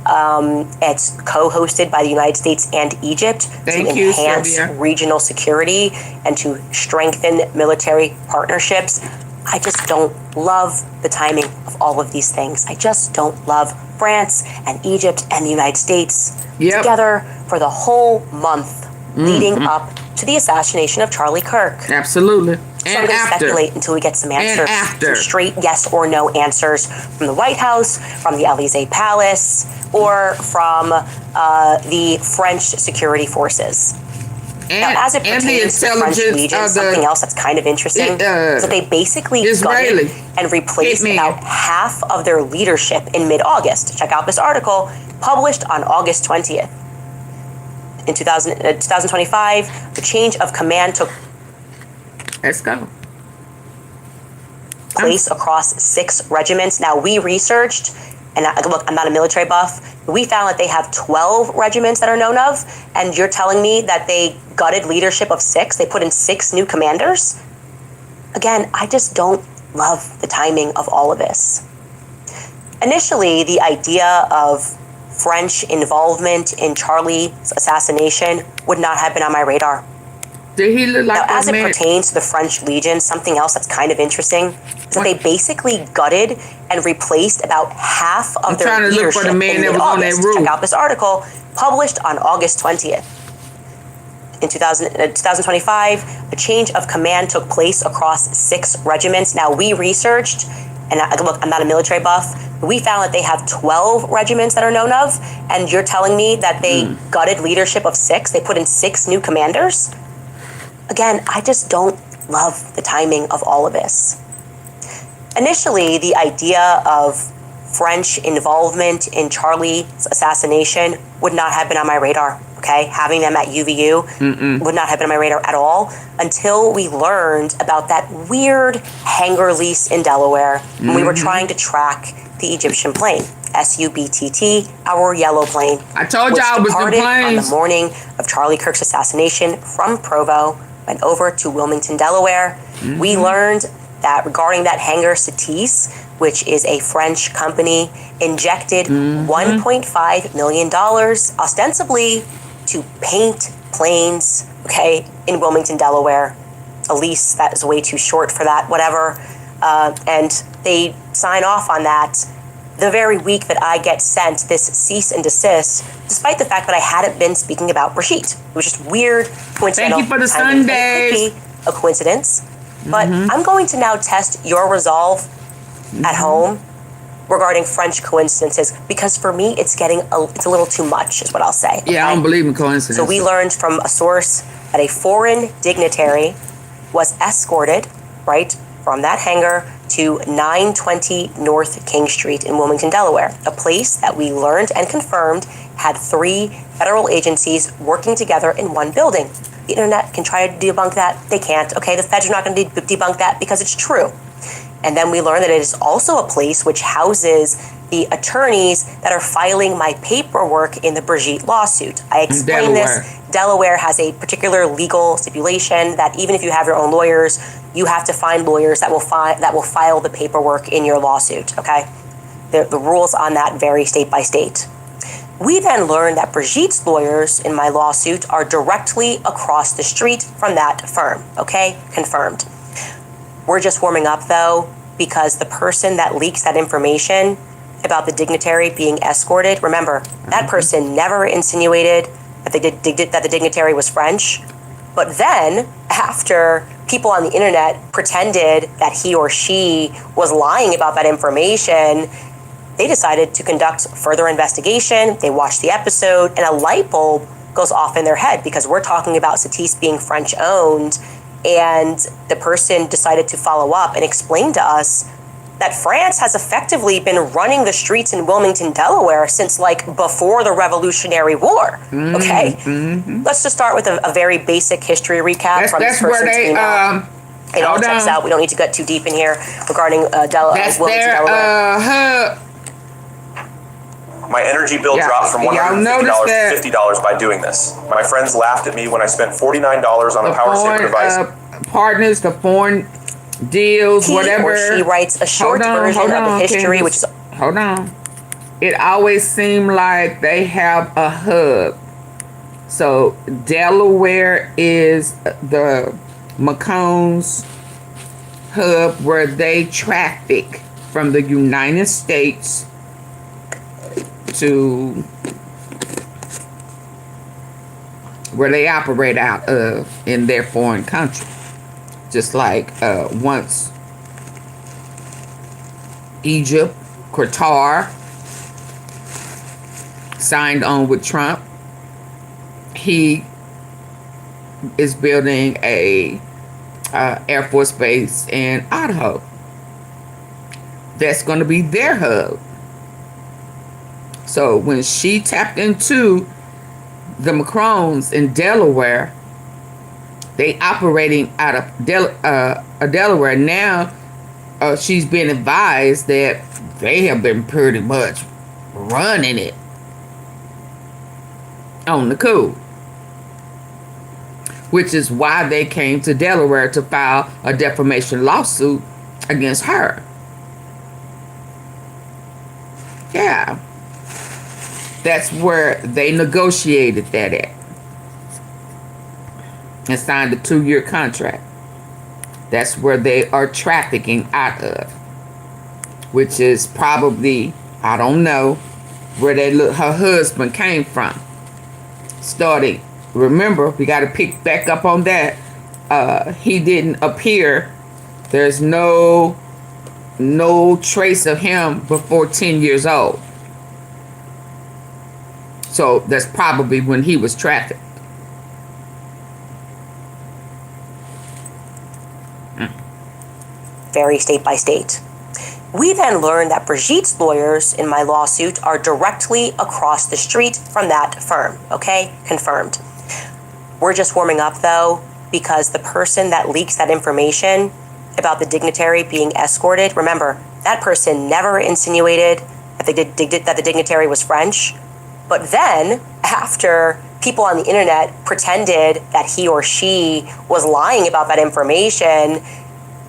It's co-hosted by the United States and Egypt to enhance regional security and to strengthen military partnerships. I just don't love the timing of all of these things. I just don't love France and Egypt and the United States together for the whole month leading up to the assassination of Charlie Kirk. Absolutely. So I'm going to speculate until we get some answers, some straight yes or no answers from the White House, from the Élysée Palace, or from the French security forces. Now, as it pertains to the French Legion, something else that's kind of interesting is that they basically gutted and replaced about half of their leadership in mid-August. Check out this article published on August 20th. In 2025, the change of command took place across 6 regiments. Now, we researched, and look, I'm not a military buff, we found that they have 12 regiments that are known of, and you're telling me that they gutted leadership of 6? They put in 6 new commanders? Again, I just don't love the timing of all of this. Initially, the idea of French involvement in Charlie's assassination would not have been on my radar. Did he look like now, as it pertains to the French Legion, something else that's kind of interesting is that they basically gutted and replaced about half of their leadership in mid-August. Check out this article published on August 20th. In 2025, a change of command took place across 6 regiments. Now, we researched, and look, I'm not a military buff, we found that they have 12 regiments that are known of, and you're telling me that they gutted leadership of 6? They put in 6 new commanders? Again, I just don't love the timing of all of this. Initially, the idea of French involvement in Charlie's assassination would not have been on my radar, okay? Having them at UVU would not have been on my radar at all until we learned about that weird hangar lease in Delaware when we were trying to track the Egyptian plane, SUBCRIBE, our yellow plane. I told y'all it was the planes. On the morning of Charlie Kirk's assassination from Provo, went over to Wilmington, Delaware. We learned that regarding that hangar, Satis, which is a French company, injected $1.5 million ostensibly to paint planes, okay, in Wilmington, Delaware. A lease that is way too short for that, whatever. And they sign off on that the very week that I get sent this cease and desist, despite the fact that I hadn't been speaking about Brigitte. It was just weird, coincidental. Thank you for the Sundays. It could be a coincidence. But I'm going to now test your resolve at home regarding French coincidences, because for me, it's a little too much, is what I'll say. Yeah, okay? I don't believe in coincidences. So we learned from a source that a foreign dignitary was escorted, right, from that hangar to 920 North King Street in Wilmington, Delaware, a place that we learned and confirmed had 3 federal agencies working together in one building. The internet can try to debunk that. They can't. Okay, the feds are not going to debunk that because it's true. And then we learned that it is also a place which houses the attorneys that are filing my paperwork in the Brigitte lawsuit. I explained this. Delaware has a particular legal stipulation that even if you have your own lawyers, you have to find lawyers that will file the paperwork in your lawsuit, okay? The rules on that vary state by state. We then learned that Brigitte's lawyers in my lawsuit are directly across the street from that firm. Okay, confirmed. We're just warming up though, because the person that leaks that information about the dignitary being escorted, remember, that person never insinuated that the dignitary was French. But then, after people on the internet pretended that he or she was lying about that information, they decided to conduct further investigation. They watched the episode, and a light bulb goes off in their head because we're talking about Satis being French owned, and the person decided to follow up and explain to us that France has effectively been running the streets in Wilmington, Delaware since like before the Revolutionary War. Okay? Let's just start with a very basic history recap from this person's email. It all checks out. We don't need to get too deep in here regarding Wilmington, Delaware. My energy bill dropped from $150 to $50 by doing this. My friends laughed at me when I spent $49 on a power saver device. Partners, the foreign deals, whatever. He or she writes a short version of the history, which is... Hold on. It always seemed like they have a hub. So Delaware is the Macron's hub where they traffic from the United States to where they operate out of in their foreign country. Just like once Egypt, Qatar signed on with Trump, he is building a Air Force base in Idaho. That's going to be their hub. So when she tapped into the Macrons in Delaware, they operating out of Delaware. Now she's been advised that they have been pretty much running it on the cool, which is why they came to Delaware to file a defamation lawsuit against her. Yeah. That's where they negotiated that at and signed a 2-year contract. That's where they are trafficking out of, which is probably, I don't know, where her husband came from. Starting, remember, we got to pick back up on that. He didn't appear. There's no trace of him before 10 years old. So that's probably when he was trafficked. Vary state by state. We then learned that Brigitte's lawyers in my lawsuit are directly across the street from that firm. Okay, confirmed. We're just warming up though, because the person that leaks that information about the dignitary being escorted, remember, that person never insinuated that the dignitary was French. But then, after people on the internet pretended that he or she was lying about that information,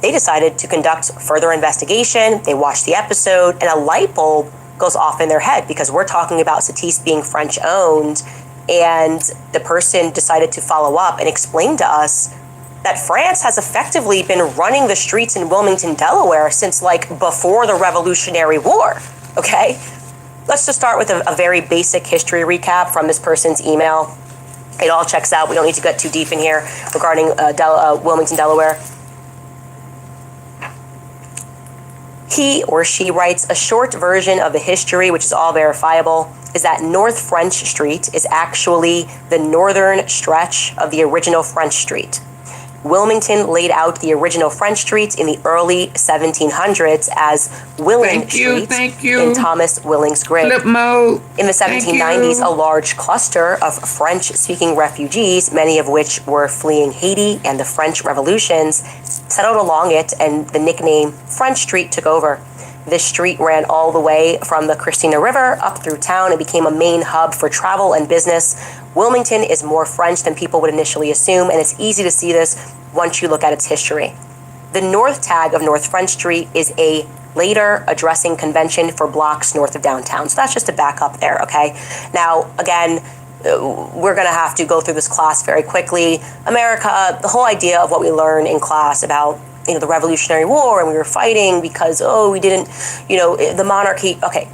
they decided to conduct further investigation. They watched the episode, and a light bulb goes off in their head because we're talking about Satis being French owned, and the person decided to follow up and explain to us that France has effectively been running the streets in Wilmington, Delaware since like before the Revolutionary War. Okay? Let's just start with a very basic history recap from this person's email. It all checks out. We don't need to get too deep in here regarding Wilmington, Delaware. He or she writes a short version of the history, which is all verifiable, is that North French Street is actually the northern stretch of the original French Street. Wilmington laid out the original French streets in the early 1700s as Willing Street in Thomas Willing's grave. In the 1790s, a large cluster of French-speaking refugees, many of which were fleeing Haiti and the French revolutions, settled along it, and the nickname French Street took over. This street ran all the way from the Christina River up through town and became a main hub for travel and business. Wilmington is more French than people would initially assume, and it's easy to see this once you look at its history. The north tag of North French Street is a later addressing convention for blocks north of downtown. So that's just a backup there, okay? Now, again, we're going to have to go through this class very quickly. America, the whole idea of what we learn in class about, you know, the Revolutionary War, and we were fighting because, we didn't, the monarchy, okay.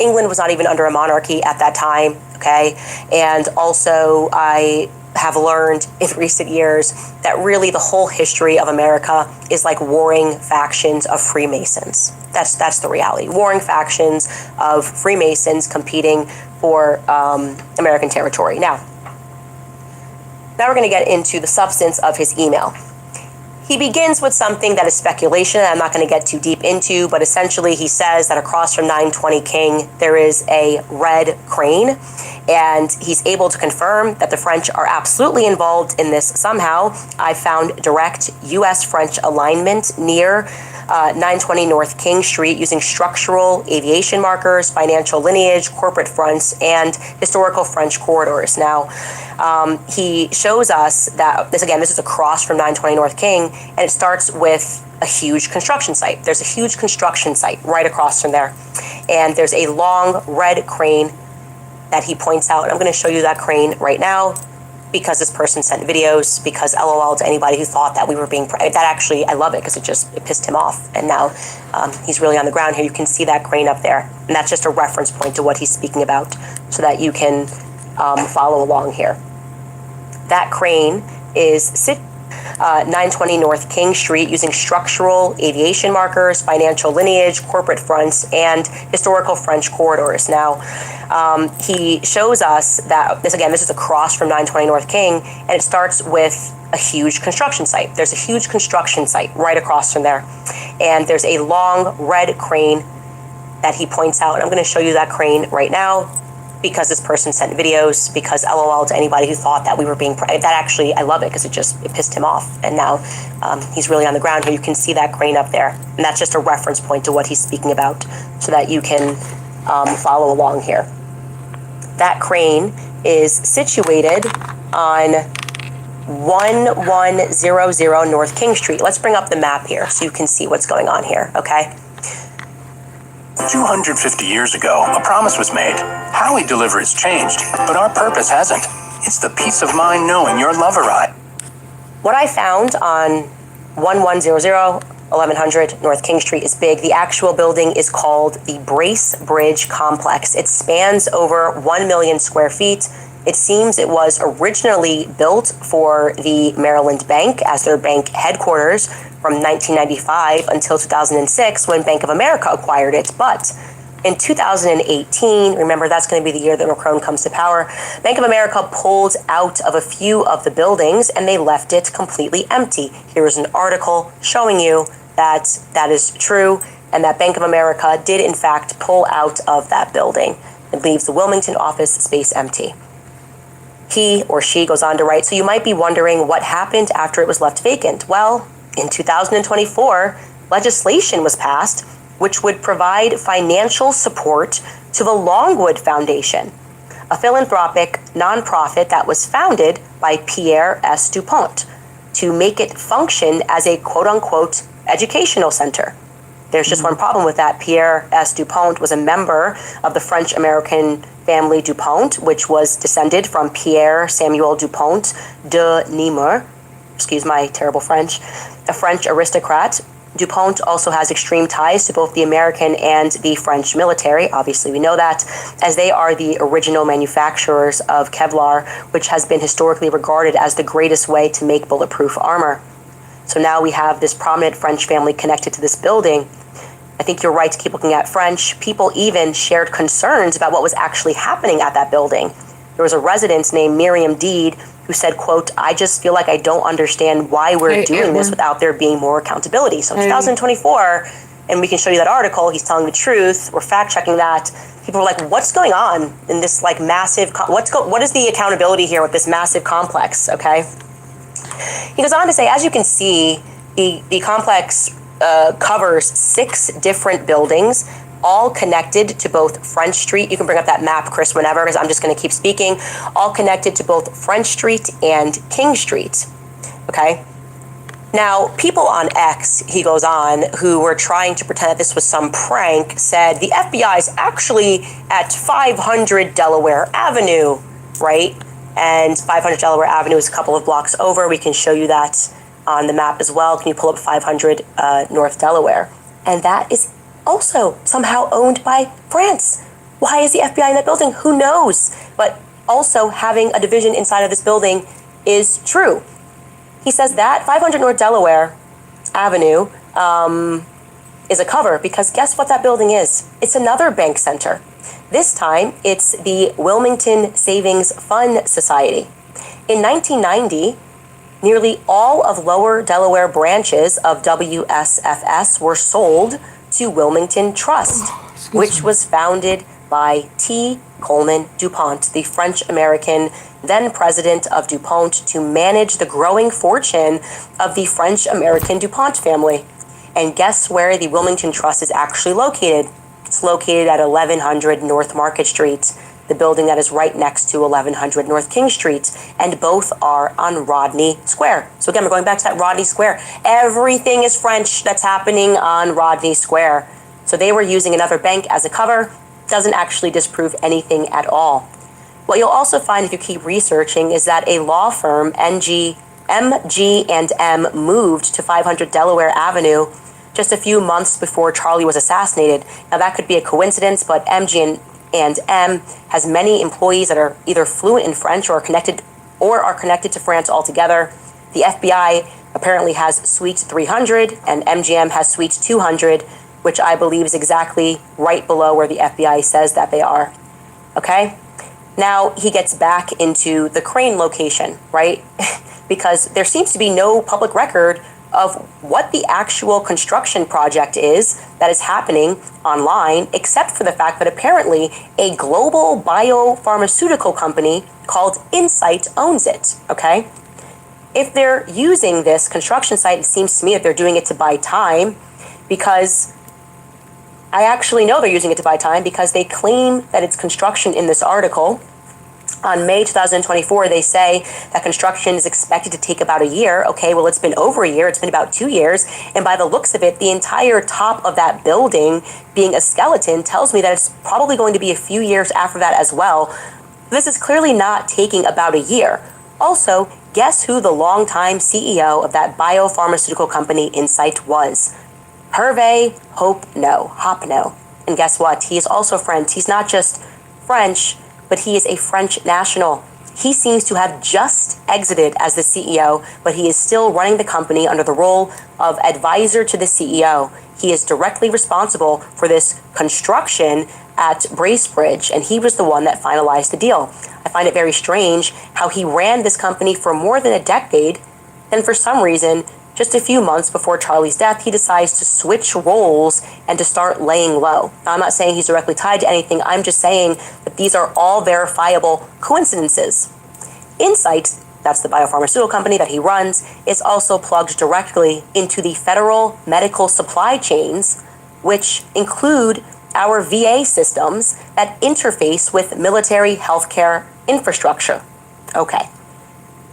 England was not even under a monarchy at that time, okay? And also, I have learned in recent years that really the whole history of America is like warring factions of Freemasons. That's the reality. Warring factions of Freemasons competing for American territory. Now we're going to get into the substance of his email. He begins with something that is speculation that I'm not going to get too deep into, but essentially he says that across from 920 King, there is a red crane, and he's able to confirm that the French are absolutely involved in this somehow. I found direct U.S.-French alignment near 920 North King Street using structural aviation markers, financial lineage, corporate fronts, and historical French corridors. Now, he shows us that, this is across from 920 North King, and it starts with a huge construction site. There's a huge construction site right across from there, and there's a long red crane that he points out. I'm going to show you that crane right now, because this person sent videos, because LOL to anybody who thought that we were being, that actually, I love it because it pissed him off. And now he's really on the ground here. You can see that crane up there. And that's just a reference point to what he's speaking about so that you can follow along here. That crane is 920 North King Street using structural aviation markers, financial lineage, corporate fronts, and historical French corridors. Now, he shows us that, this is across from 920 North King, and it starts with a huge construction site. There's a huge construction site right across from there, and there's a long red crane that he points out. I'm going to show you that crane right now, because this person sent videos, because LOL to anybody who thought that we were being, that actually, I love it because it pissed him off. And now he's really on the ground here. You can see that crane up there. And that's just a reference point to what he's speaking about so that you can follow along here. That crane is situated on 1100 North King Street. Let's bring up the map here so you can see what's going on here, okay? 250 years ago, a promise was made. How we deliver has changed, but our purpose hasn't. It's the peace of mind knowing your love arrived. What I found on 1100 North King Street is big. The actual building is called the Brace Bridge Complex. It spans over 1 million square feet. It seems it was originally built for the Maryland Bank as their bank headquarters from 1995 until 2006 when Bank of America acquired it. But in 2018, remember that's going to be the year that Macron comes to power, Bank of America pulled out of a few of the buildings and they left it completely empty. Here is an article showing you that that is true and that Bank of America did in fact pull out of that building. It leaves the Wilmington office space empty. He or she goes on to write, so you might be wondering what happened after it was left vacant. Well, in 2024, legislation was passed which would provide financial support to the Longwood Foundation, a philanthropic nonprofit that was founded by Pierre S. DuPont to make it function as a quote-unquote educational center. There's just one problem with that. Pierre S. DuPont was a member of the French-American family DuPont, which was descended from Pierre Samuel DuPont de Nemours, excuse my terrible French, a French aristocrat. DuPont also has extreme ties to both the American and the French military. Obviously, we know that, as they are the original manufacturers of Kevlar, which has been historically regarded as the greatest way to make bulletproof armor. So now we have this prominent French family connected to this building. I think you're right to keep looking at French. People even shared concerns about what was actually happening at that building. There was a resident named Miriam Deed who said, quote, I just feel like I don't understand why we're doing this without there being more accountability. So in 2024, and we can show you that article, he's telling the truth, we're fact checking that. People were like, what's going on in this like massive, what is the accountability here with this massive complex, okay? He goes on to say, as you can see, the complex covers 6 different buildings, all connected to both French Street. You can bring up that map, Chris, whenever, because I'm just going to keep speaking. All connected to both French Street and King Street. Okay? Now, people on X, he goes on, who were trying to pretend that this was some prank, said the FBI is actually at 500 Delaware Avenue, right? And 500 Delaware Avenue is a couple of blocks over. We can show you that on the map as well. Can you pull up 500 North Delaware? And that is also somehow owned by France. Why is the FBI in that building? Who knows? But also having a division inside of this building is true. He says that 500 North Delaware Avenue is a cover because guess what that building is? It's another bank center. This time, it's the Wilmington Savings Fund Society. In 1990, nearly all of Lower Delaware branches of WSFS were sold to Wilmington Trust, which was founded by T. Coleman DuPont, the French-American then president of DuPont, to manage the growing fortune of the French-American DuPont family. And guess where the Wilmington Trust is actually located? It's located at 1100 North Market Street, the building that is right next to 1100 North King Street, and both are on Rodney Square. So again, we're going back to that Rodney Square. Everything is French that's happening on Rodney Square. So they were using another bank as a cover. Doesn't actually disprove anything at all. What you'll also find if you keep researching is that a law firm, MG&M, moved to 500 Delaware Avenue just a few months before Charlie was assassinated. Now that could be a coincidence, but MG&M has many employees that are either fluent in French or are connected to France altogether. The FBI apparently has Suite 300 and MGM has Suite 200, which I believe is exactly right below where the FBI says that they are. Okay? Now he gets back into the crane location, right? Because there seems to be no public record of what the actual construction project is that is happening online, except for the fact that apparently a global biopharmaceutical company called Insight owns it, okay? If they're using this construction site, it seems to me that they're doing it to buy time, because I actually know they're using it to buy time because they claim that it's construction in this article. On May 2024, they say that construction is expected to take about a year. Okay, well, it's been over a year. It's been about 2 years. And by the looks of it, the entire top of that building being a skeleton tells me that it's probably going to be a few years after that as well. This is clearly not taking about a year. Also, guess who the longtime CEO of that biopharmaceutical company Insight was? Hervé Hopno. And guess what? He is also French. He's not just French, but he is a French national. He seems to have just exited as the CEO, but he is still running the company under the role of advisor to the CEO. He is directly responsible for this construction at Bracebridge, and he was the one that finalized the deal. I find it very strange how he ran this company for more than a decade, and for some reason, just a few months before Charlie's death, he decides to switch roles and to start laying low. Now, I'm not saying he's directly tied to anything. I'm just saying that these are all verifiable coincidences. Insight, that's the biopharmaceutical company that he runs, is also plugged directly into the federal medical supply chains, which include our VA systems that interface with military healthcare infrastructure. Okay.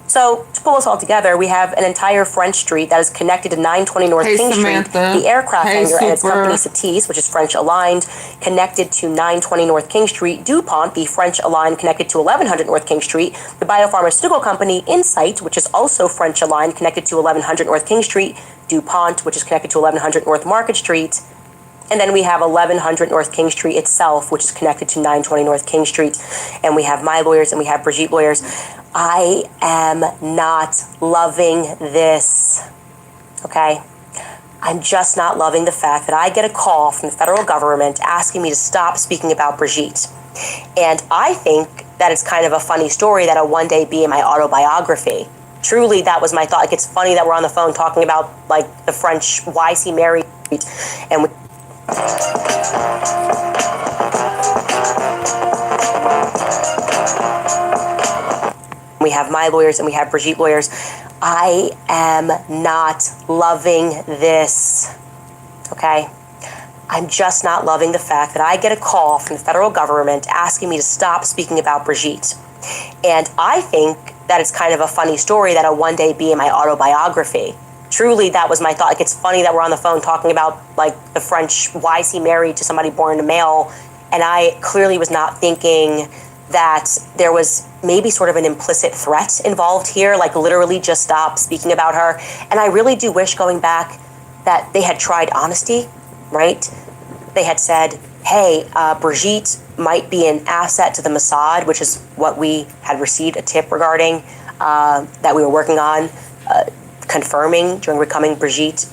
So, to pull us all together, we have an entire French street that is connected to 920 North King Street, the aircraft hangar and its company Satis, which is French-aligned, connected to 920 North King Street, DuPont, the French-aligned, connected to 1100 North King Street, the biopharmaceutical company Insight, which is also French-aligned, connected to 1100 North King Street, DuPont, which is connected to 1100 North Market Street, and then we have 1100 North King Street itself, which is connected to 920 North King Street. And we have my lawyers and we have Brigitte lawyers. I am not loving this, okay? I'm just not loving the fact that I get a call from the federal government asking me to stop speaking about Brigitte. And I think that it's kind of a funny story that'll one day be in my autobiography. Truly, that was my thought. Like, it's funny that we're on the phone talking about, like, the French why is he married, and we have my lawyers and we have Brigitte lawyers. I am not loving this, okay? I'm just not loving the fact that I get a call from the federal government asking me to stop speaking about Brigitte. And I think that it's kind of a funny story that'll one day be in my autobiography. truly, that was my thought. Like, it's funny that we're on the phone talking about, like, the French, why is he married to somebody born a male? And I clearly was not thinking that there was maybe sort of an implicit threat involved here, like literally just stop speaking about her. And I really do wish, going back, that they had tried honesty, right? They had said, hey, Brigitte might be an asset to the Mossad, which is what we had received a tip regarding, that we were working on, confirming during Becoming Brigitte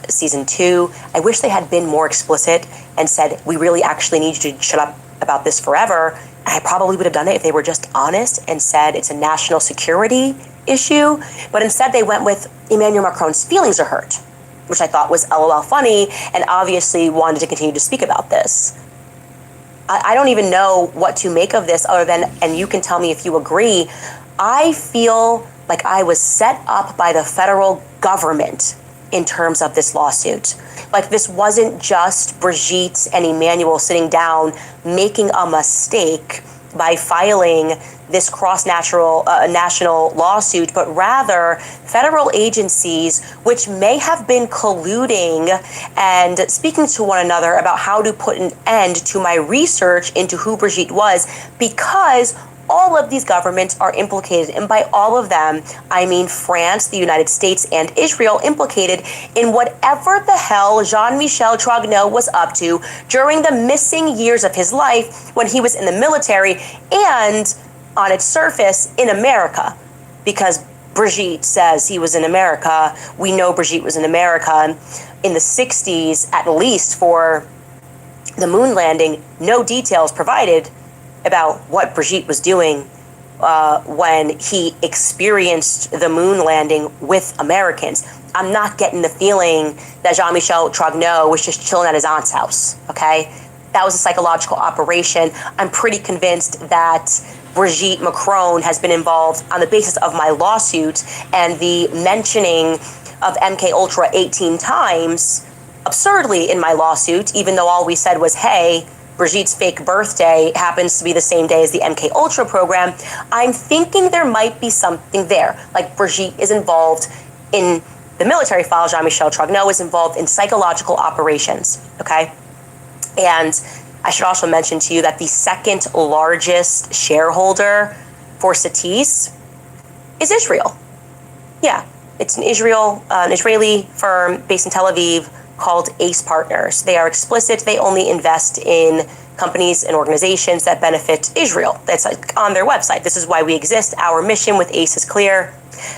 season 2. I wish they had been more explicit and said, we really actually need you to shut up about this forever. I probably would have done it if they were just honest and said it's a national security issue. But instead they went with Emmanuel Macron's feelings are hurt, which I thought was LOL funny, and obviously wanted to continue to speak about this. I don't even know what to make of this other than, and you can tell me if you agree, I feel like I was set up by the federal government in terms of this lawsuit. Like, this wasn't just Brigitte and Emmanuel sitting down making a mistake by filing this national lawsuit, but rather federal agencies which may have been colluding and speaking to one another about how to put an end to my research into who Brigitte was, because all of these governments are implicated, and by all of them, I mean France, the United States, and Israel, implicated in whatever the hell Jean-Michel Trogneau was up to during the missing years of his life when he was in the military and, on its surface, in America. Because Brigitte says he was in America. We know Brigitte was in America in the 60s, at least, for the moon landing. No details provided about what Brigitte was doing when he experienced the moon landing with Americans. I'm not getting the feeling that Jean-Michel Trogneau was just chilling at his aunt's house, okay? That was a psychological operation. I'm pretty convinced that Brigitte Macron has been involved on the basis of my lawsuit and the mentioning of MKUltra 18 times, absurdly, in my lawsuit, even though all we said was, hey, Brigitte's fake birthday happens to be the same day as the MKUltra program. I'm thinking there might be something there. Like, Brigitte is involved in the military file. Jean-Michel Trogneau is involved in psychological operations, okay? And I should also mention to you that the second largest shareholder for Satis is Israel. Yeah, it's an Israeli firm based in Tel Aviv called ACE Partners. They are explicit. They only invest in companies and organizations that benefit Israel. That's like on their website. This is why we exist. Our mission with ACE is clear: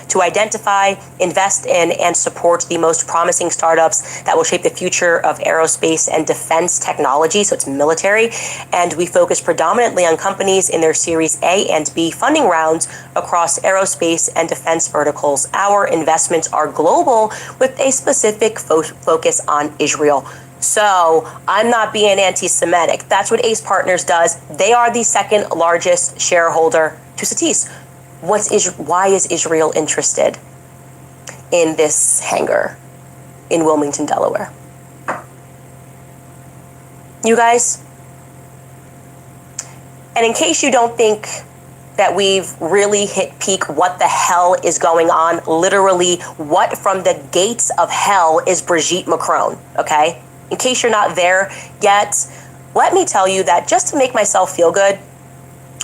to identify, invest in, and support the most promising startups that will shape the future of aerospace and defense technology, so it's military. And we focus predominantly on companies in their Series A and B funding rounds across aerospace and defense verticals. Our investments are global with a specific focus on Israel. So I'm not being anti-Semitic. That's what ACE Partners does. They are the second largest shareholder to Satis. Why is Israel interested in this hangar in Wilmington, Delaware? You guys? And in case you don't think that we've really hit peak, what the hell is going on? Literally, what from the gates of hell is Brigitte Macron, okay? In case you're not there yet, let me tell you that just to make myself feel good,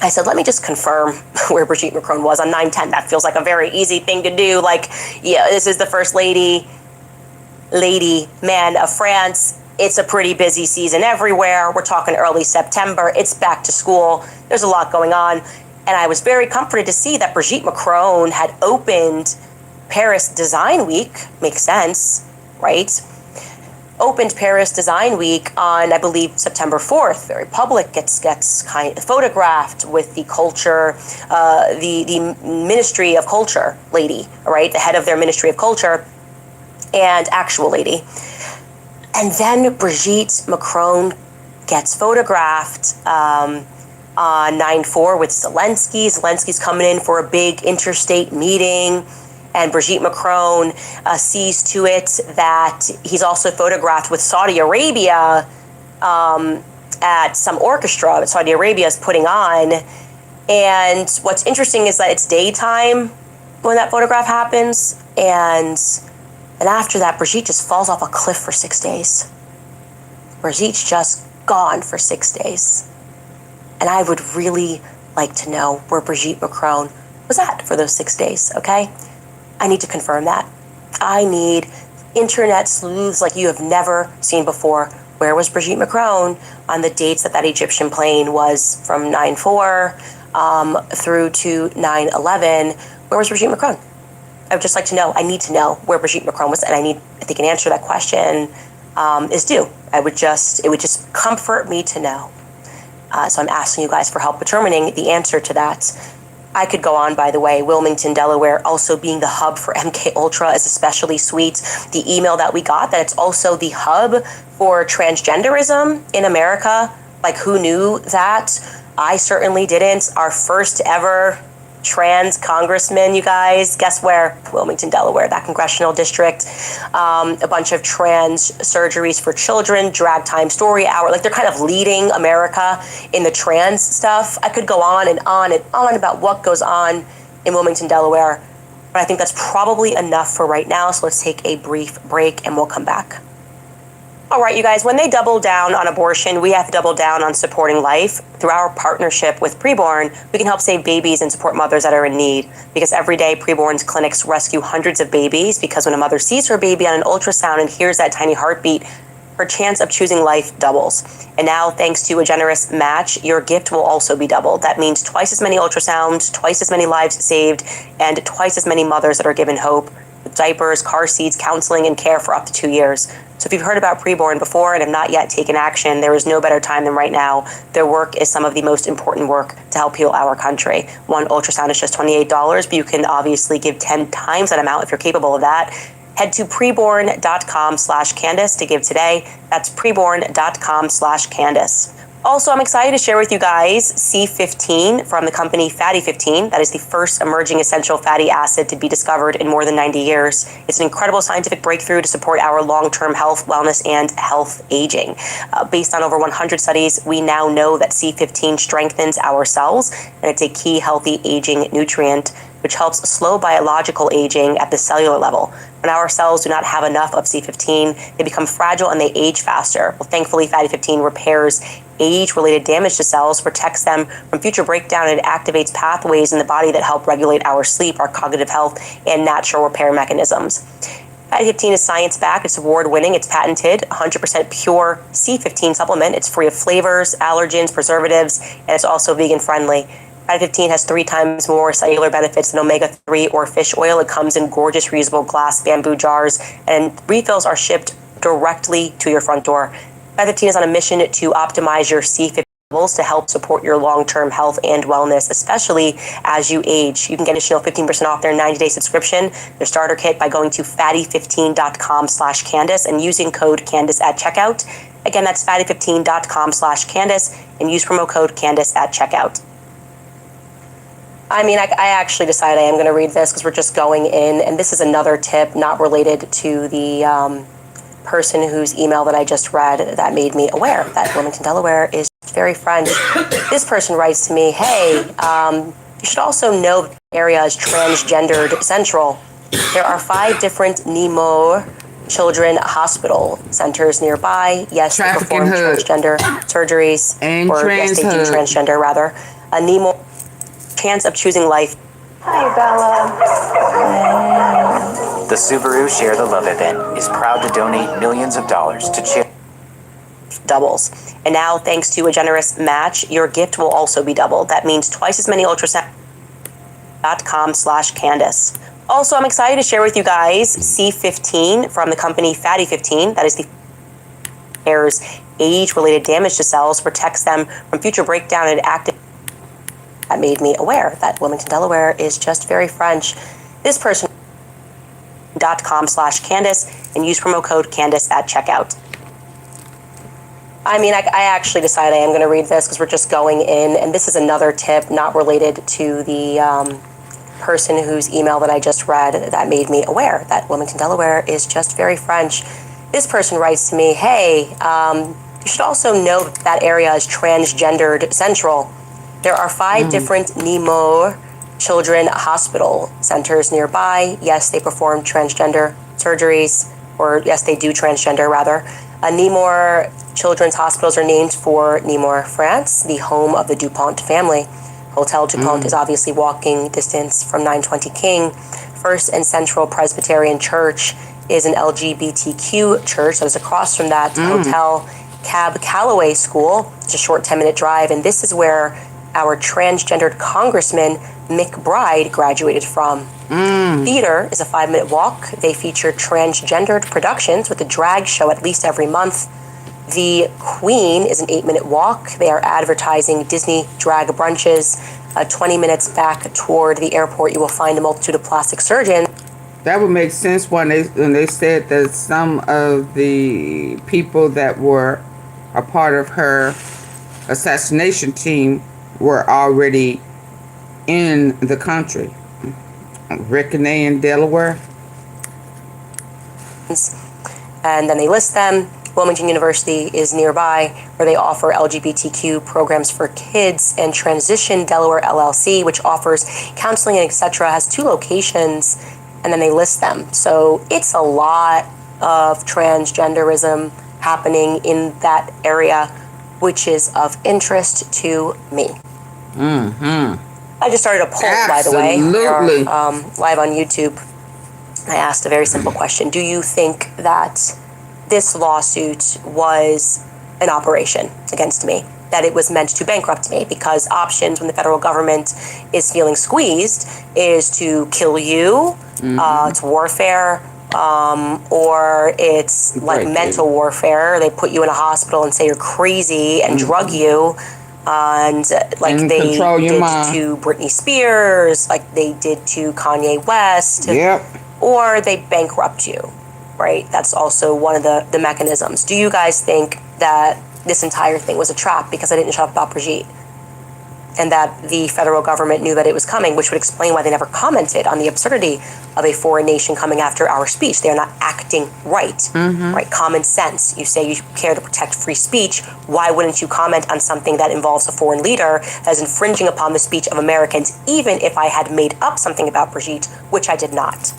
I said, let me just confirm where Brigitte Macron was on 9/10. That feels like a very easy thing to do. Like, yeah, this is the first lady, man of France. It's a pretty busy season everywhere. We're talking early September. It's back to school. There's a lot going on. And I was very comforted to see that Brigitte Macron had opened Paris Design Week. Makes sense, right? Opened Paris Design Week on, I believe, September 4th. Very public, gets kind of photographed with the culture, the Ministry of Culture lady, right? The head of their Ministry of Culture and actual lady. And then Brigitte Macron gets photographed on 9/4 with Zelensky. Zelensky's coming in for a big interstate meeting. And Brigitte Macron sees to it that he's also photographed with Saudi Arabia at some orchestra that Saudi Arabia is putting on. And what's interesting is that it's daytime when that photograph happens. And And after that, Brigitte just falls off a cliff for 6 days. Brigitte's just gone for 6 days. And I would really like to know where Brigitte Macron was at for those 6 days, okay? I need to confirm that. I need internet sleuths like you have never seen before. Where was Brigitte Macron on the dates that Egyptian plane was from 9/4 through to 9/11? Where was Brigitte Macron? I would just like to know. I need to know where Brigitte Macron was, and I think an answer to that question is due. It would just comfort me to know. So I'm asking you guys for help determining the answer to that. I could go on, by the way. Wilmington, Delaware, also being the hub for MK Ultra is especially sweet. The email that we got that it's also the hub for transgenderism in America. Like, who knew that? I certainly didn't. Our first ever trans congressman, you guys, guess where? Wilmington, Delaware, that congressional district. A bunch of trans surgeries for children, drag time story hour. Like, they're kind of leading America in the trans stuff. I could go on and on and on about what goes on in Wilmington, Delaware, but I think that's probably enough for right now. So let's take a brief break and we'll come back. All right, you guys, when they double down on abortion, we have to double down on supporting life. Through our partnership with Preborn, we can help save babies and support mothers that are in need. Because every day, Preborn's clinics rescue hundreds of babies, because when a mother sees her baby on an ultrasound and hears that tiny heartbeat, her chance of choosing life doubles. And now, thanks to a generous match, your gift will also be doubled. That means twice as many ultrasounds, twice as many lives saved, and twice as many mothers that are given hope, with diapers, car seats, counseling, and care for up to 2 years. So if you've heard about Preborn before and have not yet taken action, there is no better time than right now. Their work is some of the most important work to help heal our country. One ultrasound is just $28, but you can obviously give 10 times that amount if you're capable of that. Head to preborn.com/Candace to give today. That's preborn.com/Candace. Also, I'm excited to share with you guys C15 from the company Fatty 15. That is the first emerging essential fatty acid to be discovered in more than 90 years. It's an incredible scientific breakthrough to support our long-term health, wellness, and health aging. Based on over 100 studies, we now know that C15 strengthens our cells, and it's a key healthy aging nutrient, which helps slow biological aging at the cellular level. When our cells do not have enough of C15, they become fragile and they age faster. Well, thankfully, Fatty 15 repairs age-related damage to cells, protects them from future breakdown, and it activates pathways in the body that help regulate our sleep, our cognitive health, and natural repair mechanisms. Fatty 15 is science-backed, it's award-winning, it's patented, 100% pure C15 supplement. It's free of flavors, allergens, preservatives, and it's also vegan-friendly. Fatty 15 has 3 times more cellular benefits than omega-3 or fish oil. It comes in gorgeous reusable glass bamboo jars, and refills are shipped directly to your front door. Fatty 15 is on a mission to optimize your C15 levels to help support your long-term health and wellness, especially as you age. You can get additional 15% off their 90-day subscription, their starter kit, by going to fatty15.com/Candace and using code Candace at checkout. Again, that's fatty15.com/Candace and use promo code Candace at checkout. I mean, I actually decided I am going to read this because we're just going in, and this is another tip not related to the person whose email that I just read that made me aware that Wilmington, Delaware is very French. This person writes to me, hey, you should also know that the area is transgendered central. There are 5 different Nemo children hospital centers nearby. Yes, they perform transgender surgeries, and or yes, they do transgender rather. A Nemo chance of choosing life. Hi, Bella. The Subaru Share the Love event is proud to donate millions of dollars to charity. Doubles. And now, thanks to a generous match, your gift will also be doubled. That means twice as many ultrasound.com/Candace. Also, I'm excited to share with you guys C15 from the company Fatty 15. That is the repairs age-related damage to cells, protects them from future breakdown, and active. That made me aware that Wilmington, Delaware is just very French. This person .com/Candace and use promo code Candace at checkout. I mean, I actually decided I am going to read this because we're just going in, and this is another tip not related to the person whose email that I just read that made me aware that Wilmington, Delaware is just very French. This person writes to me, hey, you should also know that area is transgendered central. There are 5 different Nemo children hospital centers nearby. Yes, they perform transgender surgeries, or yes, they do transgender rather. Nemours Children's Hospitals are named for Nemours, France, the home of the DuPont family. Hotel DuPont is obviously walking distance from 920 King. First and Central Presbyterian Church is an LGBTQ church that is across from that hotel. Cab Calloway School, it's a short 10-minute drive, and this is where our transgendered Congressman McBride graduated from. Theater is a 5-minute walk. They feature transgendered productions with a drag show at least every month. The Queen is an 8-minute walk. They are advertising Disney drag brunches. 20 minutes back toward the airport, you will find a multitude of plastic surgeons. That would make sense when they said that some of the people that were a part of her assassination team were already in the country. Rickney in Delaware. And then they list them. Wilmington University is nearby, where they offer LGBTQ programs for kids, and Transition Delaware LLC, which offers counseling and etc., has 2 locations, and then they list them. So it's a lot of transgenderism happening in that area, which is of interest to me. I just started a poll, by the way. Absolutely. Live on YouTube. I asked a very simple question. Do you think that this lawsuit was an operation against me? That it was meant to bankrupt me? Because options when the federal government is feeling squeezed is to kill you, it's warfare, or it's like mental warfare. They put you in a hospital and say you're crazy and drug you. And like and they did mind. to Britney Spears, like they did to Kanye West, or they bankrupt you, right? That's also one of the mechanisms. Do you guys think that this entire thing was a trap because I didn't shut up about Brigitte? And that the federal government knew that it was coming, which would explain why they never commented on the absurdity of a foreign nation coming after our speech. They are not acting right, right? Common sense. You say you care to protect free speech. Why wouldn't you comment on something that involves a foreign leader that is infringing upon the speech of Americans, even if I had made up something about Brigitte, which I did not?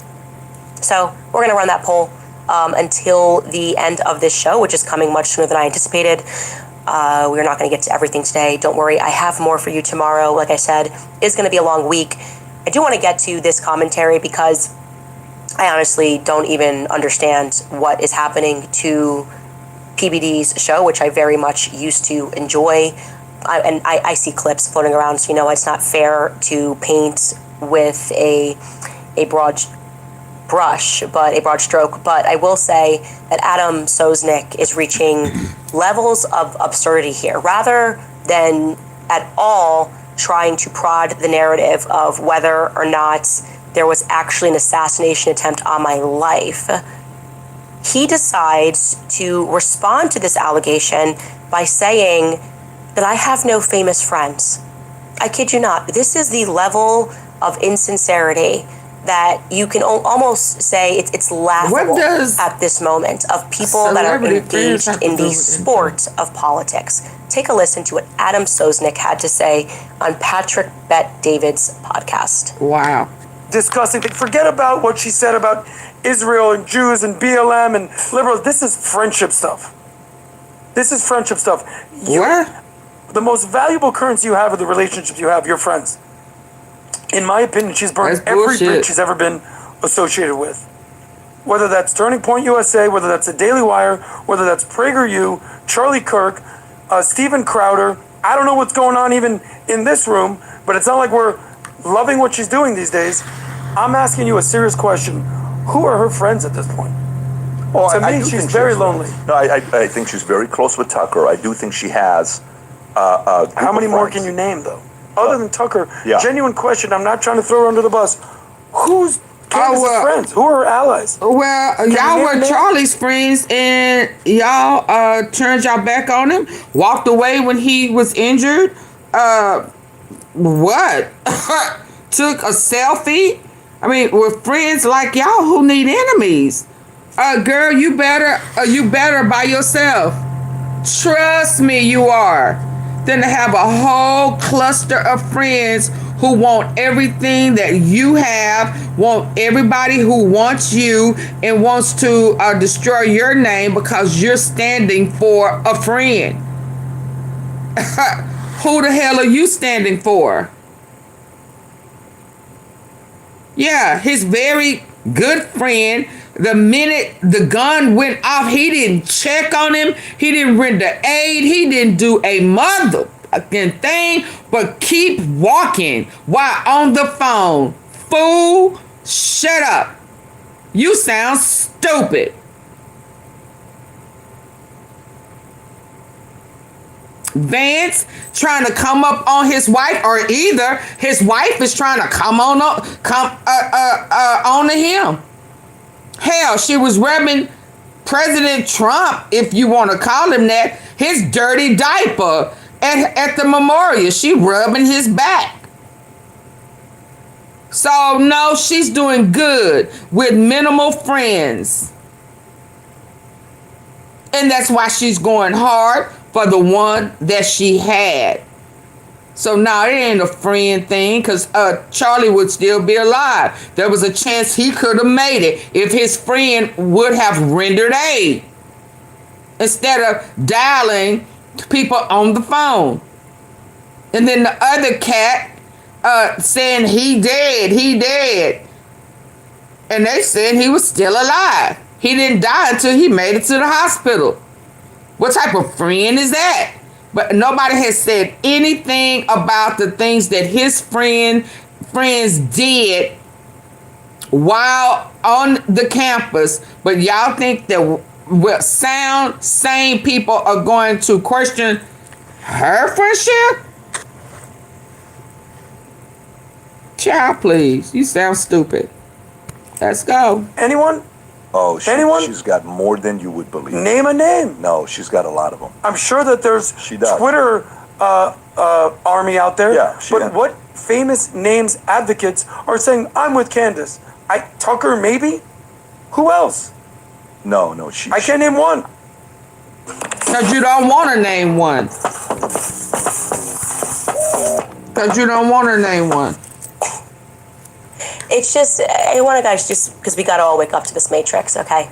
So we're going to run that poll until the end of this show, which is coming much sooner than I anticipated. We're not going to get to everything today. Don't worry. I have more for you tomorrow. Like I said, it's going to be a long week. I do want to get to this commentary because I honestly don't even understand what is happening to PBD's show, which I very much used to enjoy. I see clips floating around, so you know it's not fair to paint with a broad brush, but a broad stroke. But I will say that Adam Sosnick is reaching levels of absurdity here, rather than at all trying to prod the narrative of whether or not there was actually an assassination attempt on my life. He decides to respond to this allegation by saying that I have no famous friends. I kid you not. This is the level of insincerity that you can almost say it's laughable at this moment of people that are engaged in the sport of politics. Take a listen to what Adam Sosnick had to say on Patrick Bet-David's podcast. Wow. Discussing things. Forget about what she said about Israel and Jews and BLM and liberals. This is friendship stuff. This is friendship stuff. What? The most valuable currency you have are the relationships you have, your friends. In my opinion, she's burned every bridge she's ever been associated with. Whether that's Turning Point USA, whether that's the Daily Wire, whether that's PragerU, Charlie Kirk, Steven Crowder. I don't know what's going on even in this room, but it's not like we're loving what she's doing these days. I'm asking you a serious question. Who are her friends at this point? Well, to me, she's very lonely. No, I think she's very close with Tucker. I do think she has a How many more can you name, though? Other than Tucker, genuine question. I'm not trying to throw her under the bus. Who's Candace's friends? Who are her allies? Well, y'all were Charlie's friends, and y'all turned y'all back on him. Walked away when he was injured. What? Took a selfie. I mean, with friends like y'all who need enemies. Girl, you better by yourself. Trust me, you are. than to have a whole cluster of friends who want everything that you have, want everybody who wants you and wants to destroy your name because you're standing for a friend. Who the hell are you standing for? Yeah, his very good friend, the minute the gun went off, he didn't check on him. He didn't render aid. He didn't do a motherfucking thing but keep walking while on the phone. Fool, shut up. You sound stupid. Vance trying to come up on his wife, or either his wife is trying to come on to him. Hell, she was rubbing President Trump, if you want to call him that, his dirty diaper at the memorial. She rubbing his back. So no, she's doing good with minimal friends. And that's why she's going hard for the one that she had. So now it ain't a friend thing, because Charlie would still be alive. There was a chance he could have made it if his friend would have rendered aid instead of dialing people on the phone. And then the other cat saying he dead. And they said he was still alive. He didn't die until he made it to the hospital. What type of friend is that? But nobody has said anything about the things that his friends did while on the campus. But y'all think that sound, sane people are going to question her friendship? Child, please. You sound stupid. Let's go. Anyone? Oh, anyone? She's got more than you would believe. Name a name. No, she's got a lot of them. I'm sure that there's Twitter army out there. Yeah, but what famous names advocates are saying, I'm with Candace? Tucker, maybe? Who else? No, I can't name one. Because you don't want to name one. Because you don't want to name one. It's just, I want to guys just, because we got to all wake up to this matrix, okay?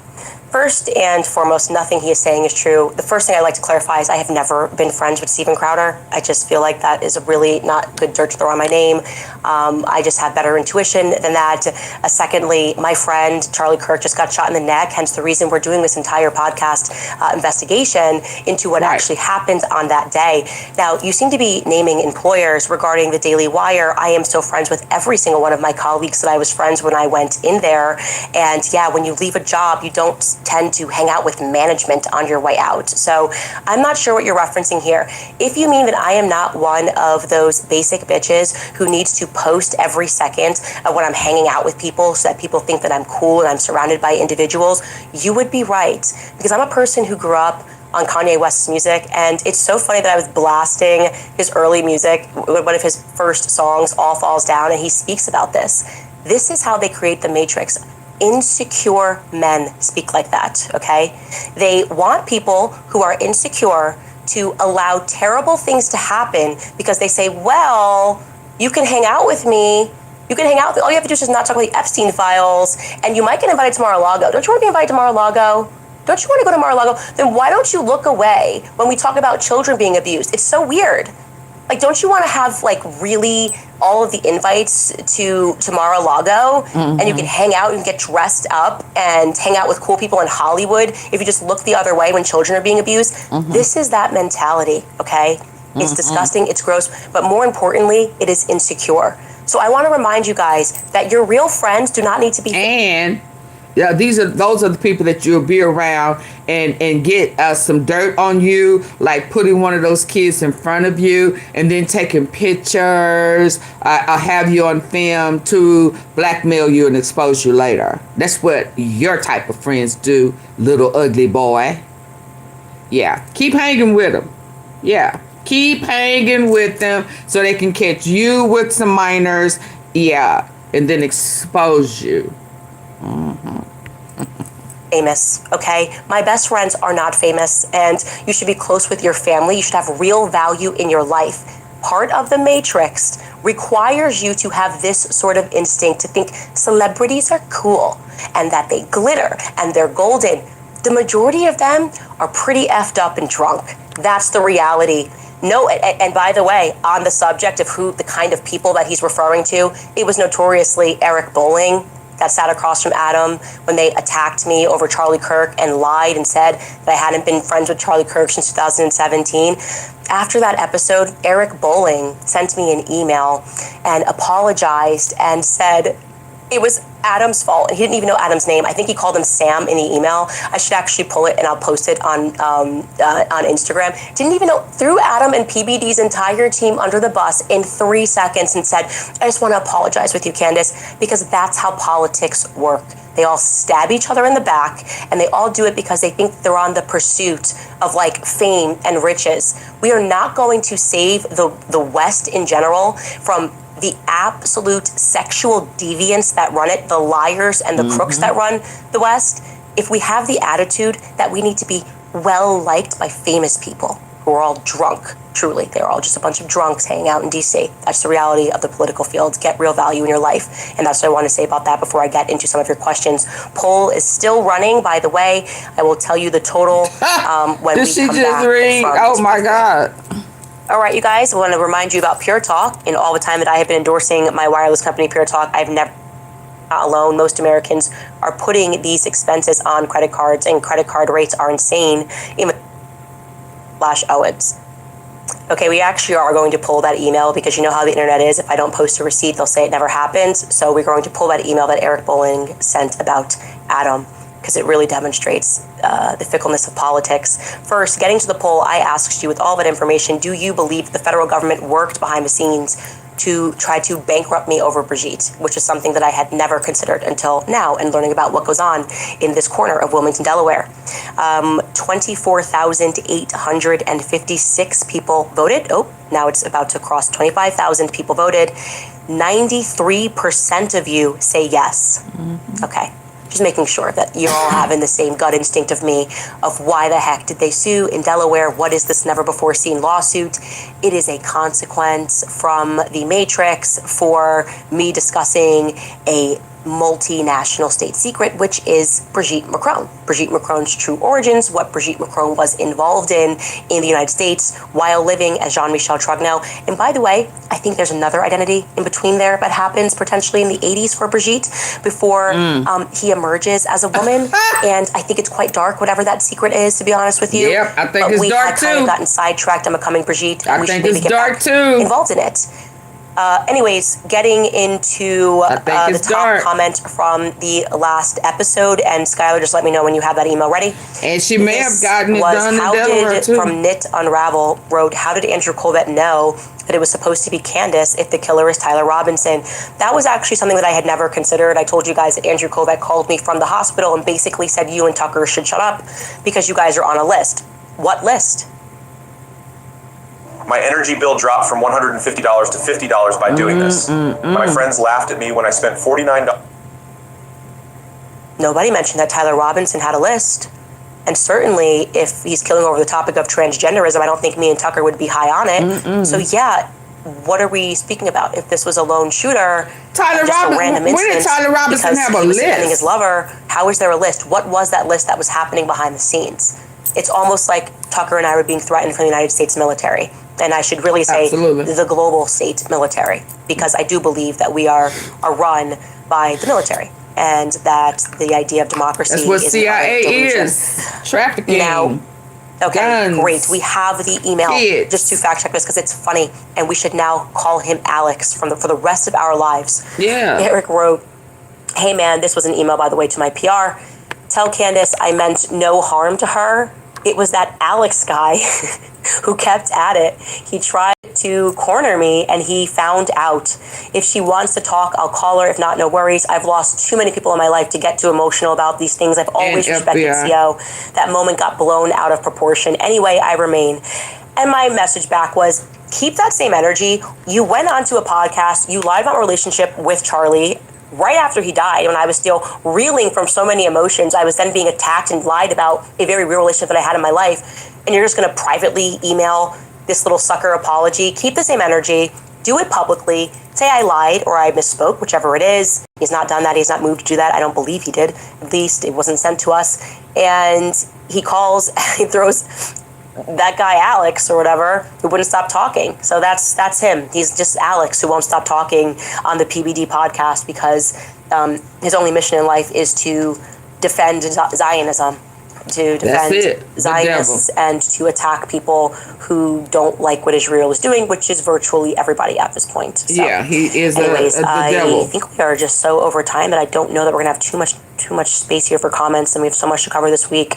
First and foremost, nothing he is saying is true. The first thing I'd like to clarify is I have never been friends with Steven Crowder. I just feel like that is a really not good dirt to throw on my name. I just have better intuition than that. Secondly, my friend Charlie Kirk just got shot in the neck, hence the reason we're doing this entire podcast investigation into what actually happened on that day. Now, you seem to be naming employers regarding the Daily Wire. I am still friends with every single one of my colleagues that I was friends when I went in there. And yeah, when you leave a job, you don't tend to hang out with management on your way out. So I'm not sure what you're referencing here. If you mean that I am not one of those basic bitches who needs to post every second of when I'm hanging out with people so that people think that I'm cool and I'm surrounded by individuals, you would be right. Because I'm a person who grew up on Kanye West's music, and it's so funny that I was blasting his early music, one of his first songs, All Falls Down, and he speaks about this. This is how they create the Matrix. Insecure men speak like that, okay? They want people who are insecure to allow terrible things to happen because they say, well, you can hang out with me. You can hang out with, all you have to do is just not talk about the Epstein files, and you might get invited to Mar-a-Lago. Don't you want to be invited to Mar-a-Lago? Don't you want to go to Mar-a-Lago? Then why don't you look away when we talk about children being abused? It's so weird. Like, don't you want to have, like, really all of the invites to Mar-a-Lago, and you can hang out and get dressed up and hang out with cool people in Hollywood if you just look the other way when children are being abused? This is that mentality, okay? It's disgusting, it's gross, but more importantly, it is insecure. So I want to remind you guys that your real friends do not need to be... And... yeah, those are the people that you'll be around and get some dirt on you, like putting one of those kids in front of you and then taking pictures. I'll have you on film to blackmail you and expose you later. That's what your type of friends do, little ugly boy. Yeah, keep hanging with them. Yeah, keep hanging with them so they can catch you with some minors. Yeah, and then expose you. famous, okay? My best friends are not famous, and you should be close with your family. You should have real value in your life. Part of the Matrix requires you to have this sort of instinct to think celebrities are cool and that they glitter and they're golden. The majority of them are pretty effed up and drunk. That's the reality. No, and by the way, on the subject of who the kind of people that he's referring to, it was notoriously Eric Bolling that sat across from Adam when they attacked me over Charlie Kirk and lied and said that I hadn't been friends with Charlie Kirk since 2017. After that episode, Eric Bolling sent me an email and apologized and said it was Adam's fault. He didn't even know Adam's name. I think he called him Sam in the email. I should actually pull it and I'll post it on Instagram. Didn't even know, threw Adam and PBD's entire team under the bus in 3 seconds and said, I just want to apologize with you, Candace, because that's how politics work. They all stab each other in the back, and they all do it because they think they're on the pursuit of like fame and riches. We are not going to save the West in general from the absolute sexual deviants that run it, the liars and the crooks that run the West, if we have the attitude that we need to be well liked by famous people who are all drunk. Truly, they're all just a bunch of drunks hanging out in DC. That's the reality of the political field. Get real value in your life. And that's what I want to say about that before I get into some of your questions. Poll is still running, by the way. I will tell you the total when Did we she come just back. read? Oh my God. All right, you guys, I want to remind you about Pure Talk. In all the time that I have been endorsing my wireless company, Pure Talk, I've never not alone. Most Americans are putting these expenses on credit cards, and credit card rates are insane. Owens. Okay, we actually are going to pull that email because you know how the internet is. If I don't post a receipt, they'll say it never happened. So we're going to pull that email that Eric Bolling sent about Adam because it really demonstrates the fickleness of politics. First, getting to the poll, I asked you with all that information, do you believe the federal government worked behind the scenes to try to bankrupt me over Brigitte, which is something that I had never considered until now and learning about what goes on in this corner of Wilmington, Delaware. 24,856 people voted. Oh, now it's about to cross 25,000 people voted. 93% of you say yes. Okay. Just making sure that you're all having the same gut instinct of me of why the heck did they sue in Delaware? What is this never before seen lawsuit? It is a consequence from the Matrix for me discussing a multinational state secret, which is Brigitte Macron. Brigitte Macron's true origins, what Brigitte Macron was involved in the United States while living as Jean-Michel Trogneau. And by the way, I think there's another identity in between there that happens potentially in the 80s for Brigitte before he emerges as a woman. And I think it's quite dark, whatever that secret is, to be honest with you. Yep, I think it's dark too. We had kind of gotten sidetracked on becoming Brigitte. I think it's dark too. Involved in it. Anyways, getting into the top comment from the last episode, and Skylar, just let me know when you have that email ready. And she may have gotten it done in Delaware too. From Knit Unravel wrote, how did Andrew Colvett know that it was supposed to be Candace if the killer is Tyler Robinson? That was actually something that I had never considered. I told you guys that Andrew Colvett called me from the hospital and basically said you and Tucker should shut up because you guys are on a list. What list? My energy bill dropped from $150 to $50 by doing this. My friends laughed at me when I spent $49. Nobody mentioned that Tyler Robinson had a list. And certainly, if he's killing over the topic of transgenderism, I don't think me and Tucker would be high on it. So yeah, what are we speaking about? If this was a lone shooter, Tyler Robinson, when did Tyler Robinson have a list? Defending his lover, how is there a list? What was that list that was happening behind the scenes? It's almost like Tucker and I were being threatened from the United States military. And I should really say the global state military, because I do believe that we are run by the military and that the idea of democracy is what CIA is. Trafficking. Now, okay, guns, great. We have the email. Kids. Just to fact check this because it's funny, and we should now call him Alex for the rest of our lives. Yeah. Eric wrote, "Hey man, this was an email, by the way, to my PR. Tell Candace I meant no harm to her. It was that Alex guy who kept at it. He tried to corner me and he found out. If she wants to talk, I'll call her. If not, no worries. I've lost too many people in my life to get too emotional about these things. I've always respected CO. That moment got blown out of proportion. Anyway, I remain." And my message back was, keep that same energy. You went onto a podcast. You lied about my relationship with Charlie. right after he died, when I was still reeling from so many emotions. I was then being attacked and lied about a very real relationship that I had in my life. And you're just going to privately email this little sucker apology, keep the same energy, do it publicly, say I lied or I misspoke, whichever it is. He's not done that. He's not moved to do that. I don't believe he did. At least it wasn't sent to us. And he calls, he throws that guy Alex or whatever who wouldn't stop talking. So that's him. He's just Alex who won't stop talking on the PBD podcast because his only mission in life is to defend Zionism, to defend Zionists and to attack people who don't like what Israel is doing, which is virtually everybody at this point. So, yeah, he is anyways, the devil. I think we are just so over time that I don't know that we're going to have too much space here for comments, and we have so much to cover this week.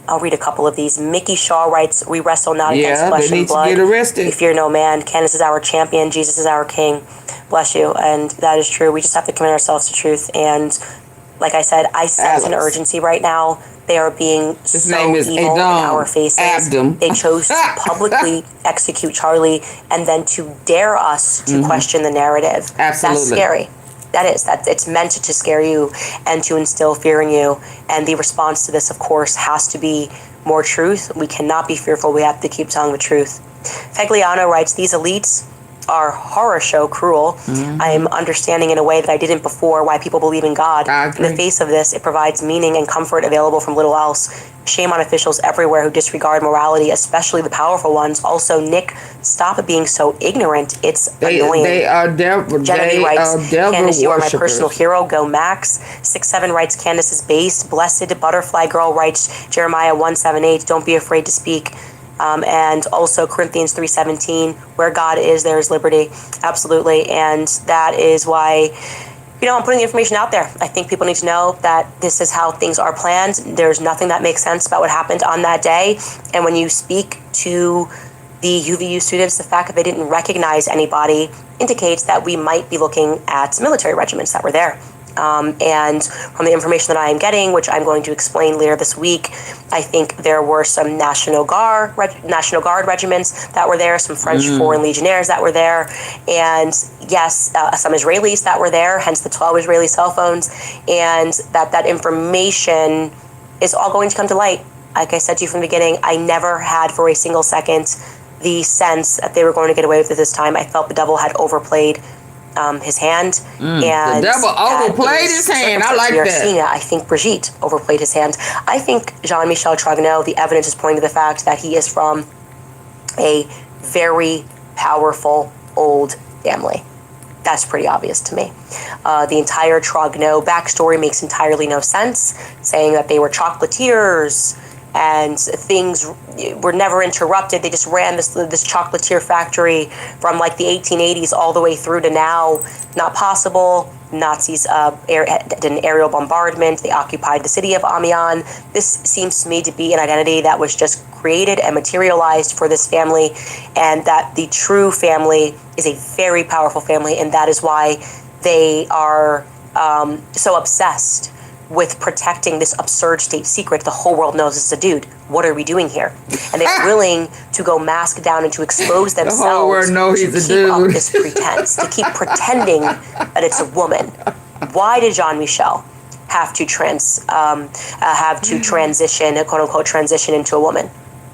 I'll read a couple of these. Mickey Shaw writes, "We wrestle not against flesh and blood. To get arrested. We fear no man. Candace is our champion. Jesus is our king." Bless you. And that is true. We just have to commit ourselves to truth. And like I said, I sense an urgency right now. They are being so evil in our faces. They chose to publicly execute Charlie and then to dare us to question the narrative. Absolutely. That's scary. It's meant to scare you and to instill fear in you. And the response to this, of course, has to be more truth. We cannot be fearful. We have to keep telling the truth. Fegliano writes, "These elites are horror show cruel. I am understanding in a way that I didn't before why people believe in God. In the face of this, it provides meaning and comfort available from little else. Shame on officials everywhere who disregard morality, especially the powerful ones. Also, Nick, stop being so ignorant. It's annoying." They are devil. Genevieve writes, "Candace, you are my worshippers. personal hero. Go Max." 6-7 writes, "Candace is based." Blessed Butterfly Girl writes, Jeremiah 1:7-8, "Don't be afraid to speak." And also Corinthians 3:17, "Where God is, there is liberty." Absolutely. And that is why, I'm putting the information out there. I think people need to know that this is how things are planned. There's nothing that makes sense about what happened on that day. And when you speak to the UVU students, the fact that they didn't recognize anybody indicates that we might be looking at military regiments that were there. And from the information that I am getting, which I'm going to explain later this week, I think there were some National Guard regiments that were there, some French Foreign Legionnaires that were there, and yes, some Israelis that were there, hence the 12 Israeli cell phones, and that information is all going to come to light. Like I said to you from the beginning, I never had for a single second the sense that they were going to get away with it this time. I felt the devil had overplayed his hand, and the devil overplayed his hand. I like that. Seeing that. I think Brigitte overplayed his hand. I think Jean-Michel Trogneau, the evidence is pointing to the fact that he is from a very powerful old family. That's pretty obvious to me. The entire Trogneau backstory makes entirely no sense, saying that they were chocolatiers and things were never interrupted. They just ran this chocolatier factory from like the 1880s all the way through to now. Not possible. Nazis did an aerial bombardment. They occupied the city of Amiens. This seems to me to be an identity that was just created and materialized for this family, and that the true family is a very powerful family, and that is why they are so obsessed with protecting this absurd state secret. The whole world knows this is a dude. What are we doing here? And they're willing to go mask down and to expose themselves the whole world knows he's to keep up this pretense, to keep pretending that it's a woman. Why did Jean-Michel have to transition, a quote unquote transition into a woman?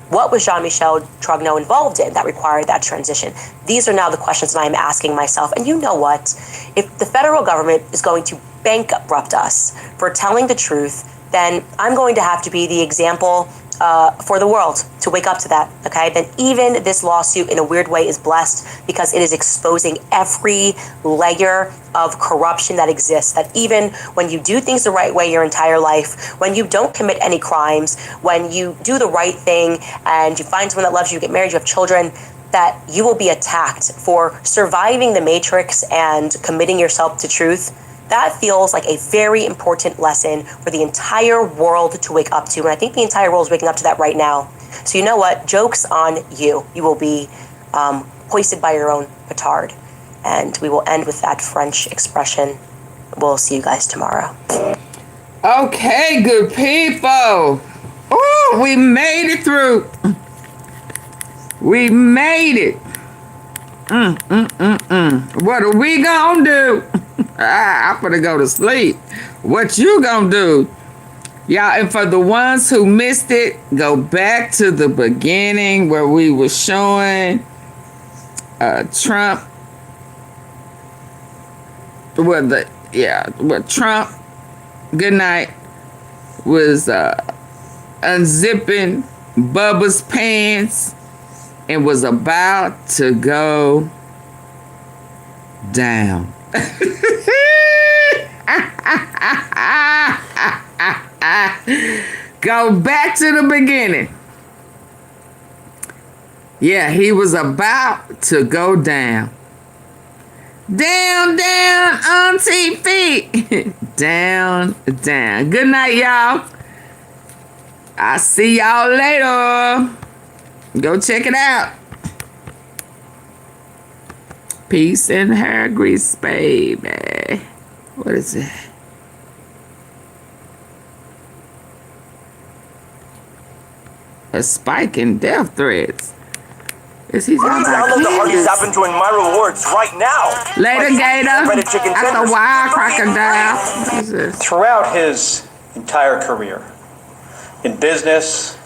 What was Jean-Michel Trogneau involved in that required that transition? These are now the questions that I'm asking myself. And you know what? If the federal government is going to bankrupt us for telling the truth, then I'm going to have to be the example for the world to wake up to that, okay? Then even this lawsuit in a weird way is blessed because it is exposing every layer of corruption that exists, that even when you do things the right way your entire life, when you don't commit any crimes, when you do the right thing and you find someone that loves you, get married, you have children, that you will be attacked for surviving the matrix and committing yourself to truth. That feels like a very important lesson for the entire world to wake up to. And I think the entire world is waking up to that right now. So you know what? Joke's on you. You will be hoisted by your own petard. And we will end with that French expression. We'll see you guys tomorrow. Okay, good people. Oh, we made it through. We made it. What are we gonna do? I'm gonna go to sleep. What you gonna do? Y'all, and for the ones who missed it, go back to the beginning where we were showing Trump. Where Trump, good night, was unzipping Bubba's pants and was about to go down. Go back to the beginning. Yeah, he was about to go down. Down, down, AunTeaFee. Down, down. Good night, y'all. I'll see y'all later. Go check it out. Peace and hair grease, baby. What is it? A spike in death threats. Is he talking about download the hard kids? app and join my rewards right now. Later, Gator. At the wild crocodile. Throughout his entire career, in business,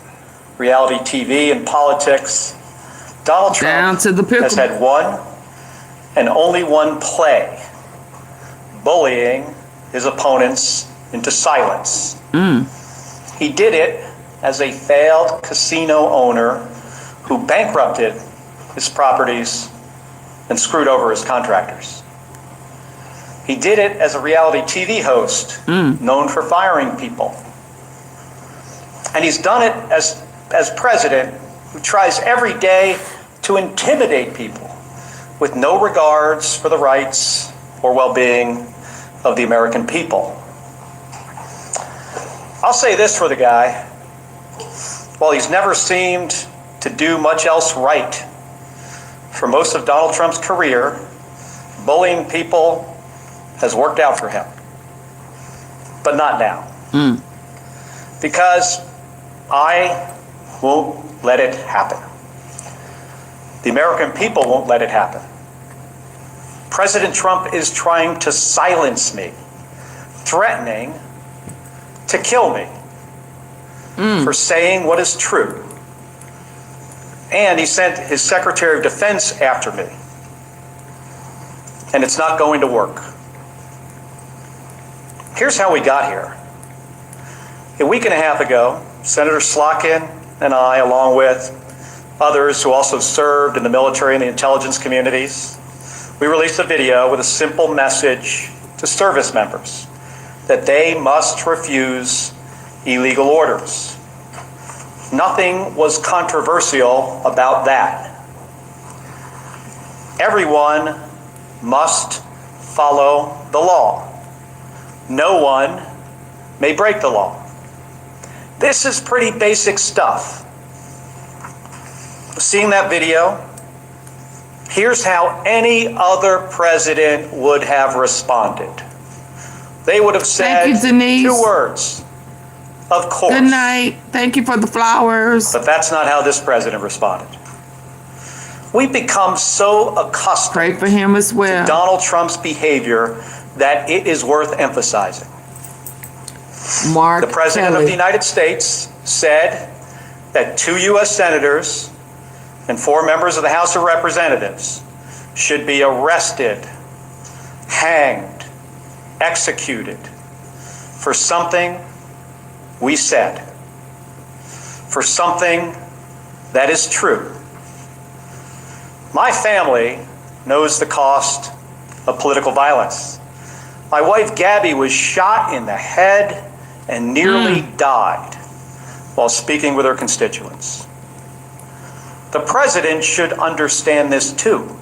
reality TV, and politics, Donald Trump has had one and only one play: bullying his opponents into silence. He did it as a failed casino owner who bankrupted his properties and screwed over his contractors. He did it as a reality TV host known for firing people. And he's done it as president who tries every day to intimidate people with no regards for the rights or well-being of the American people. I'll say this for the guy: while he's never seemed to do much else right for most of Donald Trump's career, bullying people has worked out for him. But not now. Because I won't let it happen. The American people won't let it happen. President Trump is trying to silence me, threatening to kill me for saying what is true. And he sent his Secretary of Defense after me. And it's not going to work. Here's how we got here. A week and a half ago, Senator Slotkin and I, along with others who also served in the military and the intelligence communities, we released a video with a simple message to service members that they must refuse illegal orders. Nothing was controversial about that. Everyone must follow the law. No one may break the law. This is pretty basic stuff. Seeing that video, here's how any other president would have responded. They would have said two words: of course. Good night. Thank you for the flowers. But that's not how this president responded. We've become so accustomed for him as well. to Donald Trump's behavior that it is worth emphasizing. The President of the United States said that 2 U.S. senators and 4 members of the House of Representatives should be arrested, hanged, executed for something we said, for something that is true. My family knows the cost of political violence. My wife Gabby was shot in the head and nearly died while speaking with her constituents. The president should understand this too.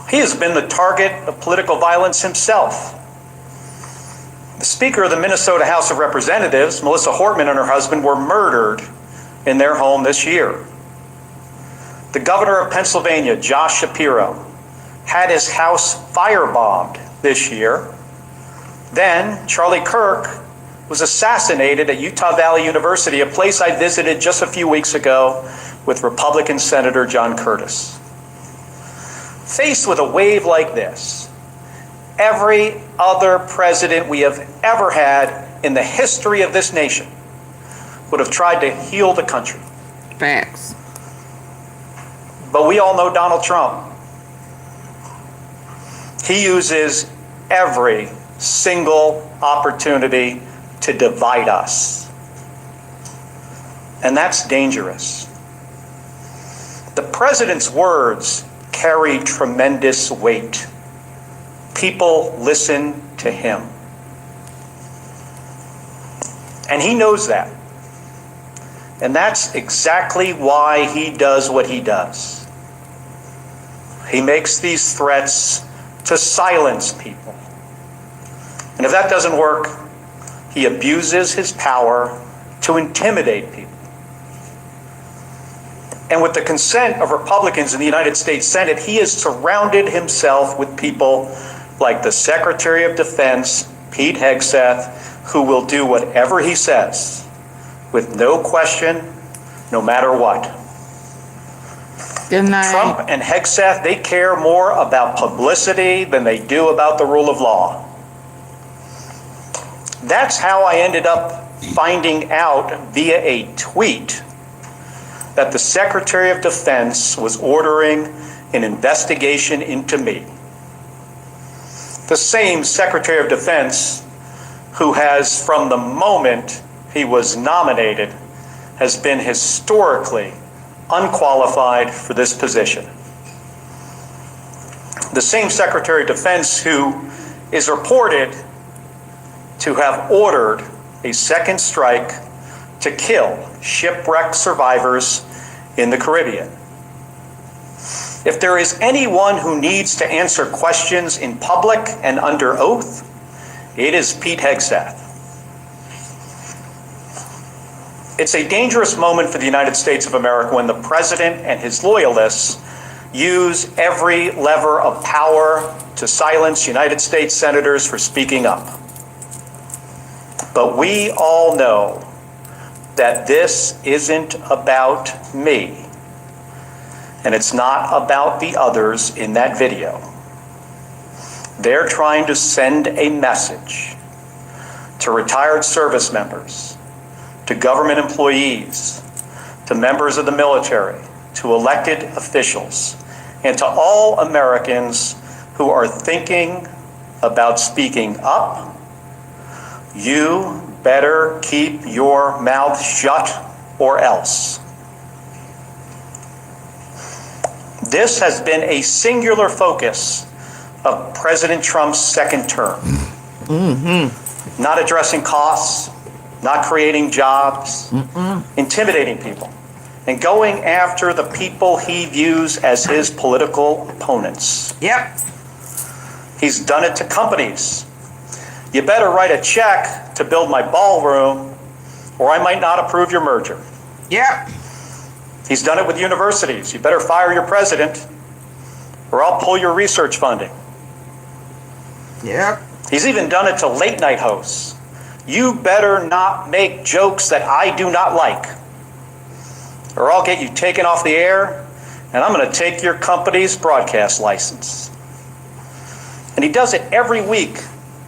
He has been the target of political violence himself. The Speaker of the Minnesota House of Representatives, Melissa Hortman, and her husband were murdered in their home this year. The governor of Pennsylvania, Josh Shapiro, had his house firebombed this year. Then Charlie Kirk was assassinated at Utah Valley University, a place I visited just a few weeks ago with Republican Senator John Curtis. Faced with a wave like this, every other president we have ever had in the history of this nation would have tried to heal the country. Facts. But we all know Donald Trump. He uses every single opportunity to divide us. And that's dangerous. The president's words carry tremendous weight. People listen to him. And he knows that. And that's exactly why he does what he does. He makes these threats to silence people. And if that doesn't work, he abuses his power to intimidate people. And with the consent of Republicans in the United States Senate, he has surrounded himself with people like the Secretary of Defense, Pete Hegseth, who will do whatever he says with no question, no matter what. Good night. Trump and Hegseth, they care more about publicity than they do about the rule of law. That's how I ended up finding out via a tweet that the Secretary of Defense was ordering an investigation into me. The same Secretary of Defense who has, from the moment he was nominated, has been historically unqualified for this position. The same Secretary of Defense who is reported to have ordered a second strike to kill shipwreck survivors in the Caribbean. If there is anyone who needs to answer questions in public and under oath, it is Pete Hegseth. It's a dangerous moment for the United States of America when the president and his loyalists use every lever of power to silence United States senators for speaking up. But we all know that this isn't about me, and it's not about the others in that video. They're trying to send a message to retired service members, to government employees, to members of the military, to elected officials, and to all Americans who are thinking about speaking up. You better keep your mouth shut or else. This has been a singular focus of President Trump's second term. Not addressing costs, not creating jobs, intimidating people, and going after the people he views as his political opponents. Yep. He's done it to companies. You better write a check to build my ballroom, or I might not approve your merger. Yep. He's done it with universities. You better fire your president, or I'll pull your research funding. Yep. He's even done it to late night hosts. You better not make jokes that I do not like, or I'll get you taken off the air, and I'm going to take your company's broadcast license. And he does it every week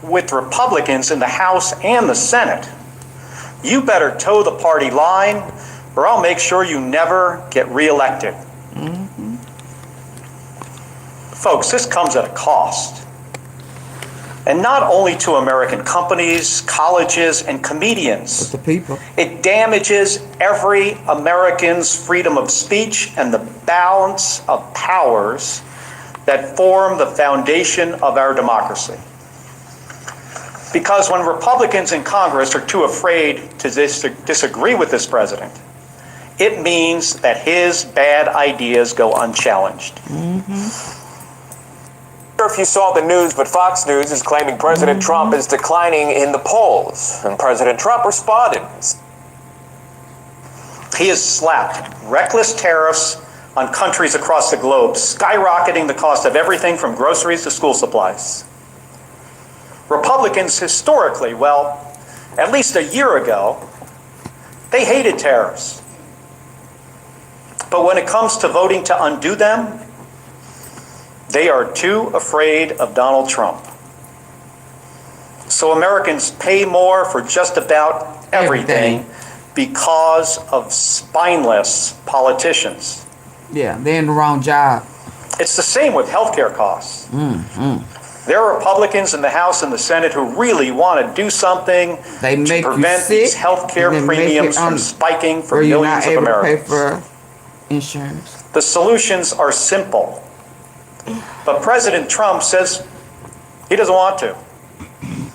with Republicans in the House and the Senate. You better toe the party line, or I'll make sure you never get reelected. Folks, this comes at a cost. And not only to American companies, colleges, and comedians. The people. It damages every American's freedom of speech and the balance of powers that form the foundation of our democracy. Because when Republicans in Congress are too afraid to disagree with this president, it means that his bad ideas go unchallenged. If you saw the news, but Fox News is claiming President Trump is declining in the polls, and President Trump responded. He has slapped reckless tariffs on countries across the globe, skyrocketing the cost of everything from groceries to school supplies. Republicans historically, well, at least a year ago, they hated tariffs. But when it comes to voting to undo them, they are too afraid of Donald Trump. So Americans pay more for just about everything because of spineless politicians. Yeah, they're in the wrong job. It's the same with healthcare costs. There are Republicans in the House and the Senate who really want to do something to prevent these healthcare premiums from spiking for millions of Americans. For insurance. The solutions are simple. But President Trump says he doesn't want to.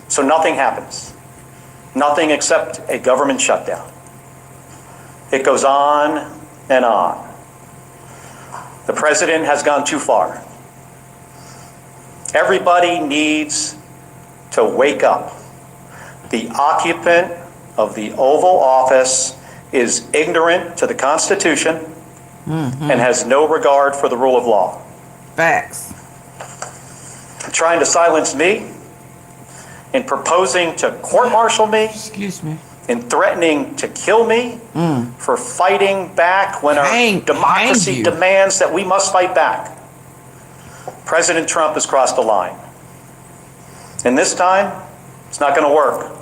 So nothing happens. Nothing except a government shutdown. It goes on and on. The president has gone too far. Everybody needs to wake up. The occupant of the Oval Office is ignorant to the Constitution and has no regard for the rule of law. Facts. Trying to silence me, in proposing to court-martial me, in threatening to kill me, for fighting back when our democracy demands that we must fight back. President Trump has crossed the line. And this time, it's not going to work.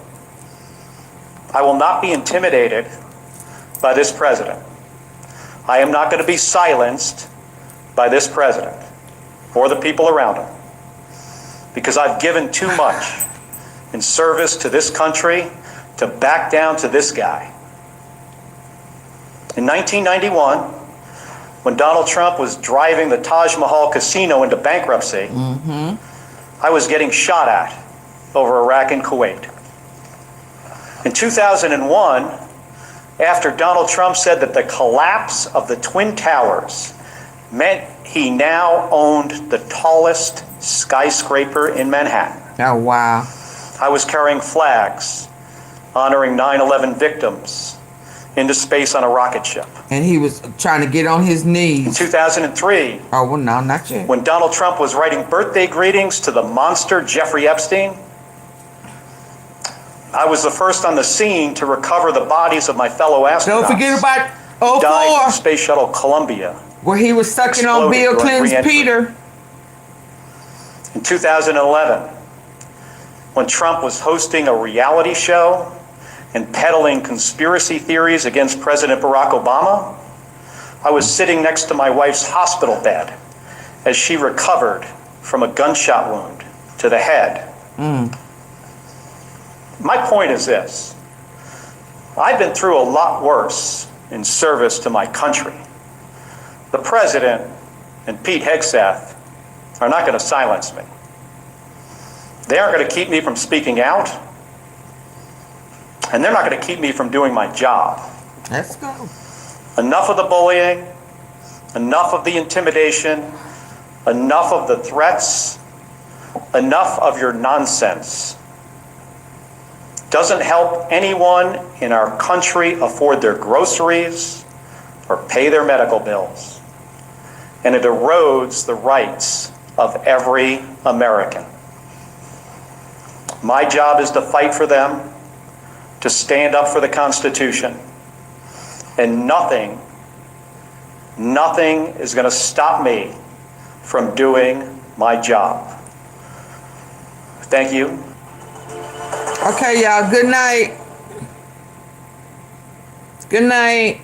I will not be intimidated by this president. I am not going to be silenced by this president or the people around him, because I've given too much in service to this country to back down to this guy. In 1991, when Donald Trump was driving the Taj Mahal casino into bankruptcy, I was getting shot at over Iraq and Kuwait. In 2001, after Donald Trump said that the collapse of the Twin Towers meant he now owned the tallest skyscraper in Manhattan. Oh, wow. I was carrying flags honoring 9/11 victims into space on a rocket ship. And he was trying to get on his knees. In 2003. Oh, well, no, not yet. When Donald Trump was writing birthday greetings to the monster Jeffrey Epstein, I was the first on the scene to recover the bodies of my fellow astronauts. Don't forget about who died in the Space Shuttle Columbia, where he was sucking on Bill Clinton's Peter. In 2011, when Trump was hosting a reality show and peddling conspiracy theories against President Barack Obama, I was sitting next to my wife's hospital bed as she recovered from a gunshot wound to the head. My point is this: I've been through a lot worse in service to my country. The president and Pete Hegseth are not going to silence me. They aren't going to keep me from speaking out, and they're not going to keep me from doing my job. Let's go. Enough of the bullying, enough of the intimidation, enough of the threats, enough of your nonsense. Doesn't help anyone in our country afford their groceries or pay their medical bills. And it erodes the rights of every American. My job is to fight for them, to stand up for the Constitution. And nothing is going to stop me from doing my job. Thank you. Okay, y'all. Good night. Good night.